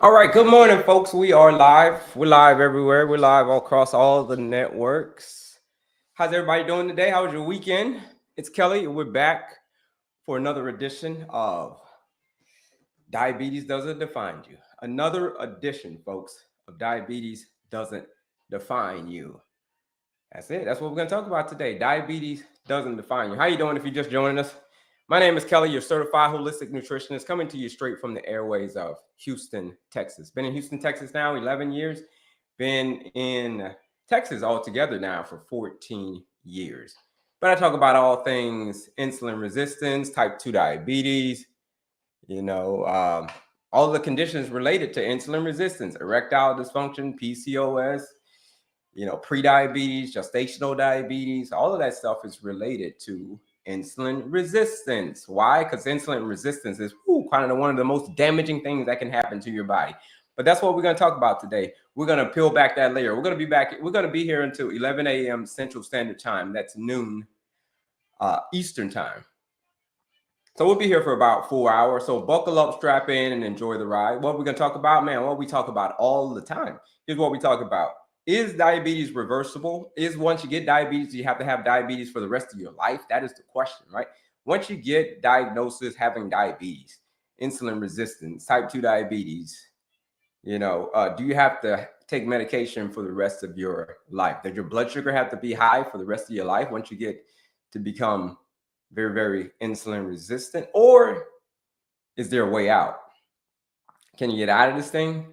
All right, good morning, folks. We are live. We're live everywhere. We're live all across all the networks. How's everybody doing today? How was your weekend? It's Kelley, and we're back for another edition of Diabetes Doesn't Define You. Another edition, folks, of Diabetes Doesn't Define You. That's it. That's what we're going to talk about today. Diabetes doesn't define you. How you doing if you're just joining us? My name is Kelley, your certified holistic nutritionist, coming to you straight from the airways of Houston, Texas. Been in Houston, Texas now 11 years. Been in Texas altogether now for 14 years. But I talk about all things insulin resistance, type 2 diabetes, all the conditions related to insulin resistance, erectile dysfunction, PCOS, pre-diabetes, gestational diabetes, all of that stuff is related to insulin resistance. Why? Because insulin resistance is kind of one of the most damaging things that can happen to your body. But that's what we're going to talk about today. We're going to peel back that layer. We're going to be back. We're going to be here until 11 a.m. Central Standard Time. That's noon Eastern Time. So we'll be here for about 4 hours. So buckle up, strap in, and enjoy the ride. What we're going to talk about, man, what we talk about all the time. Here's what we talk about. Is diabetes reversible? Is once you get diabetes, you have to have diabetes for the rest of your life? That is the question, right? Once you get diagnosis having diabetes, insulin resistance, type 2 diabetes, do you have to take medication for the rest of your life? Does your blood sugar have to be high for the rest of your life once you get to become very, very insulin resistant? Or is there a way out? Can you get out of this thing?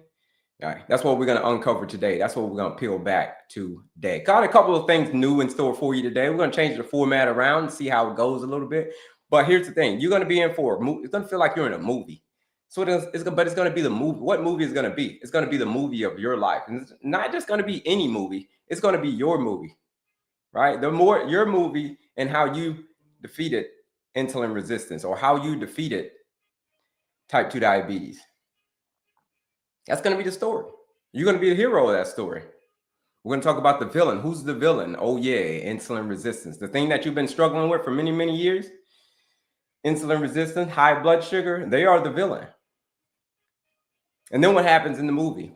All right, that's what we're going to uncover today. That's what we're going to peel back today. Got a couple of things new in store for you today. We're going to change the format around and see how it goes a little bit. But here's the thing. You're going to be in for a movie. It's going to feel like you're in a movie. So it's going to be the movie. What movie is going to be? It's going to be the movie of your life. And it's not just going to be any movie. It's going to be your movie, right? The more your movie and how you defeated insulin resistance or how you defeated type 2 diabetes. That's going to be the story. You're going to be the hero of that story. We're going to talk about the villain. Who's the villain? Oh, yeah, insulin resistance. The thing that you've been struggling with for many, many years. Insulin resistance, high blood sugar, they are the villain. And then what happens in the movie?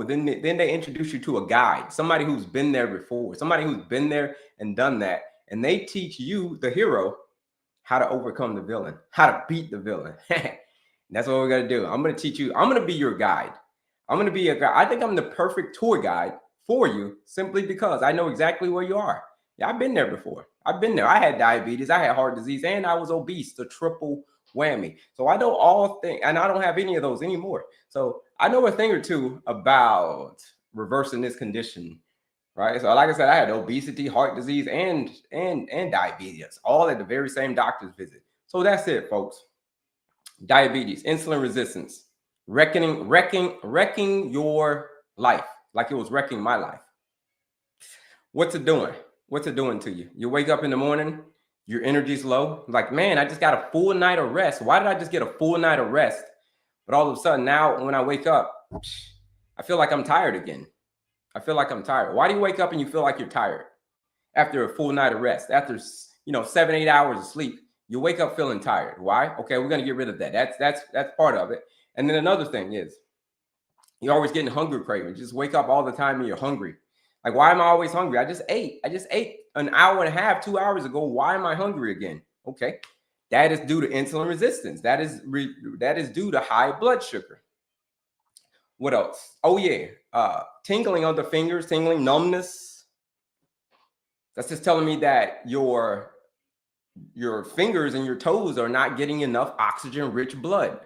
Then they introduce you to a guide, somebody who's been there before, somebody who's been there and done that. And they teach you, the hero, how to overcome the villain, how to beat the villain. That's what we're going to do. I'm going to teach you. I'm going to be your guide. I'm going to be a guy. I think I'm the perfect tour guide for you simply because I know exactly where you are. Yeah, I've been there before. I've been there. I had diabetes. I had heart disease, and I was obese, the triple whammy. So I know all things, and I don't have any of those anymore. So I know a thing or two about reversing this condition, right? So like I said, I had obesity, heart disease, and diabetes, all at the very same doctor's visit. So that's it, folks. Diabetes, insulin resistance. Wrecking your life like it was wrecking my life. What's it doing? What's it doing to you? You wake up in the morning, your energy's low. Like, man, I just got a full night of rest. Why did I just get a full night of rest? But all of a sudden now when I wake up, I feel like I'm tired again. I feel like I'm tired. Why do you wake up and you feel like you're tired after a full night of rest? After 7-8 hours of sleep, you wake up feeling tired. Why? Okay, we're going to get rid of that. That's part of it. And then another thing is you're always getting hunger cravings. Just wake up all the time and you're hungry. Like, why am I always hungry? I just ate an hour and a half, 2 hours ago. Why am I hungry again? Okay. That is due to insulin resistance. That is due to high blood sugar. What else? Oh, yeah. Tingling on the fingers, tingling, numbness. That's just telling me that your fingers and your toes are not getting enough oxygen-rich blood.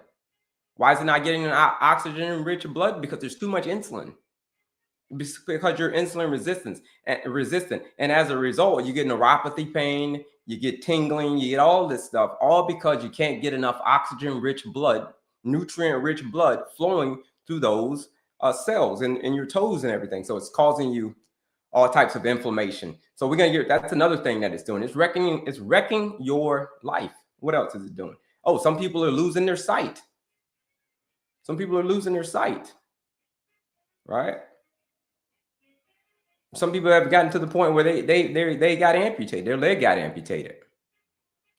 Why is it not getting oxygen-rich blood? Because there's too much insulin. Because you're insulin resistant. And as a result, you get neuropathy pain, you get tingling, you get all this stuff, all because you can't get enough oxygen-rich blood, nutrient-rich blood flowing through those cells in your toes and everything. So it's causing you all types of inflammation. So we're gonna get, that's another thing that it's doing. It's wrecking your life. What else is it doing? Oh, some people are losing their sight. Some people are losing their sight, right? Some people have gotten to the point where they got amputated, their leg got amputated.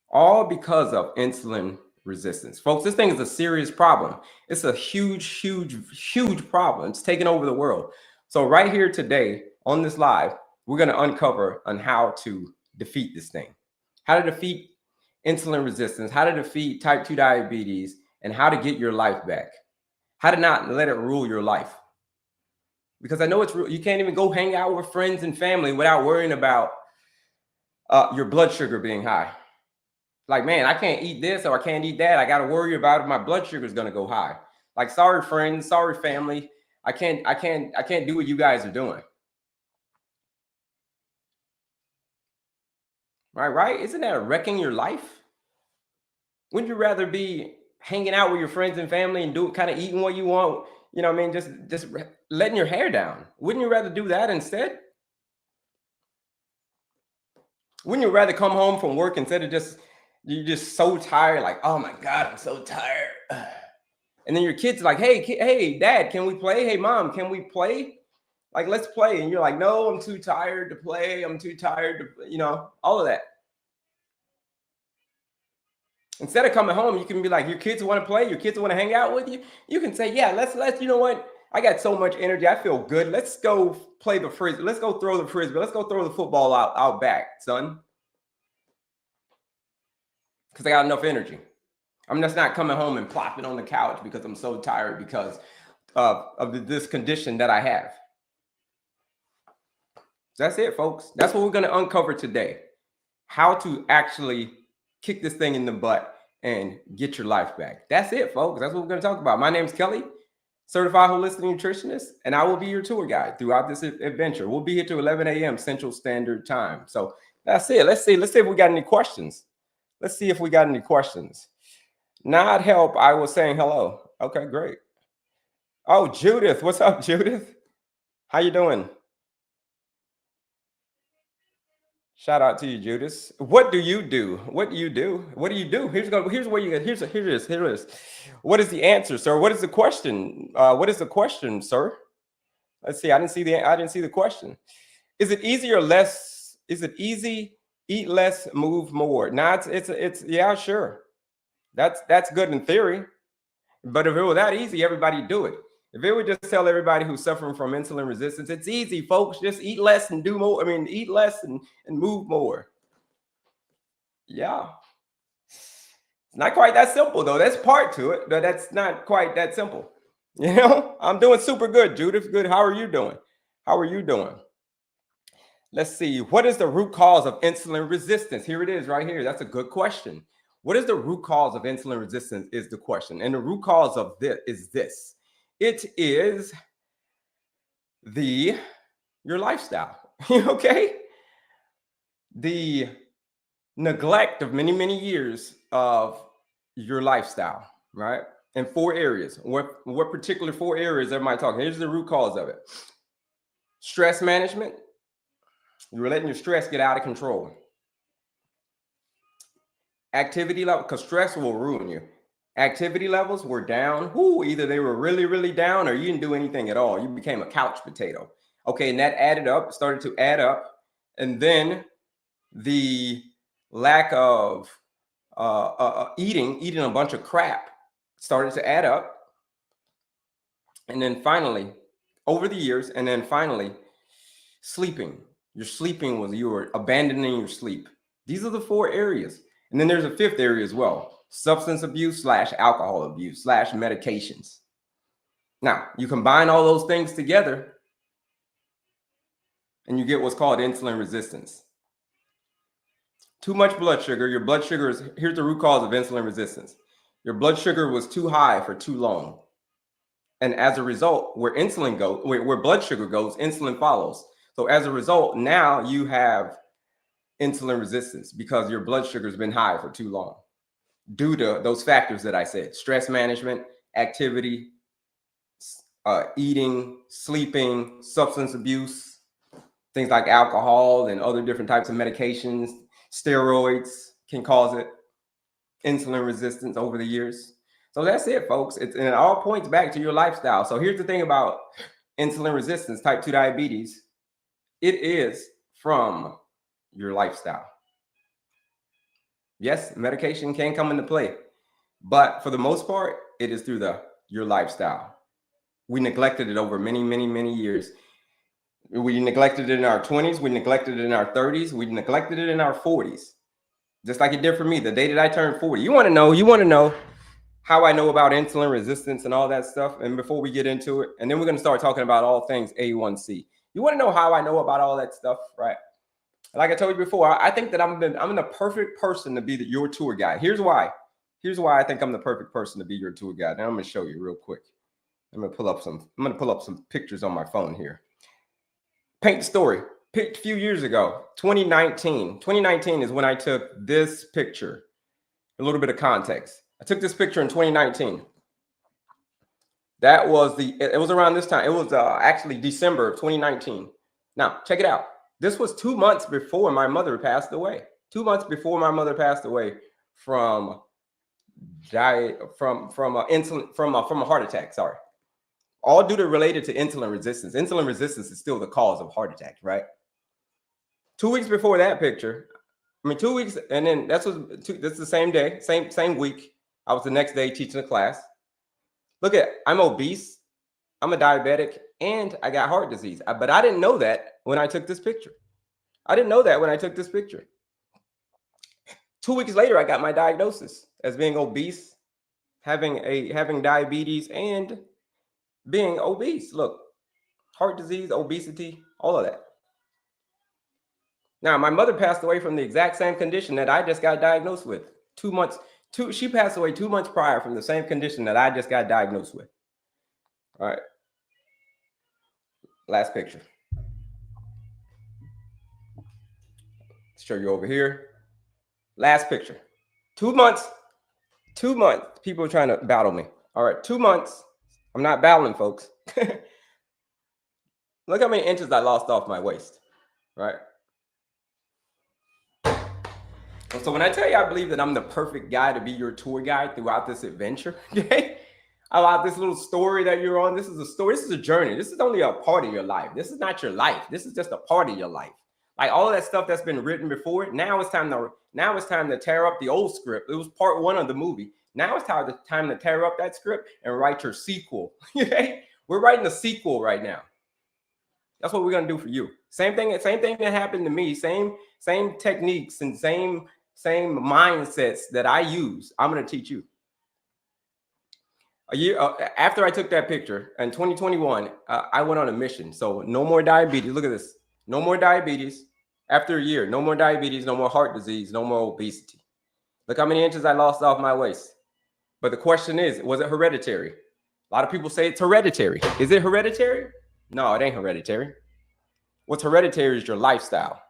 All because of insulin resistance. Folks, this thing is a serious problem. It's a huge, huge, huge problem. It's taking over the world. So right here today on this live, we're going to uncover on how to defeat this thing, how to defeat insulin resistance, how to defeat type 2 diabetes, and how to get your life back, how to not let it rule your life. Because I know you can't even go hang out with friends and family without worrying about your blood sugar being high. Like, man, I can't eat this or I can't eat that. I got to worry about if my blood sugar is going to go high. Like, sorry, friends, sorry, family. I can't do what you guys are doing. Right? Isn't that wrecking your life? Wouldn't you rather be hanging out with your friends and family and kind of eating what you want? You know what I mean? Just letting your hair down. Wouldn't you rather do that instead? Wouldn't you rather come home from work instead of you're just so tired, like, oh my God, I'm so tired. And then your kid's like, hey, Dad, can we play? Hey, Mom, can we play? Like, let's play. And you're like, no, I'm too tired to play. I'm too tired to, all of that. Instead of coming home, you can be like, your kids want to play, your kids want to hang out with you. You can say, yeah, let's, you know what? I got so much energy. I feel good. Let's go play the frisbee. Let's go throw the frisbee. Let's go throw the football out back, son. Because I got enough energy. I'm just not coming home and plopping on the couch because I'm so tired because of this condition that I have. That's it, folks. That's what we're going to uncover today. How to actually kick this thing in the butt and get your life back. That's it, folks. That's what we're going to talk about. My name is Kelley, Certified Holistic Nutritionist, and I will be your tour guide throughout this adventure. We'll be here to 11 a.m. Central Standard Time. So that's it. Let's see if we got any questions. Let's see if we got any questions. Not help. I was saying hello. Okay, great. Oh, Judith. What's up, Judith? How you doing? Shout out to you, Judith. What do you do? What do you do? What do you do? Here's where you get. Here it is. What is the answer, sir? What is the question? What is the question, sir? Let's see. I didn't see the question. Is it easy or less? Is it easy? Eat less, move more. Now it's yeah, sure. That's good in theory. But if it were that easy, everybody do it. If it would just tell everybody who's suffering from insulin resistance, it's easy, folks. Just eat less and do more. I mean, eat less and move more. Yeah. It's not quite that simple, though. That's part to it, but that's not quite that simple. I'm doing super good, Judith. Good. How are you doing? Let's see. What is the root cause of insulin resistance? Here it is right here. That's a good question. What is the root cause of insulin resistance is the question. And the root cause of this is this. It is your lifestyle, okay? The neglect of many, many years of your lifestyle, right? In 4 areas. What particular 4 areas am I talking? Here's the root cause of it. Stress management. You're letting your stress get out of control. Activity level, because stress will ruin you. Activity levels were down. Either they were really, really down or you didn't do anything at all. You became a couch potato. Okay, and that started to add up. And then the lack of eating a bunch of crap started to add up. And then finally, over the years, and then finally, sleeping. You were abandoning your sleep. These are the 4 areas. And then there's a 5th area as well. Substance abuse / alcohol abuse / medications. Now, you combine all those things together and you get what's called insulin resistance. Too much blood sugar. Your blood sugar here's the root cause of insulin resistance. Your blood sugar was too high for too long. And as a result, where blood sugar goes, insulin follows. So as a result, now you have insulin resistance because your blood sugar has been high for too long due to those factors that I said: stress management, activity, eating, sleeping, substance abuse, things like alcohol and other different types of medications. Steroids can cause it, insulin resistance over the years. So that's it, folks. And it all points back to your lifestyle. So here's the thing about insulin resistance, type 2 diabetes. It is from your lifestyle. Yes, medication can come into play, but for the most part, it is through your lifestyle. We neglected it over many, many, many years. We neglected it in our 20s. We neglected it in our 30s. We neglected it in our 40s. Just like it did for me the day that I turned 40. You want to know how I know about insulin resistance and all that stuff. And before we get into it, and then we're going to start talking about all things A1C. You want to know how I know about all that stuff, right? Like I told you before, I think that I'm the perfect person to be your tour guide. Here's why. Here's why I think I'm the perfect person to be your tour guide. Now I'm going to show you real quick. I'm going to pull up some pictures on my phone here. Paint the story. Picked a few years ago, 2019. 2019 is when I took this picture. A little bit of context. I took this picture in 2019. It was around this time. It was actually December of 2019. Now, check it out. This was 2 months before my mother passed away. 2 months before my mother passed away from a heart attack. Sorry. All related to insulin resistance. Insulin resistance is still the cause of heart attacks, right? 2 weeks before that picture, 2 weeks, and then that's the same day, same week. I was the next day teaching a class. Look I'm obese, I'm a diabetic, and I got heart disease. But I didn't know that when I took this picture. 2 weeks later, I got my diagnosis as being obese, having diabetes, and being obese. Look, heart disease, obesity, all of that. Now, my mother passed away from the exact same condition that I just got diagnosed with. She passed away 2 months prior from the same condition that I just got diagnosed with. All right. Last picture. Let's show you over here. Last picture. 2 months. 2 months. People are trying to battle me. All right. 2 months. I'm not battling, folks. Look how many inches I lost off my waist. Right. So when I tell you I believe that I'm the perfect guy to be your tour guide throughout this adventure, okay? About this little story that you're on, this is a story, this is a journey. This is only a part of your life. This is not your life. This is just a part of your life. Like all of that stuff that's been written before, now it's time to tear up the old script. It was part one of the movie. Now it's time to tear up that script and write your sequel. Okay? We're writing a sequel right now. That's what we're gonna do for you. Same thing that happened to me. Same techniques and same mindsets that I use. I'm gonna teach you. A year after I took that picture in 2021, I went on a mission. So no more diabetes. Look at this. No more diabetes. After a year, no more diabetes, no more heart disease, no more obesity. Look how many inches I lost off my waist. But the question is, was it hereditary? A lot of people say it's hereditary. Is it hereditary? No, it ain't hereditary. What's hereditary is your lifestyle.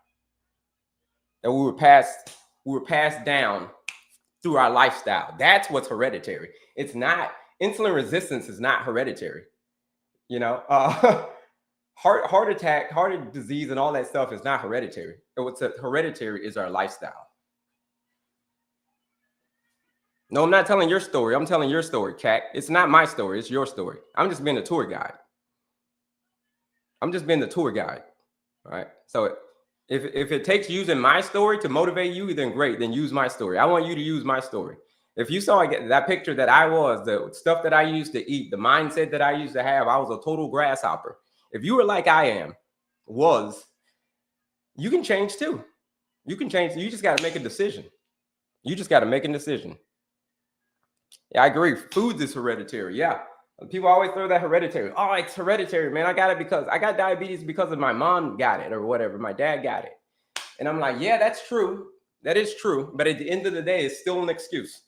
And we were passed down through our lifestyle. That's what's hereditary. It's not, insulin resistance is not hereditary. You know, heart attack, heart disease, and all that stuff is not hereditary. And what's hereditary is our lifestyle. No, I'm not telling your story. I'm telling your story, Cat. It's not my story. It's your story. I'm just being a tour guide. I'm just being the tour guide. All right. So if it takes using my story to motivate you, then great. Then use my story. I want you to use my story. If you saw that picture that I was, the stuff that I used to eat, the mindset that I used to have, I was a total grasshopper. If you were like I you can change too. You can change. You just got to make a decision. Yeah, I agree. Food is hereditary. Yeah. People always throw that hereditary. Oh, it's hereditary, man. I got it because I got diabetes because of my mom got it or whatever. My dad got it. And I'm like, yeah, that's true. That is true. But at the end of the day, it's still an excuse.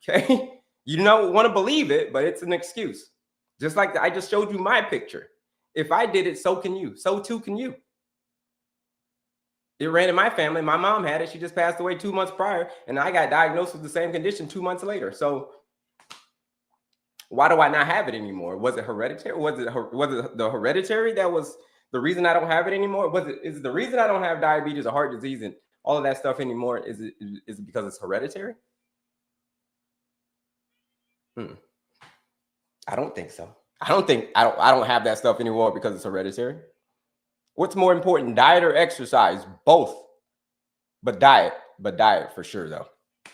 Okay. You don't want to believe it, but it's an excuse. Just like I just showed you my picture. If I did it, so can you. So too can you. It ran in my family. My mom had it. She just passed away 2 months prior, and I got diagnosed with the same condition 2 months later. So why do I not have it anymore? Was it hereditary? Was it the hereditary that was the reason I don't have it anymore? Is the reason I don't have diabetes or heart disease and all of that stuff anymore? Is it because it's hereditary? I don't think so. I don't have that stuff anymore because it's hereditary. What's more important, diet or exercise? Both. But diet for sure, though.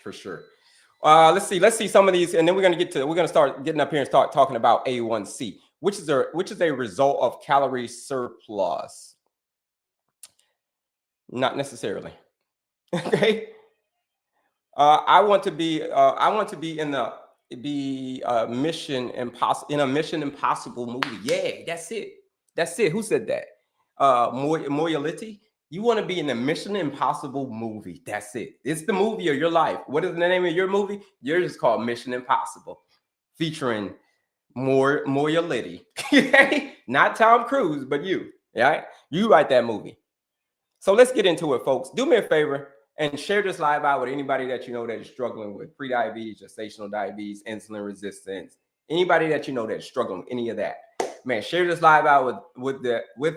For sure. Let's see some of these, and then we're gonna start getting up here and start talking about A1C, which is a result of calorie surplus. Not necessarily. Okay. I want to be in a Mission Impossible movie. Yeah, that's it. Who said that? Moyality. You want to be in a Mission Impossible movie. That's it. It's the movie of your life. What is the name of your movie? Yours is called Mission Impossible, featuring Moyality. Not Tom Cruise, but you. Yeah, you write that movie. So let's get into it, folks. Do me a favor and share this live out with anybody that you know that is struggling with prediabetes, gestational diabetes, insulin resistance. Anybody that you know that is struggling with any of that. Man, share this live out with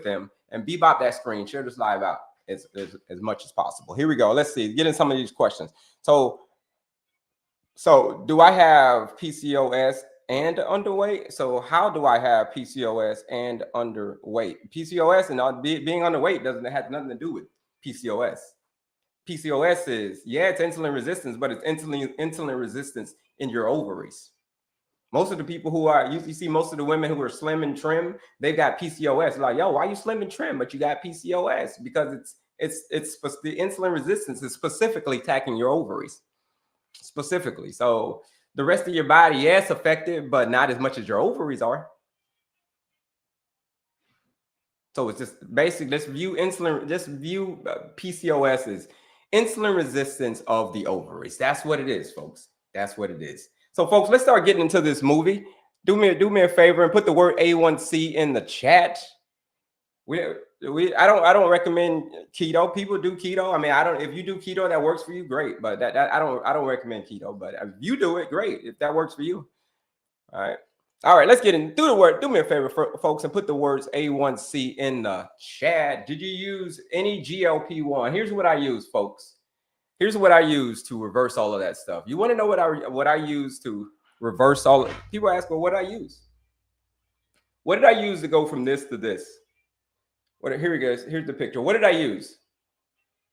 them and bebop that screen. Share this live out as much as possible. Here we go. Let's see. Get in some of these questions. So do I have PCOS and underweight? So how do I have PCOS and underweight? PCOS and being underweight has nothing to do with PCOS. PCOS is, it's insulin resistance, but it's insulin resistance in your ovaries. Most of the people you see most of the women who are slim and trim, they've got PCOS. Like, yo, why are you slim and trim, but you got PCOS? Because the insulin resistance is specifically attacking your ovaries. Specifically. So the rest of your body, it's affected, but not as much as your ovaries are. So it's just basic. Let's view PCOS as insulin resistance of the ovaries. That's what it is, folks. That's what it is. So, folks, let's start getting into this movie. Do me a favor and put the word A1C in the chat. I don't recommend keto. People do keto. I mean, if you do keto, that works for you, great. But I don't recommend keto. But if you do it, great. If that works for you. All right, let's get in. Do the word. Do me a favor, folks, and put the words A1C in the chat. Did you use any GLP-1? Here's what I use, folks. Here's what I use to reverse all of that stuff. You want to know what I use to reverse all of, people ask, well, what did I use? What did I use to go from this to this? Here we go. Here's the picture. What did I use?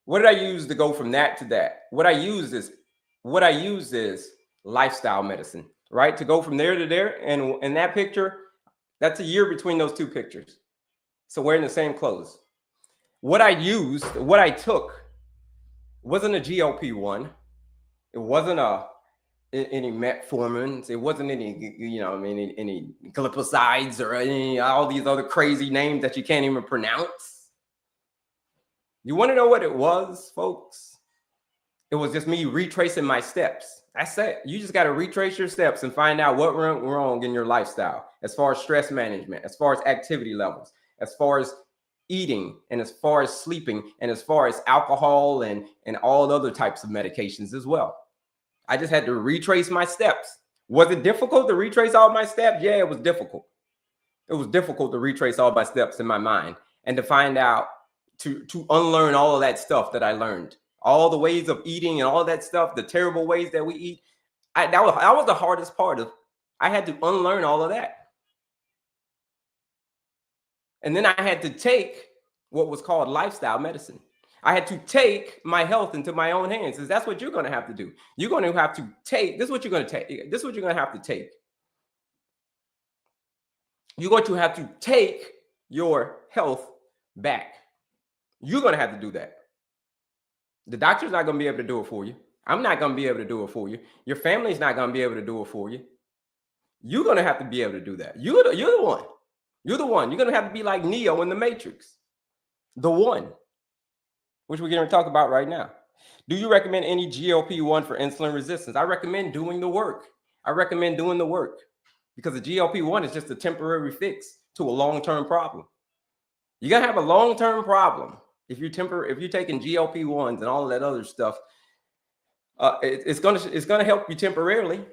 What did I use to go from that to that? What I use is lifestyle medicine, right? To go from there to there. And in that picture, that's a year between those two pictures. So wearing the same clothes. What I took wasn't a GLP-1. It wasn't any metformins. It wasn't any glycosides or all these other crazy names that you can't even pronounce. You want to know what it was, folks? It was just me retracing my steps. That's it. You just got to retrace your steps and find out what went wrong in your lifestyle, as far as stress management, as far as activity levels, as far as eating, and as far as sleeping, and as far as alcohol and all other types of medications as well. I just had to retrace my steps. Was it difficult to retrace all my steps? Yeah, it was difficult. It was difficult to retrace all my steps in my mind and to find out, to unlearn all of that stuff that I learned. All the ways of eating and all that stuff, the terrible ways that we eat. That was the hardest part of, I had to unlearn all of that. And then I had to take what was called lifestyle medicine. I had to take my health into my own hands. Because that's what you're going to have to do. You're going to have to take, this is what you're going to take. This is what you're going to have to take. You're going to have to take your health back. You're going to have to do that. The doctor's not going to be able to do it for you. I'm not going to be able to do it for you. Your family's not going to be able to do it for you. You're going to have to be able to do that. You're the one. You're the one. You're going to have to be like Neo in the Matrix. The one, which we're going to talk about right now. Do you recommend any GLP-1 for insulin resistance? I recommend doing the work. Because the GLP-1 is just a temporary fix to a long-term problem. You're going to have a long-term problem. If you're taking GLP-1s and all of that other stuff, it's gonna help you temporarily.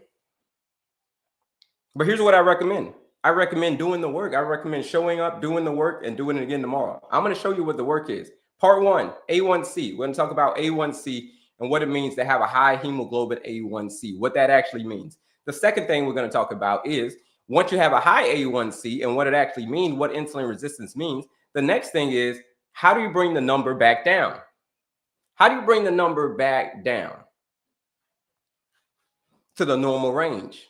But here's what I recommend. I recommend doing the work. I recommend showing up, doing the work, and doing it again tomorrow. I'm going to show you what the work is. Part 1, A1C. We're going to talk about A1C and what it means to have a high hemoglobin A1C, what that actually means. The second thing we're going to talk about is once you have a high A1C and what it actually means, what insulin resistance means. The next thing is, how do you bring the number back down? How do you bring the number back down to the normal range?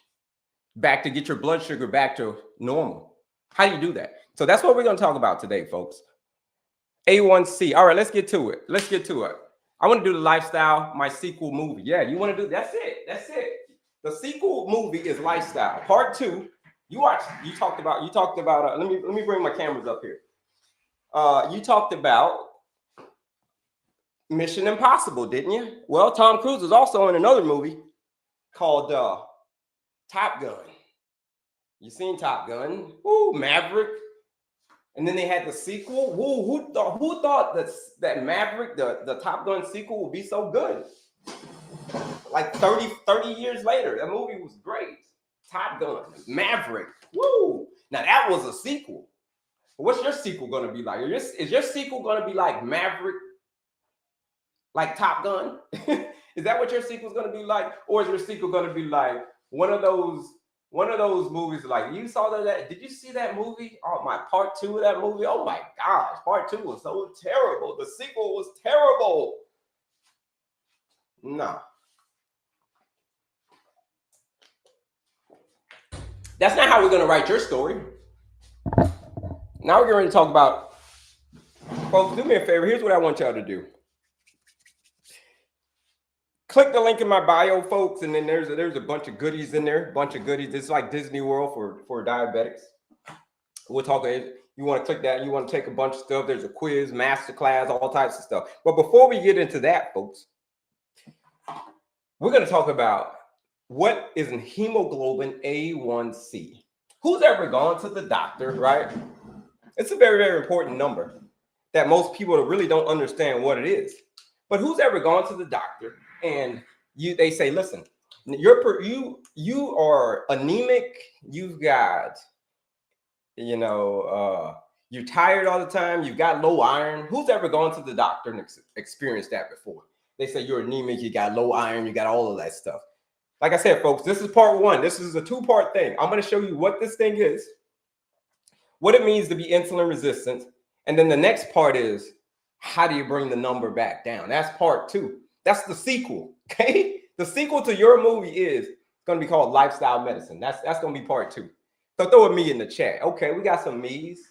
Back to get your blood sugar back to normal. How do you do that? So that's what we're going to talk about today, folks. A1C. All right, let's get to it. I want to do the lifestyle, my sequel movie. Yeah, you want to do, that's it. The sequel movie is lifestyle. Part 2, you talked about, let me bring my cameras up here. You talked about Mission Impossible, didn't you? Well, Tom Cruise is also in another movie called Top Gun. You seen Top Gun? Ooh, Maverick. And then they had the sequel. Ooh, who thought that Maverick, the Top Gun sequel, would be so good? Like 30 years later, that movie was great. Top Gun, Maverick. Woo! Now that was a sequel. What's your sequel going to be like? Is your sequel going to be like Maverick, like Top Gun? Is that what your sequel is going to be like? Or is your sequel going to be like one of those movies, like you saw that? Did you see that movie? Oh, my part 2 of that movie. Oh my gosh, part 2 was so terrible. The sequel was terrible. No. That's not how we're going to write your story. Now we're going to talk about, folks, do me a favor. Here's what I want y'all to do. Click the link in my bio, folks, and then there's a bunch of goodies in there. It's like Disney World for diabetics. We'll talk. You want to click that. You want to take a bunch of stuff. There's a quiz, masterclass, all types of stuff. But before we get into that, folks, we're going to talk about what is a hemoglobin A1C. Who's ever gone to the doctor, right? It's a very, very important number that most people really don't understand what it is. But who's ever gone to the doctor and they say, listen, you are anemic, you've got, you're tired all the time, you've got low iron. Who's ever gone to the doctor and experienced that before? They say you're anemic, you got low iron, you got all of that stuff. Like I said, folks, this is part 1. This is a 2-part thing. I'm going to show you what this thing is, what it means to be insulin resistant, and then the next part is, how do you bring the number back down? That's part 2. That's the sequel, okay? The sequel to your movie is going to be called Lifestyle Medicine. That's going to be part 2. So throw a me in the chat. Okay, we got some me's.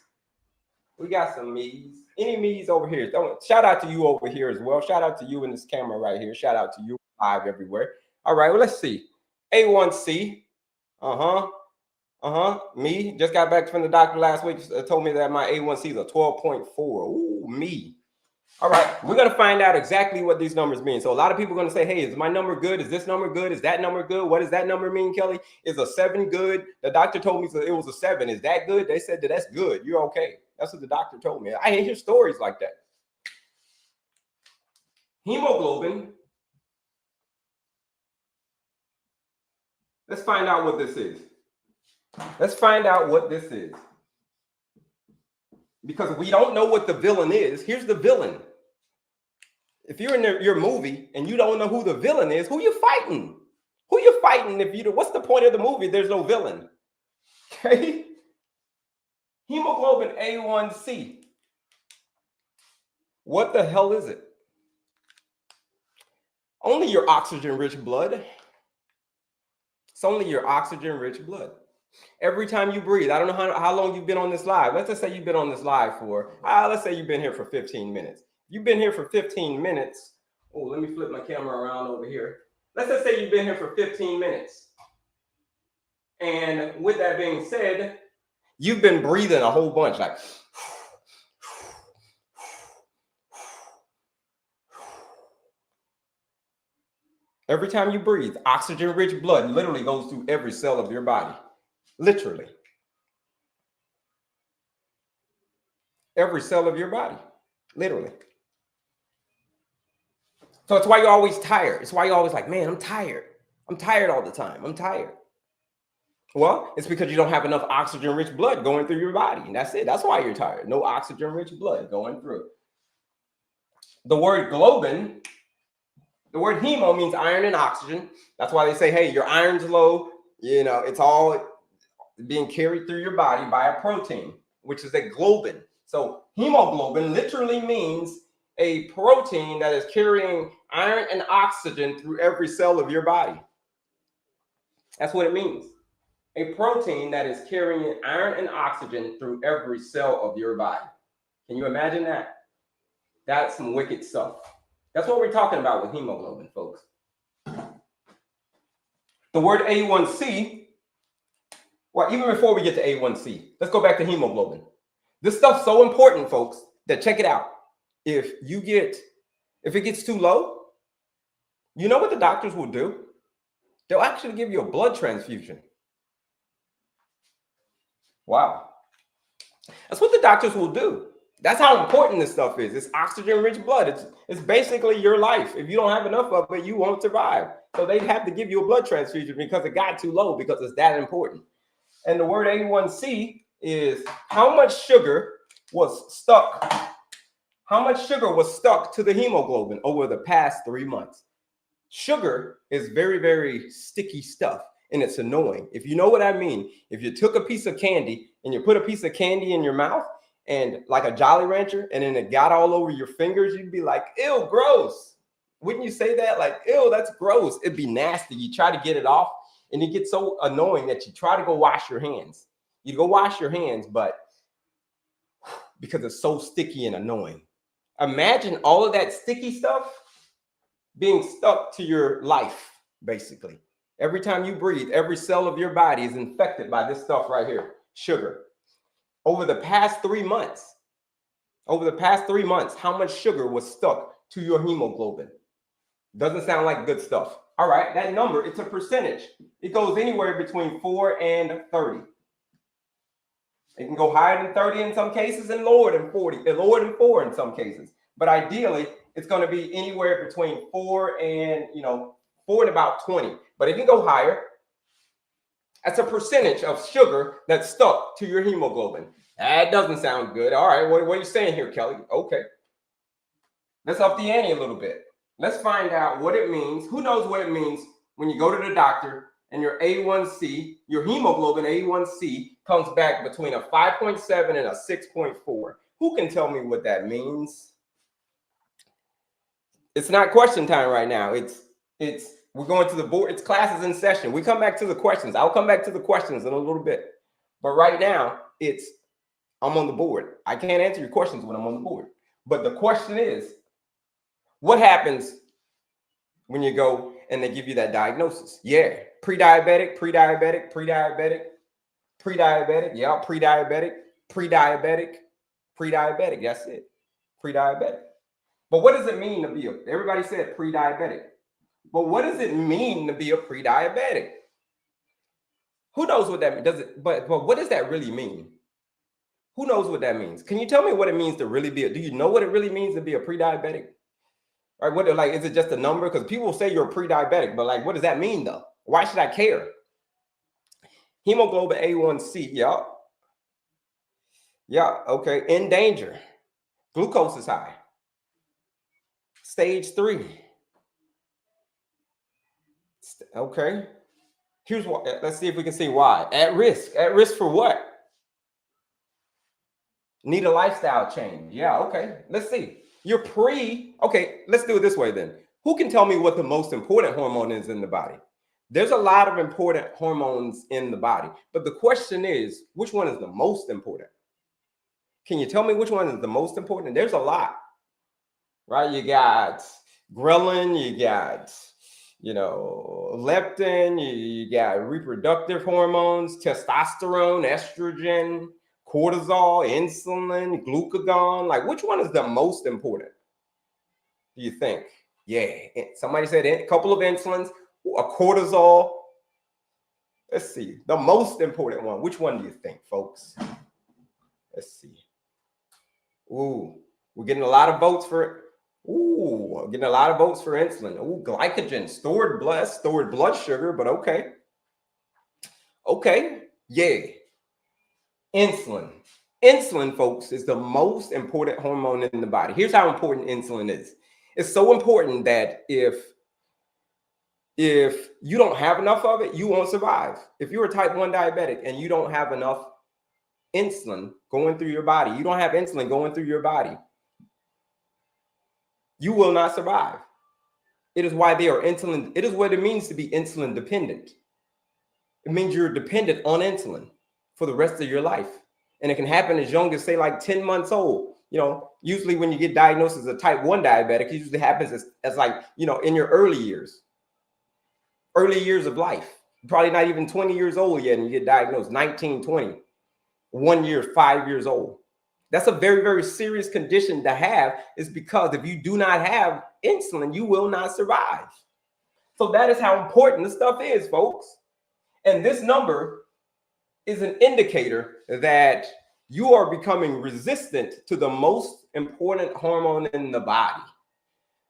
Any me's over here? Shout out to you over here as well. Shout out to you in this camera right here. Shout out to you live everywhere. All right, well, let's see. A1C. Me. Just got back from the doctor last week. Told me that my A1C is a 12.4. Ooh, me. All right, we're going to find out exactly what these numbers mean. So a lot of people are going to say, hey, is my number good? Is this number good? Is that number good? What does that number mean, Kelley? Is a 7 good? The doctor told me it was a 7. Is that good? They said that's good. You're okay. That's what the doctor told me. I hear stories like that. Hemoglobin. Let's find out what this is. Because we don't know what the villain is. Here's the villain. If you're in your movie and you don't know who the villain is, who you fighting? What's the point of the movie? There's no villain. Okay. Hemoglobin A1C. What the hell is it? Only your oxygen-rich blood. It's only your oxygen-rich blood. Every time you breathe, I don't know how long you've been on this live. Let's just say you've been on this live for, let's say you've been here for 15 minutes. You've been here for 15 minutes. Oh, let me flip my camera around over here. Let's just say you've been here for 15 minutes. And with that being said, you've been breathing a whole bunch, like, every time you breathe, oxygen-rich blood literally goes through every cell of your body. Literally. Every cell of your body. Literally. So it's why you're always tired. It's why you're always like, man, I'm tired. I'm tired all the time. I'm tired. Well, it's because you don't have enough oxygen-rich blood going through your body. And that's it. That's why you're tired. No oxygen-rich blood going through. The word globin, the word hemo means iron and oxygen. That's why they say, hey, your iron's low. You know, it's all being carried through your body by a protein, which is a globin. So hemoglobin literally means a protein that is carrying iron and oxygen through every cell of your body. That's what it means. A protein that is carrying iron and oxygen through every cell of your body. Can you imagine that? That's some wicked stuff. That's what we're talking about with hemoglobin, folks. The word A1C, well, even before we get to A1C, let's go back to hemoglobin. This stuff's so important, folks, that check it out. If it gets too low, you know what the doctors will do? They'll actually give you a blood transfusion. Wow. That's what the doctors will do. That's how important this stuff is. It's oxygen-rich blood. It's basically your life. If you don't have enough of it, you won't survive. So they'd have to give you a blood transfusion because it got too low, because it's that important. And the word A1C is how much sugar was stuck. How much sugar was stuck to the hemoglobin over the past 3 months? Sugar is very, very sticky stuff, and it's annoying. If you know what I mean, if you took a piece of candy and you put a piece of candy in your mouth, and like a Jolly Rancher, and then it got all over your fingers, you'd be like, ew, gross. Wouldn't you say that? Like, ew, that's gross. It'd be nasty. You try to get it off, and it gets so annoying that you try to go wash your hands. You go wash your hands, but because it's so sticky and annoying. Imagine all of that sticky stuff being stuck to your life, basically. Every time you breathe, every cell of your body is infected by this stuff right here, sugar. Over the past 3 months, how much sugar was stuck to your hemoglobin? Doesn't sound like good stuff. All right, that number, it's a percentage. It goes anywhere between 4 and 30. It can go higher than 30 in some cases and lower than 40, and lower than 4 in some cases. But ideally, it's going to be anywhere between 4 and, 4 and about 20. But it can go higher. That's a percentage of sugar that's stuck to your hemoglobin. That doesn't sound good. All right, what are you saying here, Kelley? Okay. Let's up the ante a little bit. Let's find out what it means. Who knows what it means when you go to the doctor and your A1C, your hemoglobin A1C, comes back between a 5.7 and a 6.4. Who can tell me what that means? It's not question time right now. We're going to the board. It's classes in session. We come back to the questions. I'll come back to the questions in a little bit. But right now, I'm on the board. I can't answer your questions when I'm on the board. But the question is, what happens when you go and they give you that diagnosis? Yeah, pre-diabetic. Yeah, pre-diabetic. That's it. Pre-diabetic. But what does it mean to be everybody said pre-diabetic. But what does it mean to be a pre-diabetic? Who knows what that means? But what does that really mean? Who knows what that means? Can you tell me what it means to really be do you know what it really means to be a pre-diabetic? Right? Is it just a number? Because people say you're a pre-diabetic, but what does that mean though? Why should I care? Hemoglobin A1C, yeah, okay, in danger. Glucose is high. Stage 3. Okay. Here's what. Let's see if we can see why. At risk. At risk for what? Need a lifestyle change. Yeah, okay. Let's see. Okay, let's do it this way then. Who can tell me what the most important hormone is in the body? There's a lot of important hormones in the body, but the question is, which one is the most important? Can you tell me which one is the most important? There's a lot, right? You got ghrelin, you got, leptin, you got reproductive hormones, testosterone, estrogen, cortisol, insulin, glucagon. Which one is the most important? Do you think? Yeah, somebody said a couple of insulins, a cortisol. Let's see, the most important one. Which one do you think, folks? Let's see. Ooh, we're getting a lot of votes for it. Ooh, getting a lot of votes for insulin. Ooh, glycogen, stored blood sugar, but okay. Okay, yeah. Insulin. Insulin, folks, is the most important hormone in the body. Here's how important insulin is. It's so important that if you don't have enough of it, you won't survive. If you're a type 1 diabetic and you don't have enough insulin going through your body, you don't have insulin going through your body, you will not survive. It is why they are insulin. It is what it means to be insulin dependent. It means you're dependent on insulin for the rest of your life. And it can happen as young as, say, like 10 months old. You know, usually when you get diagnosed as a type 1 diabetic, it usually happens as like, you know, in your early years of life. Probably not even 20 years old yet, and you get diagnosed 19, 20, 1 year, 5 years old. That's a very, very serious condition to have, is because if you do not have insulin, you will not survive. So that is how important this stuff is, folks. And this number is an indicator that you are becoming resistant to the most important hormone in the body.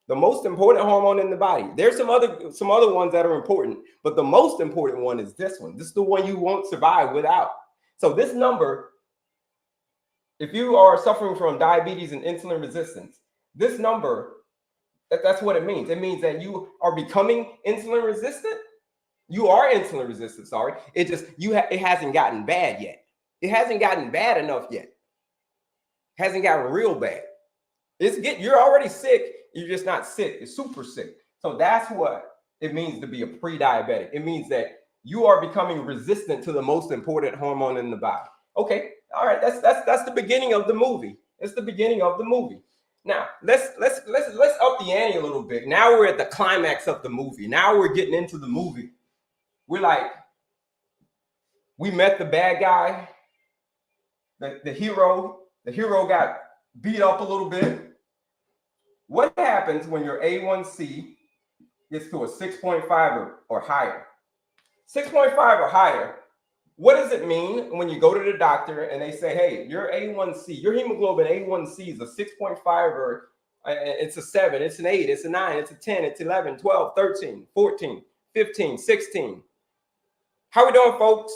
The most important hormone in the body. There's some other ones that are important, but the most important one is this one. This is the one you won't survive without. So this number, if you are suffering from diabetes and insulin resistance, this number, that's what it means. It means that you are becoming insulin resistant. You are insulin resistant, sorry. It just, it hasn't gotten bad yet. It hasn't gotten bad enough yet. It hasn't gotten real bad. You're already sick. You're just not sick. You're super sick. So that's what it means to be a pre-diabetic. It means that you are becoming resistant to the most important hormone in the body. Okay, all right. That's the beginning of the movie. It's the beginning of the movie. Now let's up the ante a little bit. Now we're at the climax of the movie. Now we're getting into the movie. We're like, we met the bad guy, the hero. The hero got beat up a little bit. What happens when your A1C gets to a 6.5 or higher? 6.5 or higher, what does it mean when you go to the doctor and they say, hey, your A1C, your hemoglobin A1C is a 6.5 or it's a 7, it's an 8, it's a 9, it's a 10, it's 11, 12, 13, 14, 15, 16. How are we doing, folks?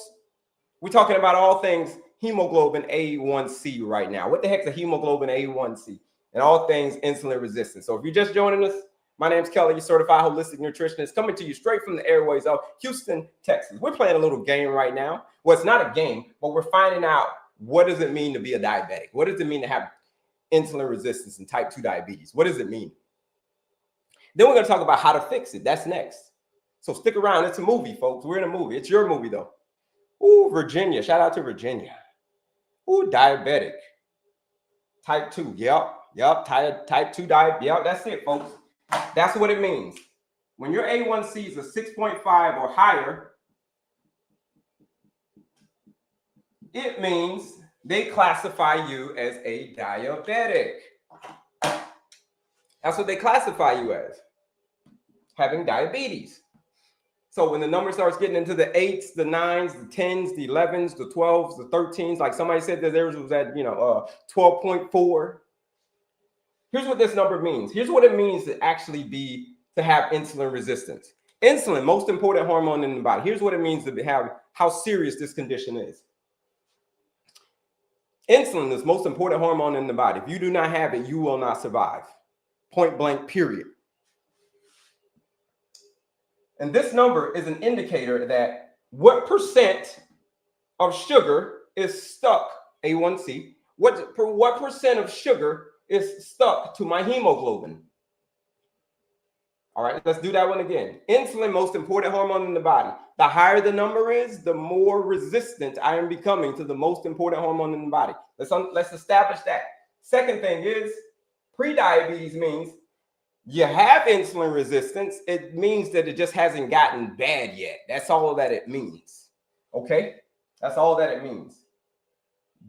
We're talking about all things hemoglobin A1C right now. What the heck is a hemoglobin A1C? And all things insulin resistance. So if you're just joining us, my name's Kelley, your certified holistic nutritionist, coming to you straight from the airways of Houston, Texas. We're playing a little game right now. Well, it's not a game, but we're finding out, what does it mean to be a diabetic? What does it mean to have insulin resistance and type 2 diabetes? What does it mean? Then we're going to talk about how to fix it. That's next. So stick around. It's a movie, folks. We're in a movie. It's your movie, though. Ooh, Virginia. Shout out to Virginia. Ooh, diabetic. Type 2. Yep. Type 2 diabetes. Yep, that's it, folks. That's what it means. When your A1C is a 6.5 or higher, it means they classify you as a diabetic. That's what they classify you as, having diabetes. So when the number starts getting into the 8s, the 9s, the 10s, the 11s, the 12s, the 13s, like somebody said that theirs was at 12.4. Here's what this number means. Here's what it means to actually to have insulin resistance. Insulin, most important hormone in the body. Here's what it means to have, how serious this condition is. Insulin is the most important hormone in the body. If you do not have it, you will not survive. Point blank, period. And this number is an indicator that what percent of sugar is stuck, A1C, what percent of sugar is stuck to my hemoglobin. All right, let's do that one again. Insulin, most important hormone in the body. The higher the number is, the more resistant I am becoming to the most important hormone in the body. Let's establish that. Second thing is, prediabetes means you have insulin resistance. It means that it just hasn't gotten bad yet. That's all that it means. Okay? That's all that it means.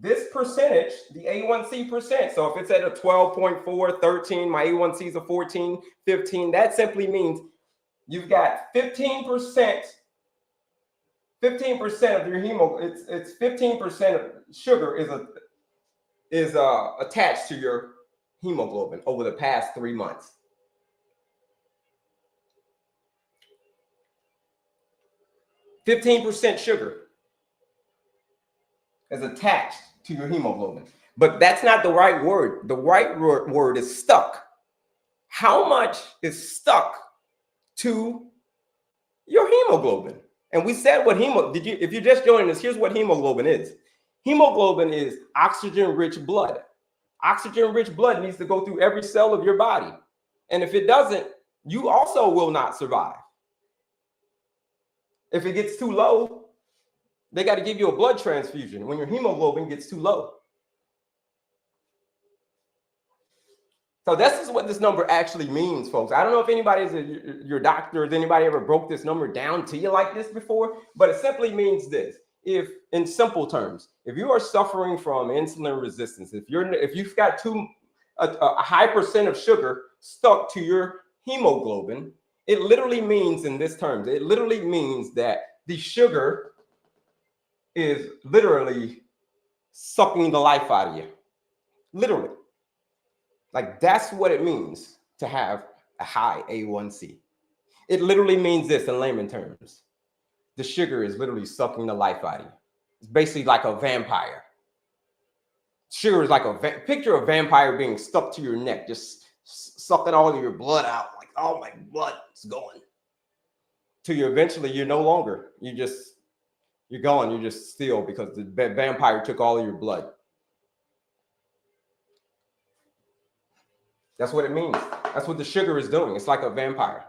This percentage, the A1C percent, so if it's at a 12.4, 13, my A1C is a 14, 15, that simply means you've got 15% of your hemoglobin, it's 15% of sugar is attached to your hemoglobin over the past 3 months. 15% sugar is attached to your hemoglobin. But that's not the right word. The right word is stuck. How much is stuck to your hemoglobin? And we said what if you're just joining us, here's what hemoglobin is. Hemoglobin is oxygen-rich blood. Oxygen-rich blood needs to go through every cell of your body. And if it doesn't, you also will not survive. If it gets too low, they got to give you a blood transfusion when your hemoglobin gets too low. So this is what this number actually means, folks. I don't know if anybody's your doctor or anybody ever broke this number down to you like this before, but it simply means this. If, in simple terms, if you are suffering from insulin resistance, if you've got a high percent of sugar stuck to your hemoglobin, it literally means in this terms, it literally means that the sugar is literally sucking the life out of you. Literally. Like, that's what it means to have a high A1C. It literally means this in layman terms. The sugar is literally sucking the life out of you. It's basically like a vampire. Sugar is like picture a vampire being stuck to your neck, just sucking all of your blood out. Like, oh, my blood is going. Till you eventually, you're no longer. You're gone. You're just still because the vampire took all of your blood. That's what it means. That's what the sugar is doing. It's like a vampire.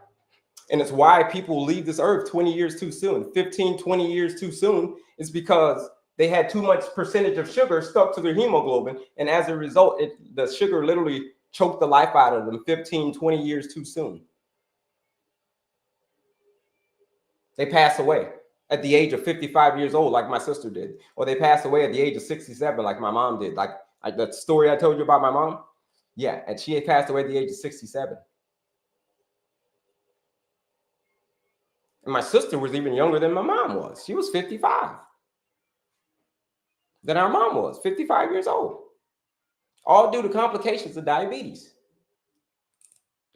And it's why people leave this earth 20 years too soon, 15, 20 years too soon. It's because they had too much percentage of sugar stuck to their hemoglobin. And as a result, the sugar literally choked the life out of them 15, 20 years too soon. They pass away at the age of 55 years old, like my sister did. Or they pass away at the age of 67, like my mom did. Like that story I told you about my mom. Yeah, and she had passed away at the age of 67. And my sister was even younger than my mom was. She was 55. Than our mom was, 55 years old. All due to complications of diabetes.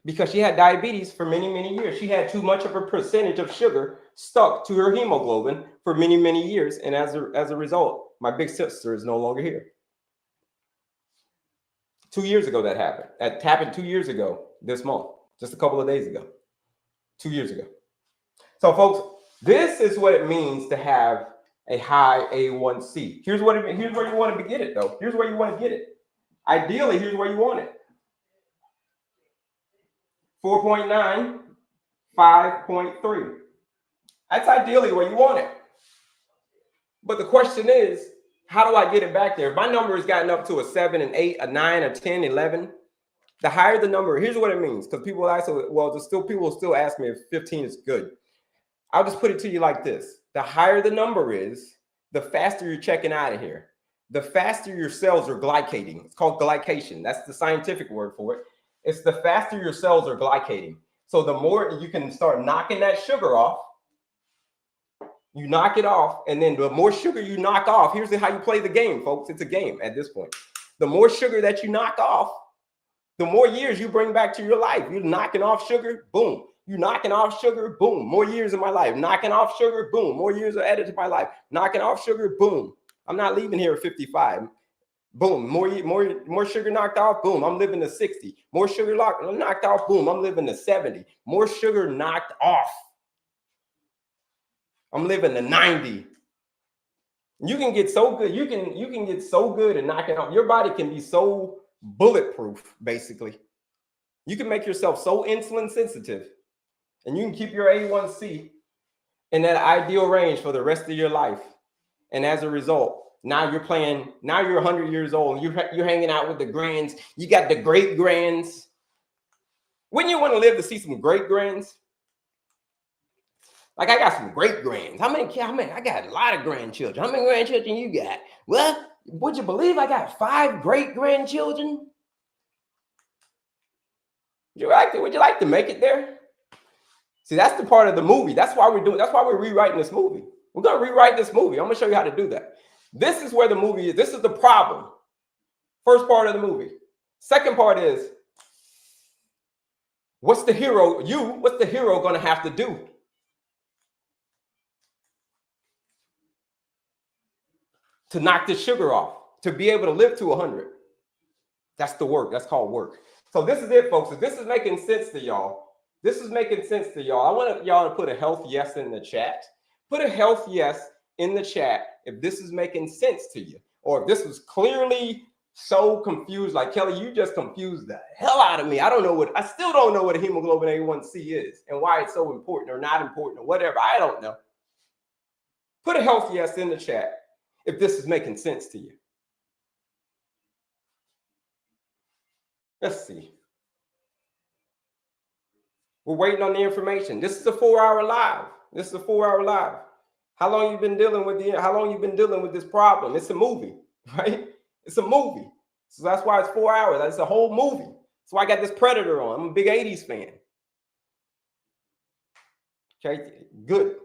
Because she had diabetes for many, many years. She had too much of a percentage of sugar stuck to her hemoglobin for many, many years. And as a result, my big sister is no longer here. 2 years ago that happened. That happened 2 years ago this month, just a couple of days ago. 2 years ago. So, folks, this is what it means to have a high A1C. Here's where you want to get it, though. Here's where you want to get it. Ideally, here's where you want it. 4.9, 5.3. That's ideally where you want it. But the question is, how do I get it back there? If my number has gotten up to a 7, an 8, a 9, a 10, 11, the higher the number, here's what it means. Because people will still ask me if 15 is good. I'll just put it to you like this. The higher the number is, the faster you're checking out of here. The faster your cells are glycating. It's called glycation. That's the scientific word for it. It's the faster your cells are glycating. So the more you can start knocking that sugar off, you knock it off, and then the more sugar you knock off, here's how you play the game, folks. It's a game at this point. The more sugar that you knock off, the more years you bring back to your life. You're knocking off sugar, boom. You're knocking off sugar, boom. More years in my life. Knocking off sugar, boom. More years are added to my life. Knocking off sugar, boom. I'm not leaving here at 55. Boom. More sugar knocked off, boom. I'm living to 60. More sugar knocked off, boom. I'm living to 70. More sugar knocked off. I'm living to 90. You can get so good. You can get so good at knocking off. Your body can be so bulletproof, basically. You can make yourself so insulin sensitive, and you can keep your A1C in that ideal range for the rest of your life. And as a result, now you're 100 years old. You're hanging out with the grands. You got the great grands. Wouldn't you want to live to see some great grands? Like, I got some great grands. How many? I got a lot of grandchildren. How many grandchildren you got? Well, would you believe I got 5 great grandchildren? Would you like to make it there? See, that's the part of the movie. That's why we're rewriting this movie. We're going to rewrite this movie. I'm going to show you how to do that. This is where the movie is. This is the problem. First part of the movie. Second part is, what's the hero going to have to do to knock this sugar off, to be able to live to 100? That's the work. That's called work. So this is it, folks. If this is making sense to y'all, I want y'all to put a health yes in the chat. Put a health yes in the chat if this is making sense to you, or if this was clearly so confused, like Kelley, you just confused the hell out of me. I still don't know what a hemoglobin A1C is and why it's so important or not important or whatever. I don't know. Put a health yes in the chat if this is making sense to you. Let's see. We're waiting on the information. This is a 4-hour live. How long you been dealing with this problem? It's a movie, right? It's a movie. So that's why it's 4 hours. That's a whole movie. That's why I got this Predator on. I'm a big 80s fan. Okay, good.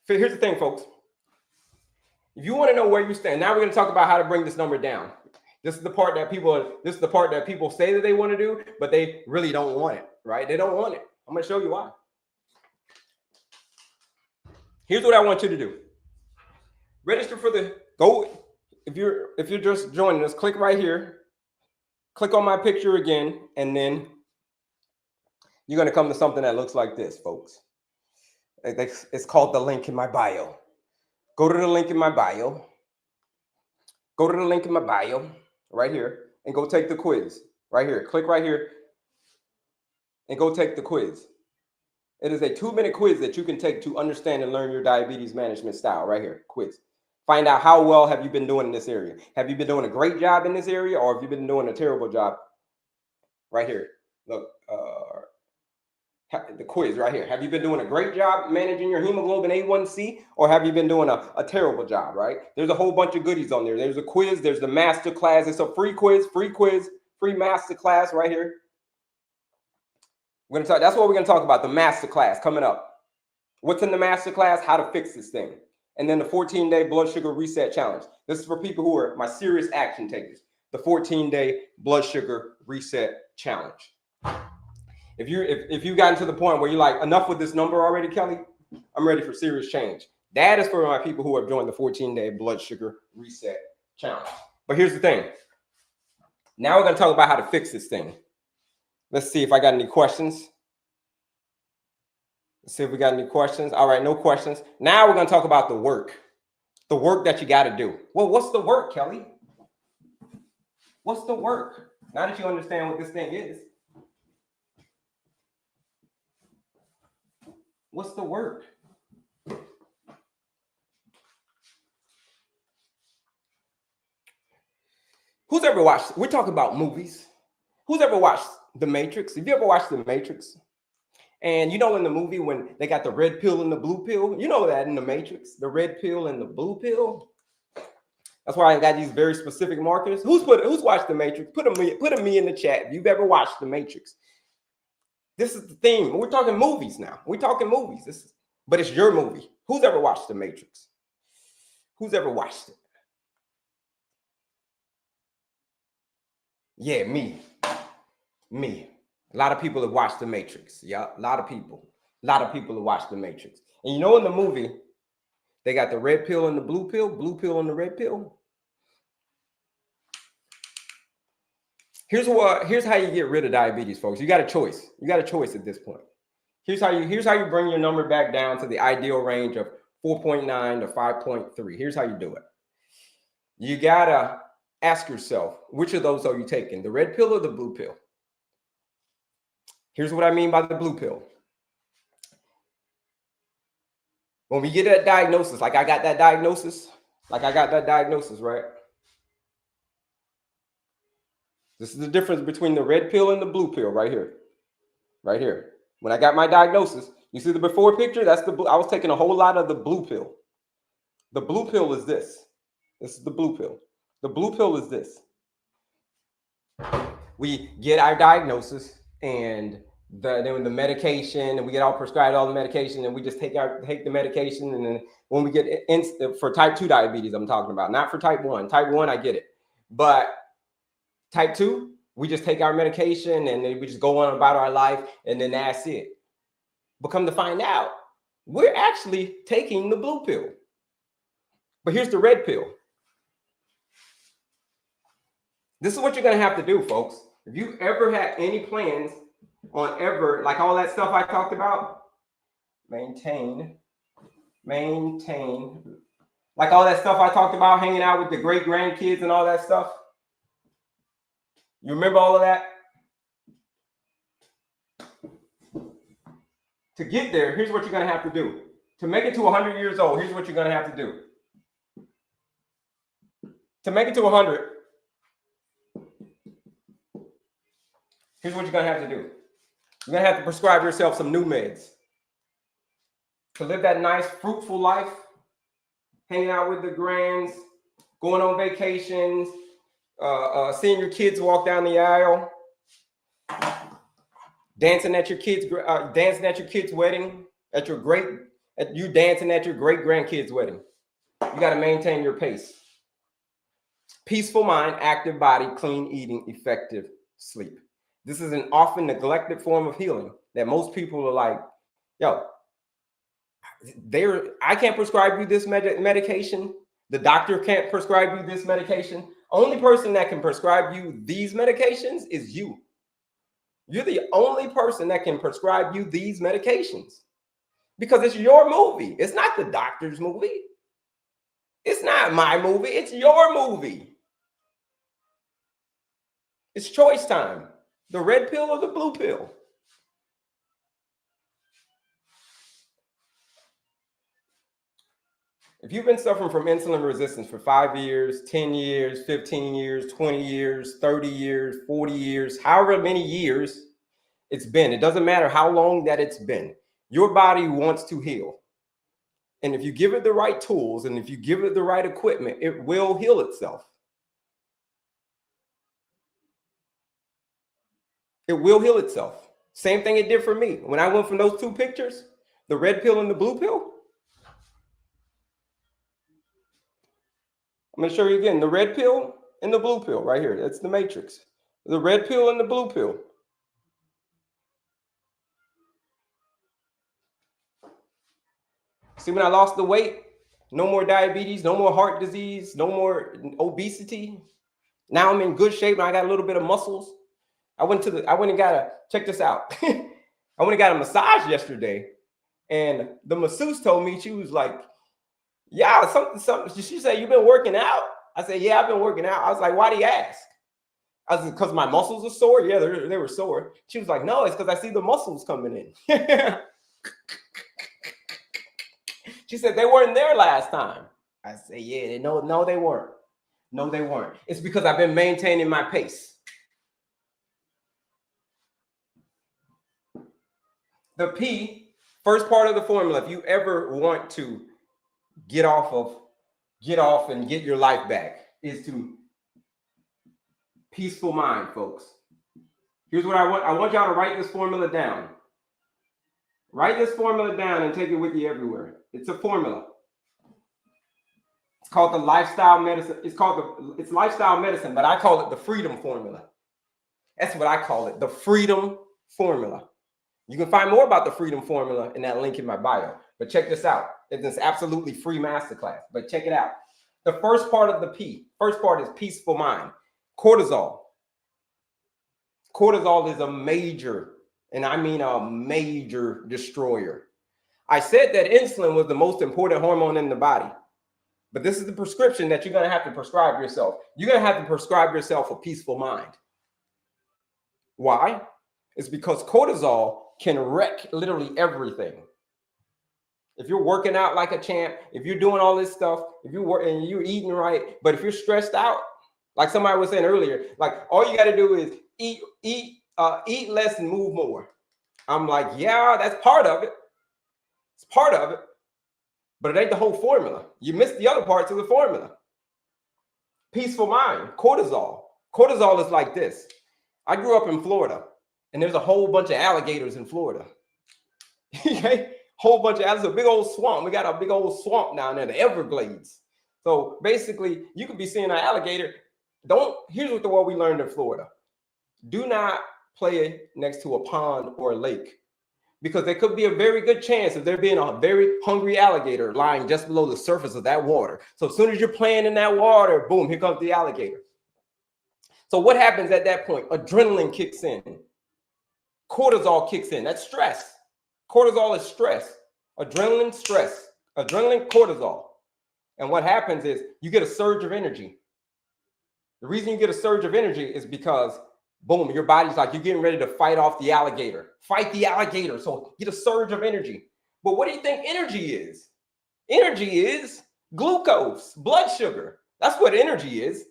Here's the thing, folks. If you want to know where you stand, now we're going to talk about how to bring this number down. This is the part that people say that they want to do, but they really don't want it, right? They don't want it. I'm going to show you why. Here's what I want you to do. Register for if you're just joining us, click right here. Click on my picture again, and then you're going to come to something that looks like this, folks. It's called the link in my bio. Go to the link in my bio. Right here, and go take the quiz right here. Click right here and go take the quiz. It is a 2-minute quiz that you can take to understand and learn your diabetes management style. Right here, quiz. Find out how well have you been doing in this area. Have you been doing a great job in this area, or have you been doing a terrible job? Right here, look, the quiz right here. Have you been doing a great job managing your hemoglobin A1C, or have you been doing a terrible job, right? There's a whole bunch of goodies on there. There's a quiz, there's the master class. It's a free quiz, free master class right here. That's what we're gonna talk about, the master class coming up. What's in the master class? How to fix this thing. And then the 14-day blood sugar reset challenge. This is for people who are my serious action takers. The 14-day blood sugar reset challenge. If you've gotten to the point where you're like, enough with this number already, Kelley, I'm ready for serious change. That is for my people who have joined the 14-day blood sugar reset challenge. But here's the thing. Now we're going to talk about how to fix this thing. Let's see if I got any questions. Let's see if we got any questions. All right, no questions. Now we're going to talk about the work that you got to do. Well, what's the work, Kelley? What's the work? Now that you understand what this thing is. What's the work? Who's ever watched, we're talking about movies. Who's ever watched The Matrix? Have you ever watched The Matrix? And you know in the movie when they got the red pill and the blue pill, you know that in The Matrix, the red pill and the blue pill. That's why I got these very specific markers. Who's watched The Matrix? Put a me in the chat if you've ever watched The Matrix. This is the theme. We're talking movies now. We're talking movies. But it's your movie. Who's ever watched The Matrix? Who's ever watched it? Yeah, me. A lot of people have watched The Matrix. Yeah, a lot of people have watched The Matrix. And you know in the movie, they got the red pill and the blue pill and the red pill. Here's how you get rid of diabetes, folks. You got a choice. At this point. Here's how you bring your number back down to the ideal range of 4.9 to 5.3. Here's how you do it. You gotta ask yourself, which of those are you taking? The red pill or the blue pill? Here's what I mean by the blue pill. When we get that diagnosis, like I got that diagnosis, right? This is the difference between the red pill and the blue pill right here. Right here. When I got my diagnosis, you see the before picture? That's the blue. I was taking a whole lot of the blue pill. The blue pill is this. This is the blue pill. The blue pill is this. We get our diagnosis and then the medication, and we get all prescribed all the medication, and we just take the medication, and then when we get for type 2 diabetes, I'm talking about, not for type 1. Type 1, I get it, but type 2, We just take our medication and then we just go on about our life and then that's it. But come to find out, we're actually taking the blue pill. But here's the red pill. This is what you're going to have to do, folks. If you ever had any plans on ever, like all that stuff I talked about, maintain, like all that stuff I talked about, hanging out with the great grandkids and all that stuff. You remember all of that? To get there, here's what you're going to have to do. To make it to 100 years old, here's what you're going to have to do. To make it to 100, here's what you're going to have to do. You're going to have to prescribe yourself some new meds. To live that nice, fruitful life, hanging out with the grands, going on vacations, seeing your kids walk down the aisle, dancing at your kids' wedding, you dancing at your great grandkids' wedding. You got to maintain your pace. Peaceful mind, active body, clean eating, effective sleep. This is an often neglected form of healing that most people are like, yo, I can't prescribe you this medication. The doctor can't prescribe you this medication. Only person that can prescribe you these medications is you. You're the only person that can prescribe you these medications because it's your movie. It's not the doctor's movie. It's not my movie. It's your movie. It's choice time. The red pill or the blue pill. If you've been suffering from insulin resistance for 5 years, 10 years, 15 years, 20 years, 30 years, 40 years, however many years it's been, it doesn't matter how long that it's been, your body wants to heal. And if you give it the right tools and if you give it the right equipment, it will heal itself. It will heal itself. Same thing it did for me. When I went from those two pictures, the red pill and the blue pill, I'm going to show you again, the red pill and the blue pill right here. That's the matrix. The red pill and the blue pill. See, when I lost the weight, no more diabetes, no more heart disease, no more obesity. Now I'm in good shape and I got a little bit of muscles. I went and got check this out. I went and got a massage yesterday and the masseuse told me, she was like, yeah, something. She said, you've been working out? I said, yeah, I've been working out. I was like, why do you ask? I was like, because my muscles are sore? Yeah, they were sore. She was like, no, it's because I see the muscles coming in. She said, they weren't there last time. I said, yeah, no, they weren't. No, they weren't. It's because I've been maintaining my pace. The P, first part of the formula, if you ever want to get off and get your life back, is to peaceful mind, folks. Here's what I want. I want y'all to write this formula down. Write this formula down and take it with you everywhere. It's a formula. It's called the lifestyle medicine. It's lifestyle medicine, but I call it the freedom formula. That's what I call it, the freedom formula. You can find more about the freedom formula in that link in my bio. But check this out. It's this absolutely free masterclass. But check it out. The first part of the P, first part is peaceful mind. Cortisol. Cortisol is a major, and I mean a major destroyer. I said that insulin was the most important hormone in the body. But this is the prescription that you're going to have to prescribe yourself. You're going to have to prescribe yourself a peaceful mind. Why? It's because cortisol can wreck literally everything. If you're working out like a champ, if you're doing all this stuff, if you work and you're eating right, but if you're stressed out, like somebody was saying earlier, like all you got to do is eat less and move more. I'm like, yeah, that's part of it. It's part of it, but it ain't the whole formula. You missed the other parts of the formula. Peaceful mind, cortisol. Cortisol is like this. I grew up in Florida, and there's a whole bunch of alligators in Florida. Okay? Whole bunch of, it's a big old swamp. We got a big old swamp down there, the Everglades. So basically, you could be seeing an alligator. Here's what we learned in Florida. do not play next to a pond or a lake, because there could be a very good chance of there being a very hungry alligator lying just below the surface of that water. So as soon as you're playing in that water, boom, here comes the alligator. So what happens at that point? Adrenaline kicks in. Cortisol kicks in. That's stress. Cortisol is stress. Adrenaline, stress. Adrenaline, cortisol. And what happens is you get a surge of energy. The reason you get a surge of energy is because, boom, your body's like, you're getting ready to fight off the alligator. Fight the alligator. So get a surge of energy. But what do you think energy is? Energy is glucose, blood sugar. That's what energy is.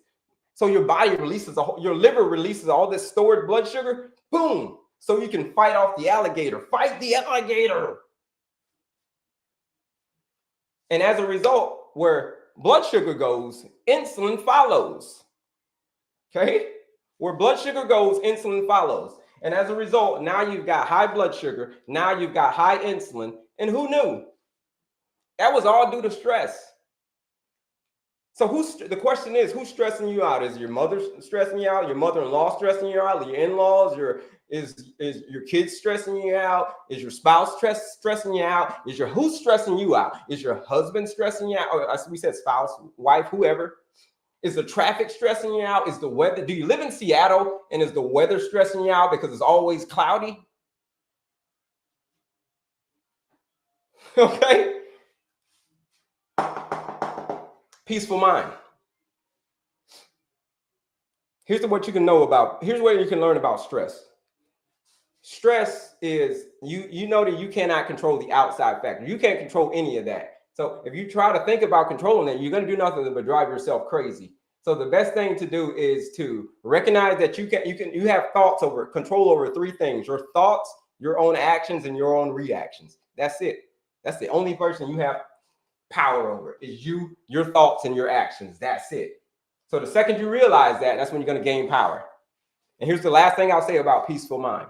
So your body releases, your liver releases all this stored blood sugar. Boom. So you can fight off the alligator. Fight the alligator. And as a result, where blood sugar goes, insulin follows. Okay? Where blood sugar goes, insulin follows. And as a result, now you've got high blood sugar. Now you've got high insulin. And who knew? That was all due to stress. So the question is, who's stressing you out? Is your mother stressing you out? Your mother-in-law stressing you out? Your in-laws? Is your kids stressing you out? Is your spouse stressing you out? Who's stressing you out? Is your husband stressing you out? Or as we said, spouse, wife, whoever. Is the traffic stressing you out? Is the weather? Do you live in Seattle and is the weather stressing you out because it's always cloudy? Okay. Peaceful mind. Here's what you can know about. Here's what you can learn about stress. Stress is, you know that you cannot control the outside factor. You can't control any of that. So if you try to think about controlling it, you're going to do nothing but drive yourself crazy. So the best thing to do is to recognize that you have control over three things: your thoughts, your own actions, and your own reactions. That's it. That's the only person you have power over is you, your thoughts, and your actions. That's it. So the second you realize that, that's when you're going to gain power. And here's the last thing I'll say about peaceful mind.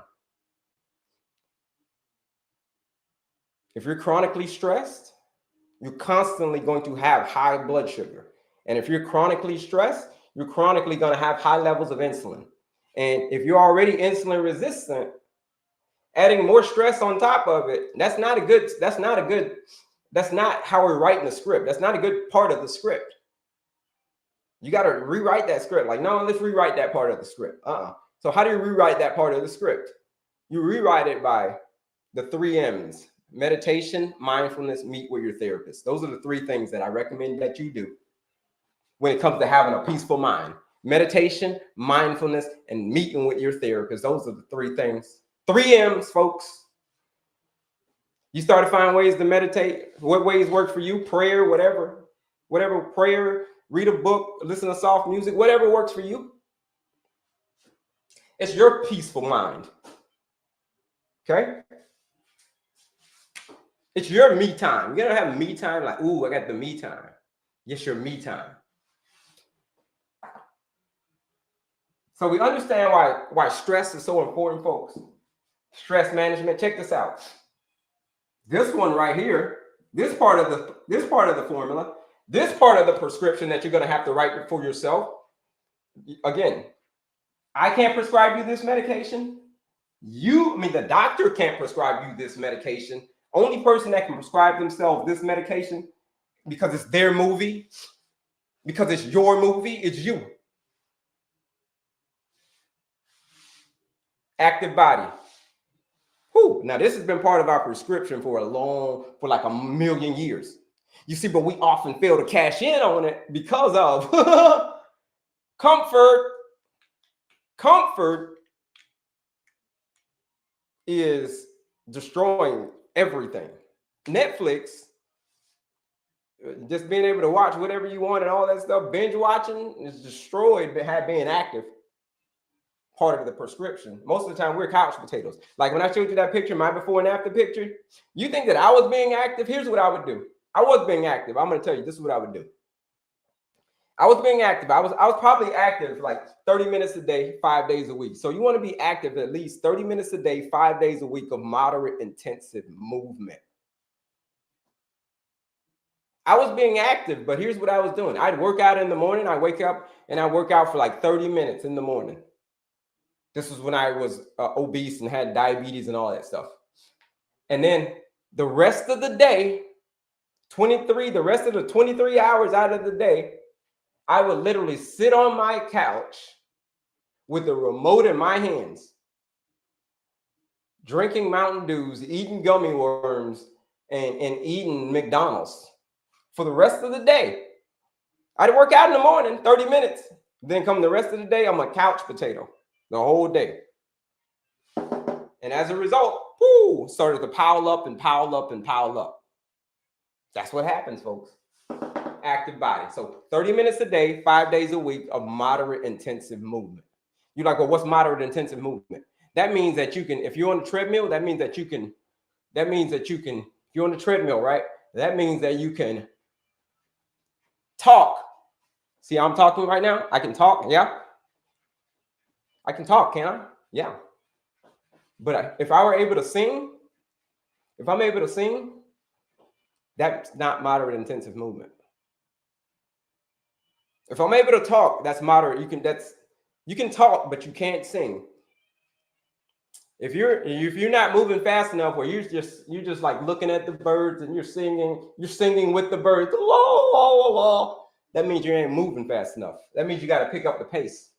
If you're chronically stressed, you're constantly going to have high blood sugar. And if you're chronically stressed, you're chronically going to have high levels of insulin. And if you're already insulin resistant, adding more stress on top of it, that's not how we're writing the script. That's not a good part of the script. You got to rewrite that script. Like, no, let's rewrite that part of the script. So how do you rewrite that part of the script? You rewrite it by the 3 M's: meditation, mindfulness, meet with your therapist. Those are the 3 things that I recommend that you do when it comes to having a peaceful mind. Meditation, mindfulness, and meeting with your therapist. Those are the 3 things. 3 M's, folks. You start to find ways to meditate. What ways work for you? Prayer, whatever prayer, read a book, listen to soft music, whatever works for you. It's your peaceful mind. Okay? It's your me time. You're going to have me time like, ooh, I got the me time. Yes, your me time. So we understand why stress is so important, folks. Stress management. Check this out. This one right here, this part of the formula, this part of the prescription that you're going to have to write for yourself. Again, I can't prescribe you this medication. The doctor can't prescribe you this medication. Only person that can prescribe themselves this medication, because it's their movie, because it's your movie, it's you. Active body. Whew. Now, this has been part of our prescription for like a million years. You see, but we often fail to cash in on it because of comfort. Comfort is destroying everything. Netflix, just being able to watch whatever you want and all that stuff, binge watching is destroyed by being active. Part of the prescription. Most of the time we're couch potatoes. Like when I showed you that picture, my before and after picture, you think that I was being active? Here's what I would do. I was being active. I'm going to tell you, this is what I would do. I was being active. I was probably active like 30 minutes a day, 5 days a week. So you want to be active at least 30 minutes a day, 5 days a week of moderate intensive movement. I was being active, but here's what I was doing. I'd work out in the morning. I wake up and I work out for like 30 minutes in the morning. This was when I was obese and had diabetes and all that stuff. And then the rest of the day, the rest of the 23 hours out of the day, I would literally sit on my couch with the remote in my hands, drinking Mountain Dews, eating gummy worms, and eating McDonald's for the rest of the day. I'd work out in the morning, 30 minutes. Then come the rest of the day, I'm a couch potato the whole day. And as a result, started to pile up and pile up and pile up. That's what happens, folks. Active body. So 30 minutes a day, 5 days a week of moderate intensive movement. You're like, well, what's moderate intensive movement? That means that you can, if you're on the treadmill, if you're on the treadmill, right? That means that you can talk. See how I'm talking right now? I can talk, yeah? I can talk, can I? Yeah. But if I were able to sing, if I'm able to sing, that's not moderate intensive movement. If I'm able to talk, that's moderate. You can talk, but you can't sing. If you're not moving fast enough, where you're just like looking at the birds and you're singing with the birds, that means you ain't moving fast enough. That means you got to pick up the pace.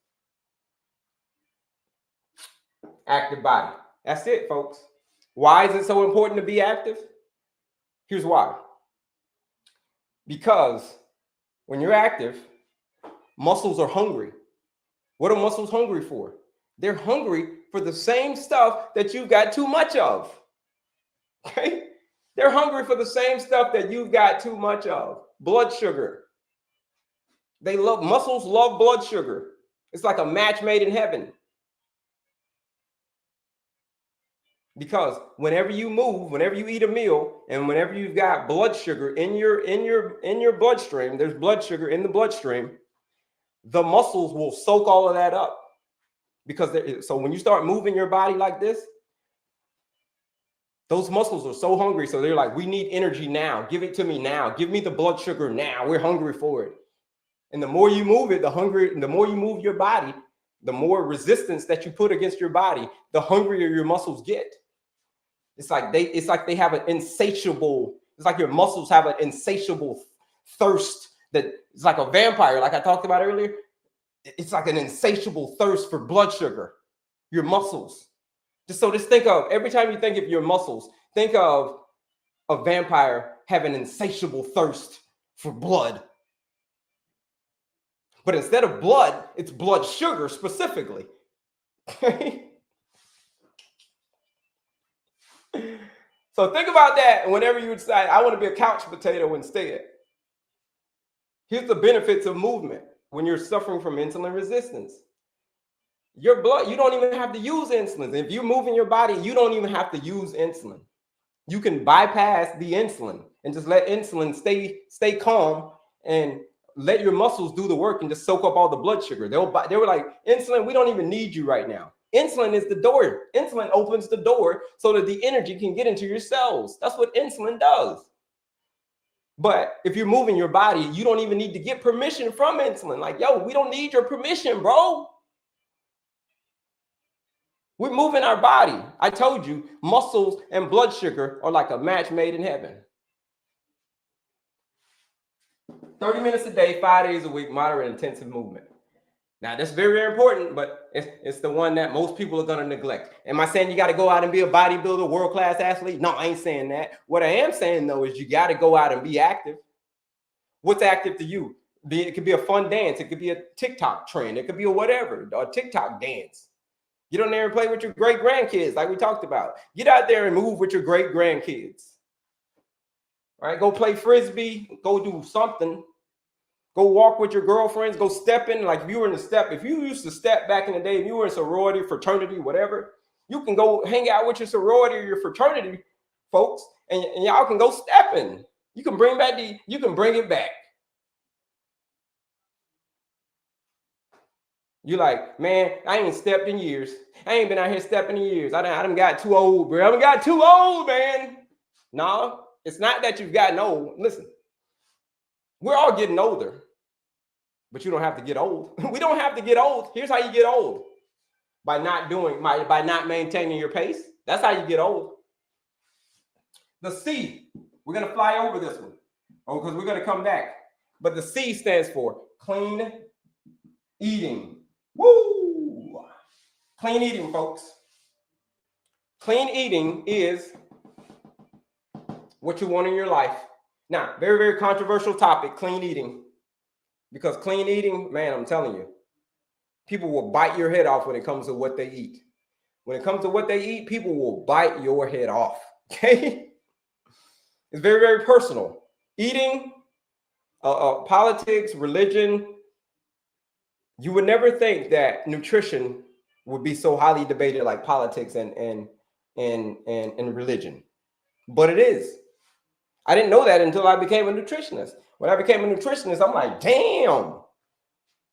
Active body. That's it, folks. Why is it so important to be active? Here's why. Because when you're active, muscles are hungry. What are muscles hungry for? They're hungry for the same stuff that you've got too much of. Okay? They're hungry for the same stuff that you've got too much of. Blood sugar. Muscles love blood sugar. It's like a match made in heaven. Because whenever you move, whenever you eat a meal, and whenever you've got blood sugar in your bloodstream, there's blood sugar in the bloodstream, the muscles will soak all of that up. So when you start moving your body like this, those muscles are so hungry. So they're like, we need energy now. Give it to me now. Give me the blood sugar now. We're hungry for it. And the more you move it, the more you move your body, the more resistance that you put against your body, the hungrier your muscles get. It's like they have an insatiable, it's like your muscles have an insatiable thirst that it's like a vampire, like I talked about earlier. It's like an insatiable thirst for blood sugar, your muscles. Just think of, every time you think of your muscles, think of a vampire having an insatiable thirst for blood. But instead of blood, it's blood sugar specifically. So think about that whenever you decide, I want to be a couch potato instead. Here's the benefits of movement when you're suffering from insulin resistance. Your blood, you don't even have to use insulin. If you're moving your body, you don't even have to use insulin. You can bypass the insulin and just let insulin stay calm and let your muscles do the work and just soak up all the blood sugar. They were like, insulin, we don't even need you right now. Insulin is the door. Insulin opens the door so that the energy can get into your cells. That's what insulin does. But if you're moving your body, you don't even need to get permission from insulin. Like, yo, we don't need your permission, bro. We're moving our body. I told you, muscles and blood sugar are like a match made in heaven. 30 minutes a day, 5 days a week, moderate intensive movement. Now, that's very, very important, but it's the one that most people are going to neglect. Am I saying you got to go out and be a bodybuilder, world-class athlete? No, I ain't saying that. What I am saying, though, is you got to go out and be active. What's active to you? It could be a fun dance. It could be a TikTok trend. It could be a whatever, a TikTok dance. Get on there and play with your great-grandkids like we talked about. Get out there and move with your great-grandkids. All right, go play Frisbee. Go do something. Go walk with your girlfriends. Go step in. Like if you were in the step, if you used to step back in the day, if you were in sorority, fraternity, whatever, you can go hang out with your sorority or your fraternity folks, and y'all can go stepping. You can bring it back. You're like, man, I ain't stepped in years. I ain't been out here stepping in years. I done got too old, bro. I done got too old, man. No, it's not that you've gotten old. Listen, we're all getting older, but you don't have to get old. We don't have to get old. Here's how you get old. by not maintaining your pace. That's how you get old. The C, we're gonna fly over this one, because we're gonna come back. But the C stands for clean eating. Woo! Clean eating, folks. Clean eating is what you want in your life. Now, very, very controversial topic, clean eating. Because clean eating, man, I'm telling you, people will bite your head off when it comes to what they eat. When it comes to what they eat, people will bite your head off. Okay? It's very, very personal. Eating, politics, religion, you would never think that nutrition would be so highly debated like politics and religion. But it is. I didn't know that until I became a nutritionist. When I became a nutritionist, I'm like, damn,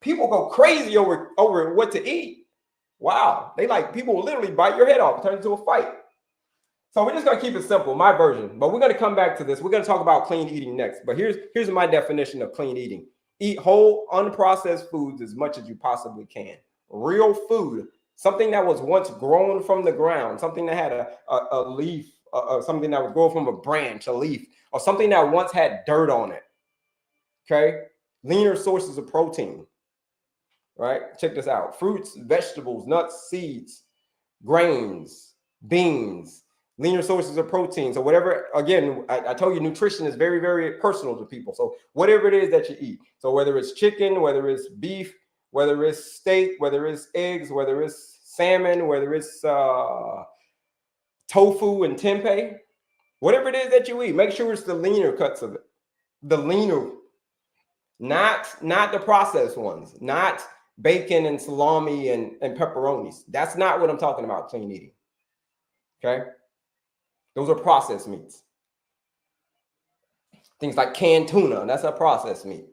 people go crazy over what to eat. Wow. People will literally bite your head off, turn into a fight. So we're just going to keep it simple, my version. But we're going to come back to this. We're going to talk about clean eating next. But here's my definition of clean eating. Eat whole, unprocessed foods as much as you possibly can. Real food, something that was once grown from the ground, something that had a leaf, something that was grown from a branch, a leaf, or something that once had dirt on it. Okay? Leaner sources of protein. Right? Check this out. Fruits, vegetables, nuts, seeds, grains, beans, leaner sources of protein. So whatever, again, I told you nutrition is very, very personal to people. So whatever it is that you eat. So whether it's chicken, whether it's beef, whether it's steak, whether it's eggs, whether it's salmon, whether it's tofu and tempeh, whatever it is that you eat, make sure it's the leaner cuts of it. The leaner, not the processed ones, not bacon and salami and pepperonis. That's not what I'm talking about, clean eating. Okay? Those are processed meats. Things like canned tuna, that's a processed meat.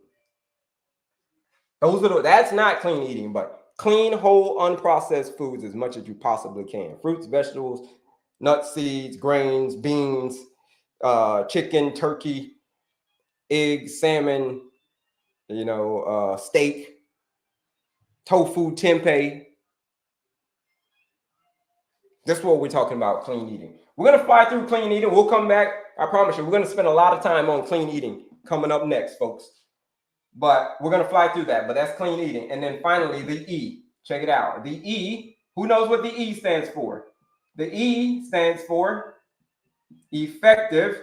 That's not clean eating, but clean, whole, unprocessed foods as much as you possibly can. Fruits, vegetables, nuts, seeds, grains, beans, chicken, turkey, eggs, salmon, steak, tofu, tempeh. That's what we're talking about, clean eating. We're going to fly through clean eating. We'll come back. I promise you, we're going to spend a lot of time on clean eating coming up next, folks. But we're going to fly through that. But that's clean eating. And then finally, the E. Check it out. The E, who knows what the E stands for? The E stands for effective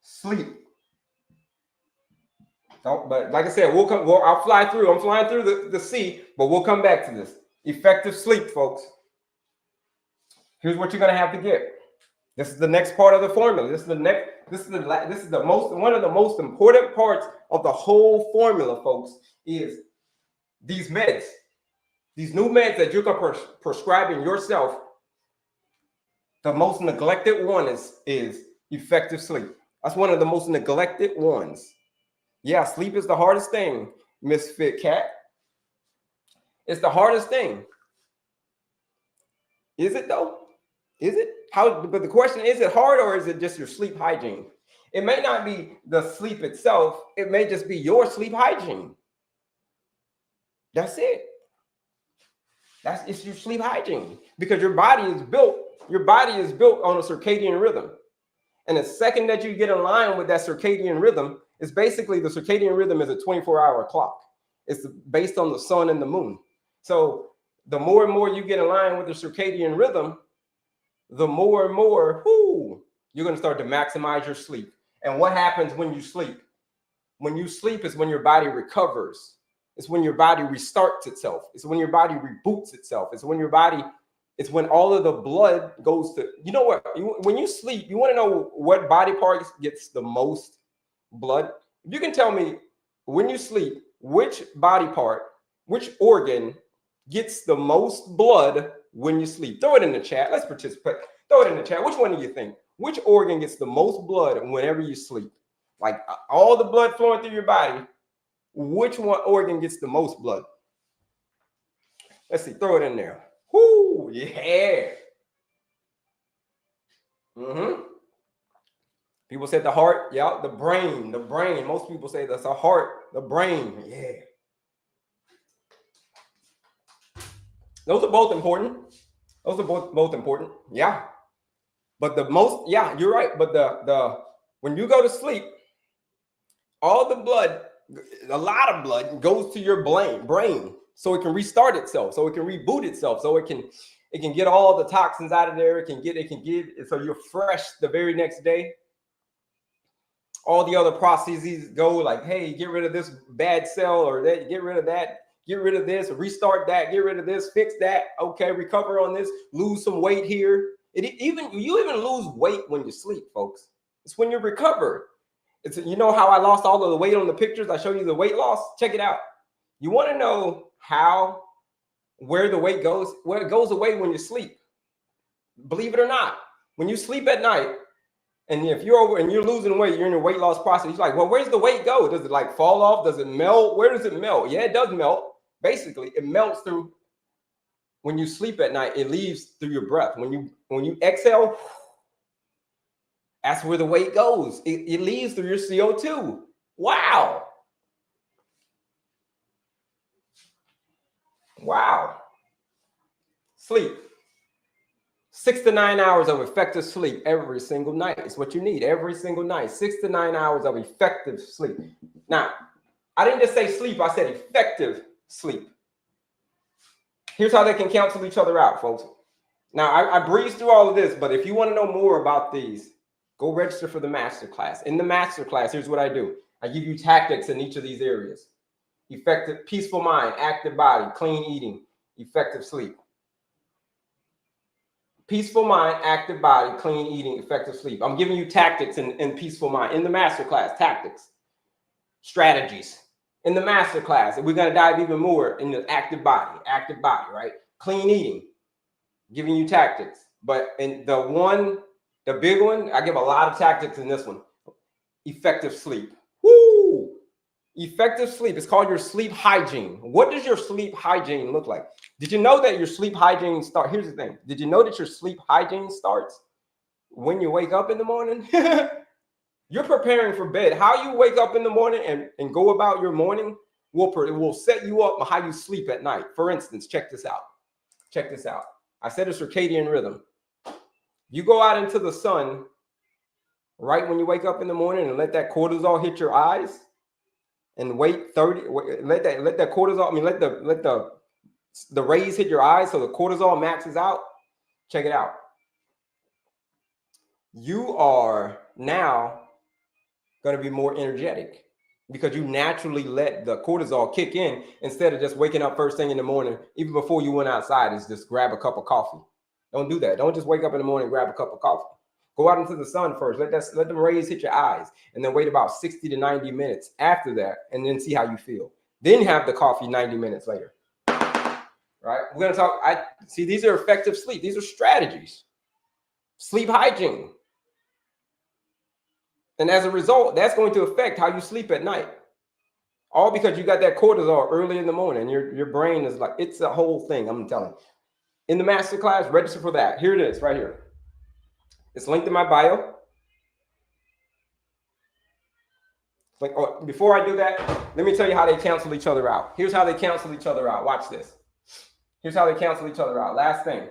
sleep. But like I said, I'll fly through. I'm flying through the C, but we'll come back to this. Effective sleep, folks. Here's what you're going to have to get. This is the next part of the formula. This is one of the most important parts of the whole formula, folks, is these meds. These new meds that you're prescribing yourself. The most neglected one is effective sleep. That's one of the most neglected ones. Yeah, sleep is the hardest thing, Misfit Cat. It's the hardest thing. Is it though? Is it? But the question, is it hard or is it just your sleep hygiene? It may not be the sleep itself. It may just be your sleep hygiene. That's it. It's your sleep hygiene, because your body is built on a circadian rhythm. And the second that you get in line with that circadian rhythm, it's basically, the circadian rhythm is a 24-hour clock. It's based on the sun and the moon. So the more and more you get in line with the circadian rhythm, the more and more, you're going to start to maximize your sleep. And what happens when you sleep? When you sleep is when your body recovers. It's when your body restarts itself. It's when your body reboots itself. It's when all of the blood goes to, you know what? When you sleep, you want to know what body part gets the most blood? If you can tell me, when you sleep, which body part, which organ gets the most blood when you sleep? Throw it in the chat. Let's participate. Throw it in the chat. Which one do you think? Which organ gets the most blood whenever you sleep? Like all the blood flowing through your body, which one organ gets the most blood? Let's see. Throw it in there. Whoo, yeah. People said the heart. Yeah, the brain. Most people say that's the heart, the brain. Yeah. Those are both important. Those are both important. Yeah. But the most, yeah, you're right. But the when you go to sleep, all the blood, a lot of blood goes to your brain so it can restart itself, so it can reboot itself, so it can get all the toxins out of there. It can get so you're fresh the very next day. All the other processes go like, hey, get rid of this bad cell, or that, get rid of that, get rid of this, restart that, get rid of this, fix that. Okay, recover on this, lose some weight here. You even lose weight when you sleep, folks. It's when you recover. It's, you know how I lost all of the weight on the pictures? I showed you the weight loss. Check it out. You want to know where the weight goes? Well, it goes away when you sleep. Believe it or not, when you sleep at night, and if you're over and you're losing weight, you're in your weight loss process. You're like, well, where's the weight go? Does it like fall off? Does it melt? Where does it melt? Yeah, it does melt. Basically, it melts through when you sleep at night. It leaves through your breath. When you exhale, that's where the weight goes. It leaves through your CO2. Wow. Wow. Sleep. 6 to 9 hours of effective sleep every single night is what you need every single night. 6 to 9 hours of effective sleep. Now, I didn't just say sleep, I said effective sleep. Here's how they can cancel each other out, folks. Now, I breezed through all of this, but if you want to know more about these, go register for the masterclass. In the masterclass, here's what I do. I give you tactics in each of these areas. Effective, peaceful mind, active body, clean eating, effective sleep. Peaceful mind, active body, clean eating, effective sleep. I'm giving you tactics in peaceful mind. In the masterclass, tactics, strategies. In the masterclass, we're going to dive even more in the active body, right? Clean eating, giving you tactics. But in the big one, I give a lot of tactics in this one. Effective sleep. Woo! Effective sleep. It's called your sleep hygiene. What does your sleep hygiene look like? Did you know that your sleep hygiene starts? Here's the thing. Did you know that your sleep hygiene starts when you wake up in the morning? You're preparing for bed. How you wake up in the morning and go about your morning will set you up how you sleep at night. For instance, check this out. Check this out. I said a circadian rhythm. You go out into the sun right when you wake up in the morning and let that cortisol hit your eyes. And wait 30. Let that cortisol. I mean, let the rays hit your eyes so the cortisol maxes out. Check it out. You are now going to be more energetic because you naturally let the cortisol kick in instead of just waking up first thing in the morning, even before you went outside, is just grab a cup of coffee. Don't do that. Don't just wake up in the morning and grab a cup of coffee. Go out into the sun first. Let them rays hit your eyes, and then wait about 60 to 90 minutes after that, and then see how you feel. Then have the coffee 90 minutes later. Right? We're going to talk. See, these are effective sleep. These are strategies. Sleep hygiene. And as a result, that's going to affect how you sleep at night. All because you got that cortisol early in the morning. Your brain is like, it's a whole thing, I'm telling you. In the masterclass, register for that. Here it is, right here. It's linked in my bio. Before I do that, let me tell you how they cancel each other out. Here's how they cancel each other out. Watch this. Here's how they cancel each other out. Last thing.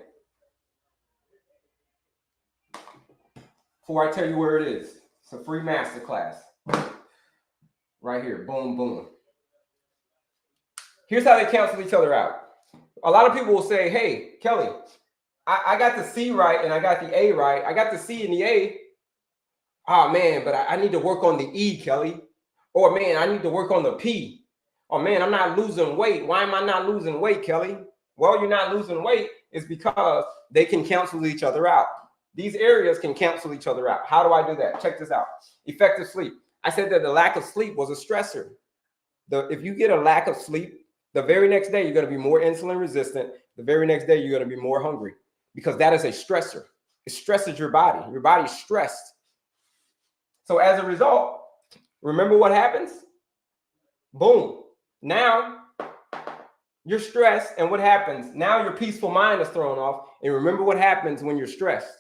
Before I tell you where it is. It's a free masterclass. Right here. Boom, boom. Here's how they cancel each other out. A lot of people will say, hey, Kelley, I got the C right and I got the A right. I got the C and the A. Oh, man, but I need to work on the E, Kelley. Or, man, I need to work on the P. Oh, man, I'm not losing weight. Why am I not losing weight, Kelley? Well, you're not losing weight is because they can cancel each other out. These areas can cancel each other out. How do I do that? Check this out. Effective sleep. I said that the lack of sleep was a stressor. If you get a lack of sleep, the very next day, you're going to be more insulin resistant. The very next day, you're going to be more hungry because that is a stressor. It stresses your body. Your body's stressed. So as a result, remember what happens? Boom. Now you're stressed. And what happens? Now your peaceful mind is thrown off. And remember what happens when you're stressed.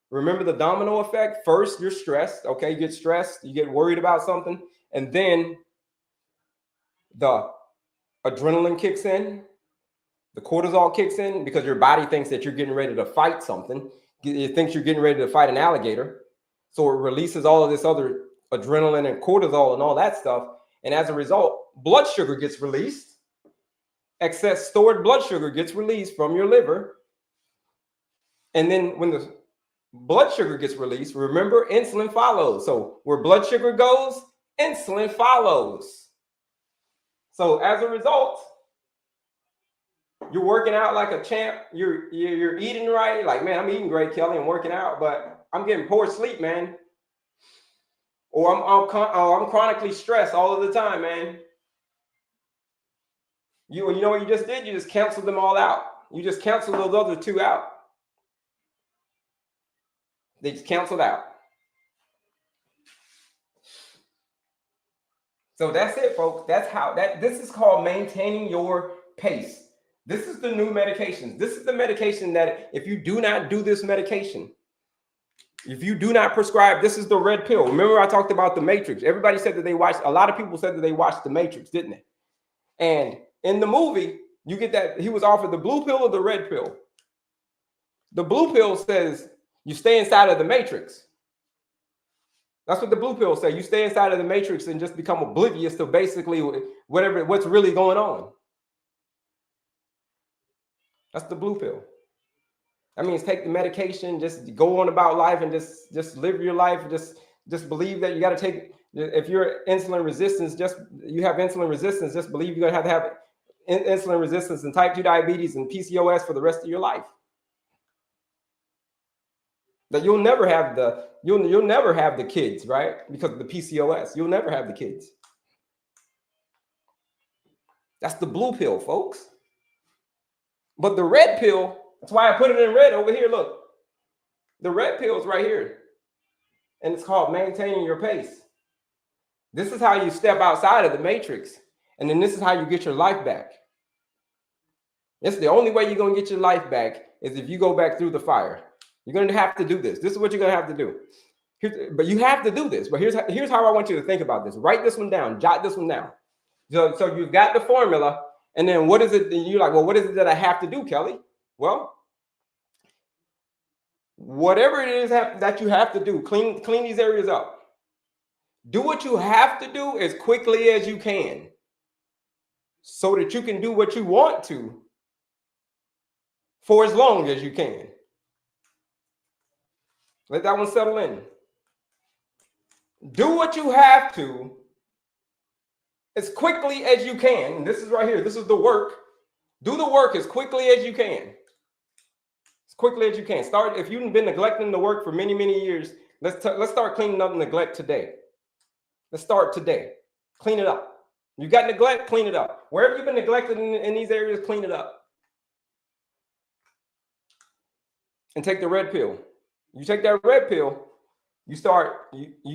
Remember the domino effect? First, you're stressed. Okay, you get stressed. You get worried about something. And then the adrenaline kicks in. The cortisol kicks in because your body thinks that you're getting ready to fight something. It thinks you're getting ready to fight an alligator. So it releases all of this other adrenaline and cortisol and all that stuff. And as a result, blood sugar gets released. Excess stored blood sugar gets released from your liver. And then when the blood sugar gets released, remember, insulin follows. So where blood sugar goes, insulin follows. So as a result, you're working out like a champ. You're eating right. Like, man, I'm eating great, Kelley. I'm working out, but I'm getting poor sleep, man. Or I'm chronically stressed all of the time, man. You know what you just did? You just canceled them all out. You just canceled those other two out. They just canceled out. So that's it, folks. That's how this is called maintaining your pace. This is the new medications. This is the medication that if you do not do this medication, if you do not prescribe, this is the red pill. Remember I talked about the Matrix. Everybody said that they watched, a lot of people said that they watched the Matrix, didn't they? And in the movie, you get that he was offered the blue pill or the red pill. The blue pill says you stay inside of the Matrix. That's what the blue pill says. You stay inside of the Matrix and just become oblivious to basically what's really going on. That's the blue pill. That means take the medication, just go on about life and just live your life. Just believe that you got to take, if you're insulin resistance, you have insulin resistance, just believe you're going to have insulin resistance and type 2 diabetes and PCOS for the rest of your life. That you'll never have the kids, right? Because of the PCOS. You'll never have the kids. That's the blue pill, folks. But the red pill, that's why I put it in red over here. Look, the red pill is right here. And it's called maintaining your pace. This is how you step outside of the Matrix. And then this is how you get your life back. It's the only way you're going to get your life back is if you go back through the fire. You're going to have to do this. This is what you're going to have to do. But you have to do this. But here's how I want you to think about this. Write this one down. Jot this one down. So you've got the formula. And then what is it? And you're like, well, what is it that I have to do, Kelley? Well, whatever it is that you have to do, clean these areas up. Do what you have to do as quickly as you can so that you can do what you want to for as long as you can. Let that one settle in. Do what you have to as quickly as you can. And this is right here. This is the work. Do the work as quickly as you can. As quickly as you can. Start, if you've been neglecting the work for many, many years, let's start cleaning up neglect today. Let's start today. Clean it up. You got neglect, clean it up. Wherever you've been neglected in these areas, clean it up. And take the red pill. You take that red pill, you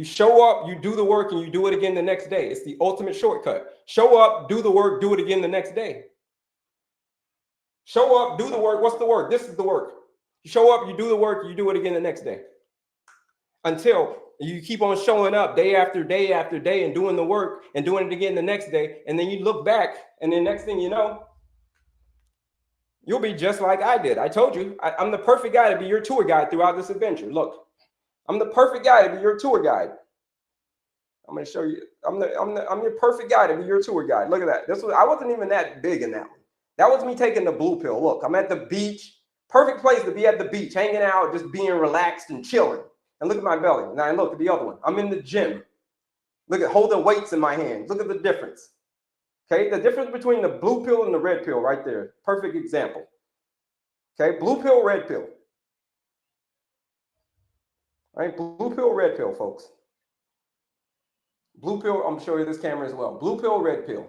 show up, you do the work, and you do it again the next day. It's the ultimate shortcut. Show up, do the work, do it again the next day. Show up, do the work. What's the work? This is the work. You show up, you do the work, you do it again the next day. Until you keep on showing up day after day after day and doing the work and doing it again the next day. And then you look back, and then next thing you know, you'll be just like I did. I told you, I'm the perfect guy to be your tour guide throughout this adventure. Look, I'm the perfect guy to be your tour guide. I'm going to show you. I'm your perfect guy to be your tour guide. Look at that. I wasn't even that big in that one. That was me taking the blue pill. Look, I'm at the beach. Perfect place to be at the beach, hanging out, just being relaxed and chilling. And look at my belly. Now look at the other one. I'm in the gym. Look at holding weights in my hands. Look at the difference. Okay, the difference between the blue pill and the red pill right there. Perfect example. Okay, blue pill, red pill. All right, blue pill, red pill, folks. Blue pill, I'm going to show you this camera as well. Blue pill, red pill.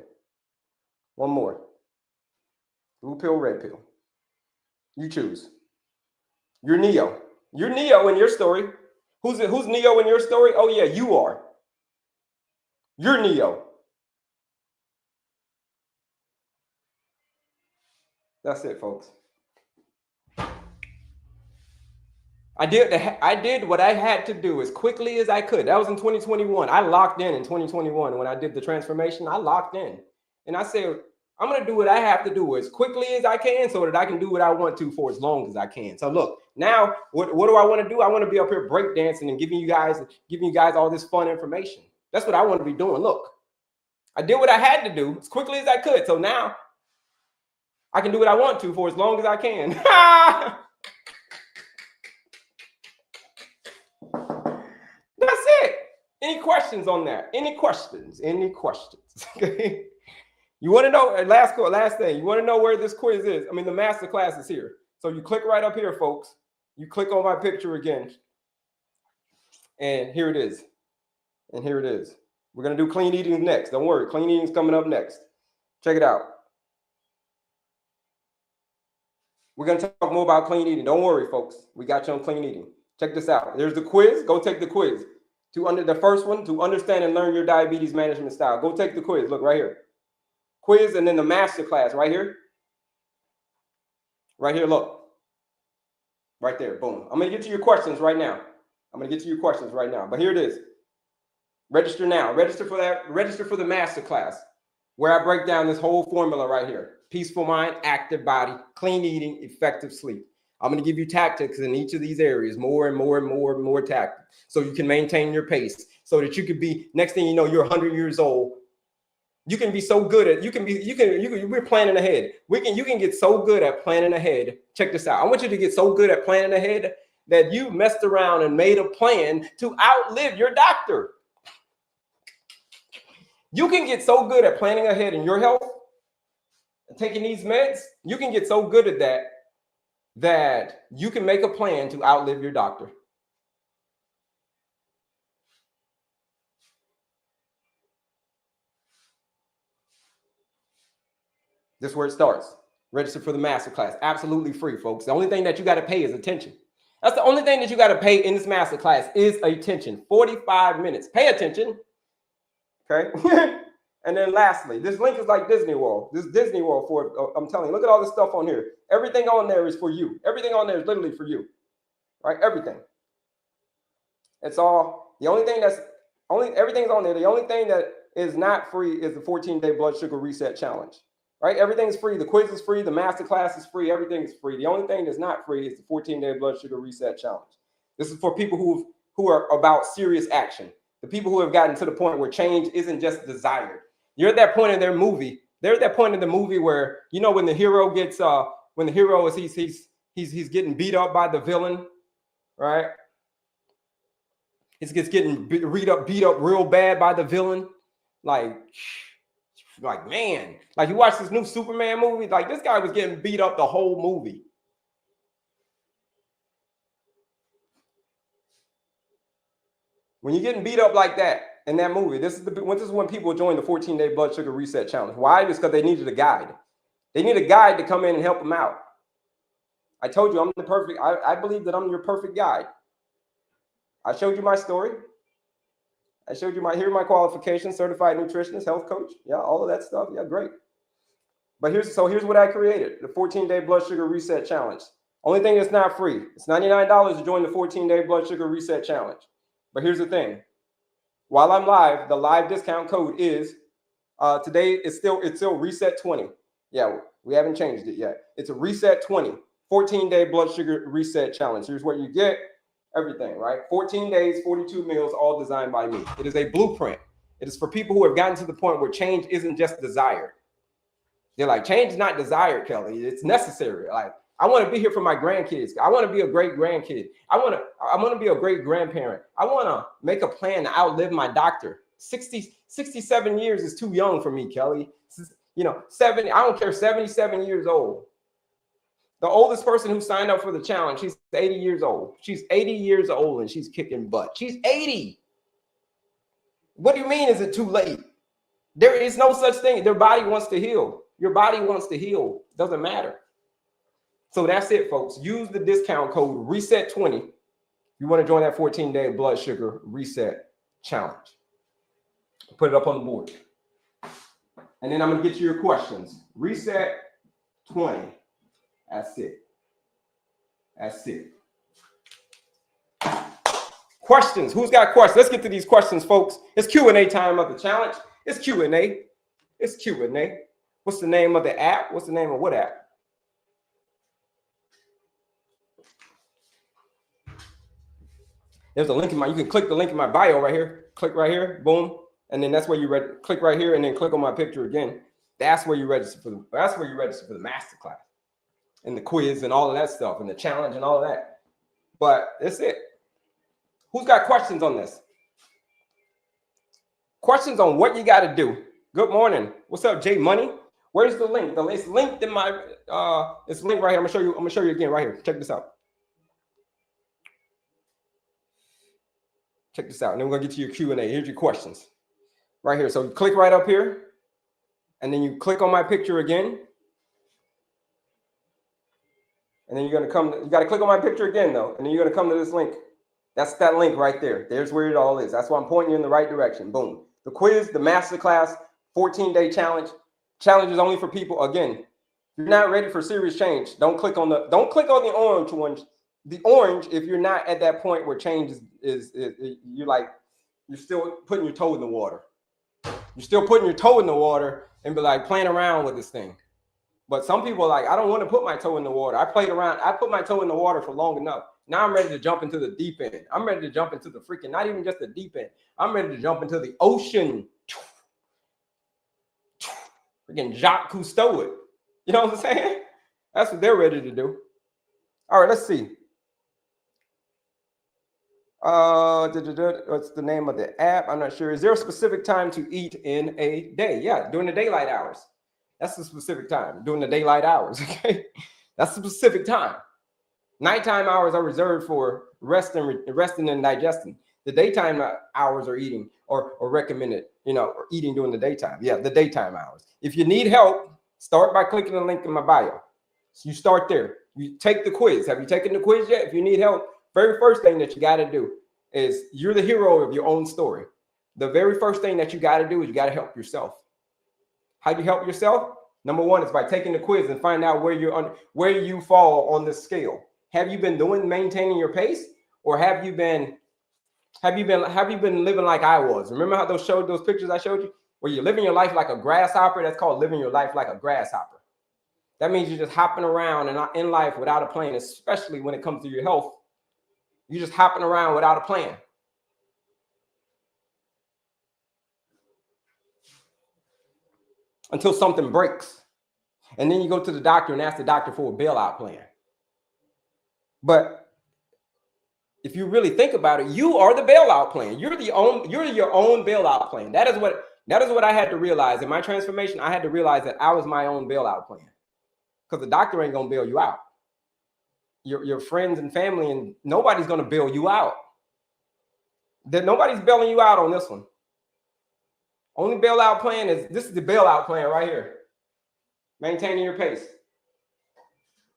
One more. Blue pill, red pill. You choose. You're Neo. You're Neo in your story. Who's Neo in your story? Oh yeah, you are. You're Neo. That's it, folks. I did what I had to do as quickly as I could. That was in 2021. I locked in 2021 when I did the transformation. I locked in. And I said, I'm going to do what I have to do as quickly as I can so that I can do what I want to for as long as I can. So look, now what do I want to do? I want to be up here breakdancing and giving you guys all this fun information. That's what I want to be doing. Look, I did what I had to do as quickly as I could. So now I can do what I want to for as long as I can. That's it. Any questions on that? Any questions? Okay. You want to know, last thing, you want to know where this quiz is? I mean, the master class is here. So you click right up here, folks. You click on my picture again. And here it is. And here it is. We're going to do clean eating next. Don't worry. Clean eating is coming up next. Check it out. We're going to talk more about clean eating. Don't worry, folks. We got you on clean eating. Check this out. There's the quiz. Go take the quiz. The first one, to understand and learn your diabetes management style. Go take the quiz. Look right here. Quiz, and then the master class right here. Right here, look. Right there, boom. I'm going to get to your questions right now. But here it is. Register now. Register for that. Register for the master class, where I break down this whole formula right here. Peaceful mind, active body, clean eating, effective sleep. I'm going to give you tactics in each of these areas, more and more tactics, so you can maintain your pace, so that you could be, next thing you know, you're 100 years old. You can be so good at, we're planning ahead. You can get so good at planning ahead. Check this out. I want you to get so good at planning ahead that you messed around and made a plan to outlive your doctor. You can get so good at planning ahead in your health and taking these meds. You can get so good at that you can make a plan to outlive your doctor. This is where it starts. Register for the masterclass. Absolutely free, folks. The only thing that you got to pay is attention. That's the only thing that you got to pay in this masterclass is attention. 45 minutes. Pay attention. Okay. And then lastly, this link is like Disney World. This is Disney World I'm telling you, look at all this stuff on here. Everything on there is for you. Everything on there is literally for you. Right? Everything. It's all, everything's on there. The only thing that is not free is the 14-day blood sugar reset challenge. Right? Everything's free. The quiz is free. The master class is free. Everything is free. The only thing that's not free is the 14-day blood sugar reset challenge. This is for people who are about serious action. The people who have gotten to the point where change isn't just desired. You're at that point in their movie. They're at that point in the movie where, you know, when the hero gets, he's getting beat up by the villain, right? He's getting beat up real bad by the villain. Like, man, like you watch this new Superman movie, like this guy was getting beat up the whole movie. When you're getting beat up like that in that movie, this is when people join the 14-day blood sugar reset challenge. Why? It's because they needed a guide. They need a guide to come in and help them out. I told you I'm the perfect, I believe that I'm your perfect guide. I showed you my story. I showed you here are my qualifications: certified nutritionist, health coach. Yeah, all of that stuff. Yeah, great. But here's what I created: the 14-day blood sugar reset challenge. Only thing that's not free. It's $99 to join the 14-day blood sugar reset challenge. But here's the thing: while I'm live, the live discount code is today. It's still reset 20. Yeah, we haven't changed it yet. It's a reset 20, 14-day blood sugar reset challenge. Here's what you get. Everything, right? 14 days, 42 meals, all designed by me. It is a blueprint. It is for people who have gotten to the point where change isn't just desired. They're like, change is not desired, Kelley. It's necessary. Like, I want to be here for my grandkids. I want to be a great grandkid. I want to be a great grandparent. I want to make a plan to outlive my doctor. 67 years is too young for me, Kelley. You know, 70, I don't care, 77 years old. The oldest person who signed up for the challenge, she's 80 years old. She's 80 years old and she's kicking butt. She's 80. What do you mean, is it too late? There is no such thing. Their body wants to heal. Your body wants to heal. Doesn't matter. So that's it, folks. Use the discount code RESET20. You want to join that 14-day blood sugar reset challenge. Put it up on the board. And then I'm going to get you your questions. RESET20. That's it. That's it. Questions. Who's got questions? Let's get to these questions, folks. It's Q&A time of the challenge. It's Q&A. It's Q&A. What's the name of the app? What's the name of what app? There's a link in my, you can click the link in my bio right here. Click right here, boom. And then that's where you click right here and then click on my picture again. That's where you register for the, masterclass and the quiz and all of that stuff and the challenge and all of that. But that's it. Who's got questions on this? Questions on what you got to do. Good morning. What's up, Jay Money? Where's the link? It's linked in my it's linked right here. I'm gonna show you again right here. Check this out. Check this out. And then we're gonna get to your Q&A. Here's your questions. Right here. So you click right up here, and then you click on my picture again. And then you're gonna come, you gotta click on my picture again though, and then you're gonna come to this link. That's that link right there. There's where it all is. That's why I'm pointing you in the right direction. Boom. The quiz, the masterclass, 14-day challenge. Challenge is only for people, again, if you're not ready for serious change, don't click on the orange one. The orange, if you're not at that point where change is you're still putting your toe in the water. You're still putting your toe in the water and be like playing around with this thing. But some people are like, I don't want to put my toe in the water. I played around. I put my toe in the water for long enough. Now I'm ready to jump into the deep end. I'm ready to jump into the freaking, not even just the deep end. I'm ready to jump into the ocean. Freaking Jacques Cousteau it. You know what I'm saying? That's what they're ready to do. All right, let's see. What's the name of the app? I'm not sure. Is there a specific time to eat in a day? Yeah, during the daylight hours. That's the specific time. During the daylight hours, okay? That's the specific time. Nighttime hours are reserved for resting and digesting. The daytime hours are eating or recommended, or eating during the daytime. Yeah, the daytime hours. If you need help, start by clicking the link in my bio. So you start there. You take the quiz. Have you taken the quiz yet? If you need help, very first thing that you got to do is you're the hero of your own story. The very first thing that you got to do is you got to help yourself. How do you help yourself? Number one is by taking the quiz and find out where you fall on this scale. Have you been maintaining your pace, or have you been living like I was? Remember how those pictures I showed you, where you're living your life like a grasshopper? That's called living your life like a grasshopper. That means you're just hopping around and in life without a plan, especially when it comes to your health. You're just hopping around without a plan. Until something breaks. And then you go to the doctor and ask the doctor for a bailout plan. But if you really think about it, you are the bailout plan. You're your own bailout plan. That is what I had to realize in my transformation. I had to realize that I was my own bailout plan. Because the doctor ain't gonna bail you out. Your friends and family, and nobody's gonna bail you out. Nobody's bailing you out on this one. Only bailout plan this is the bailout plan right here. Maintaining your pace.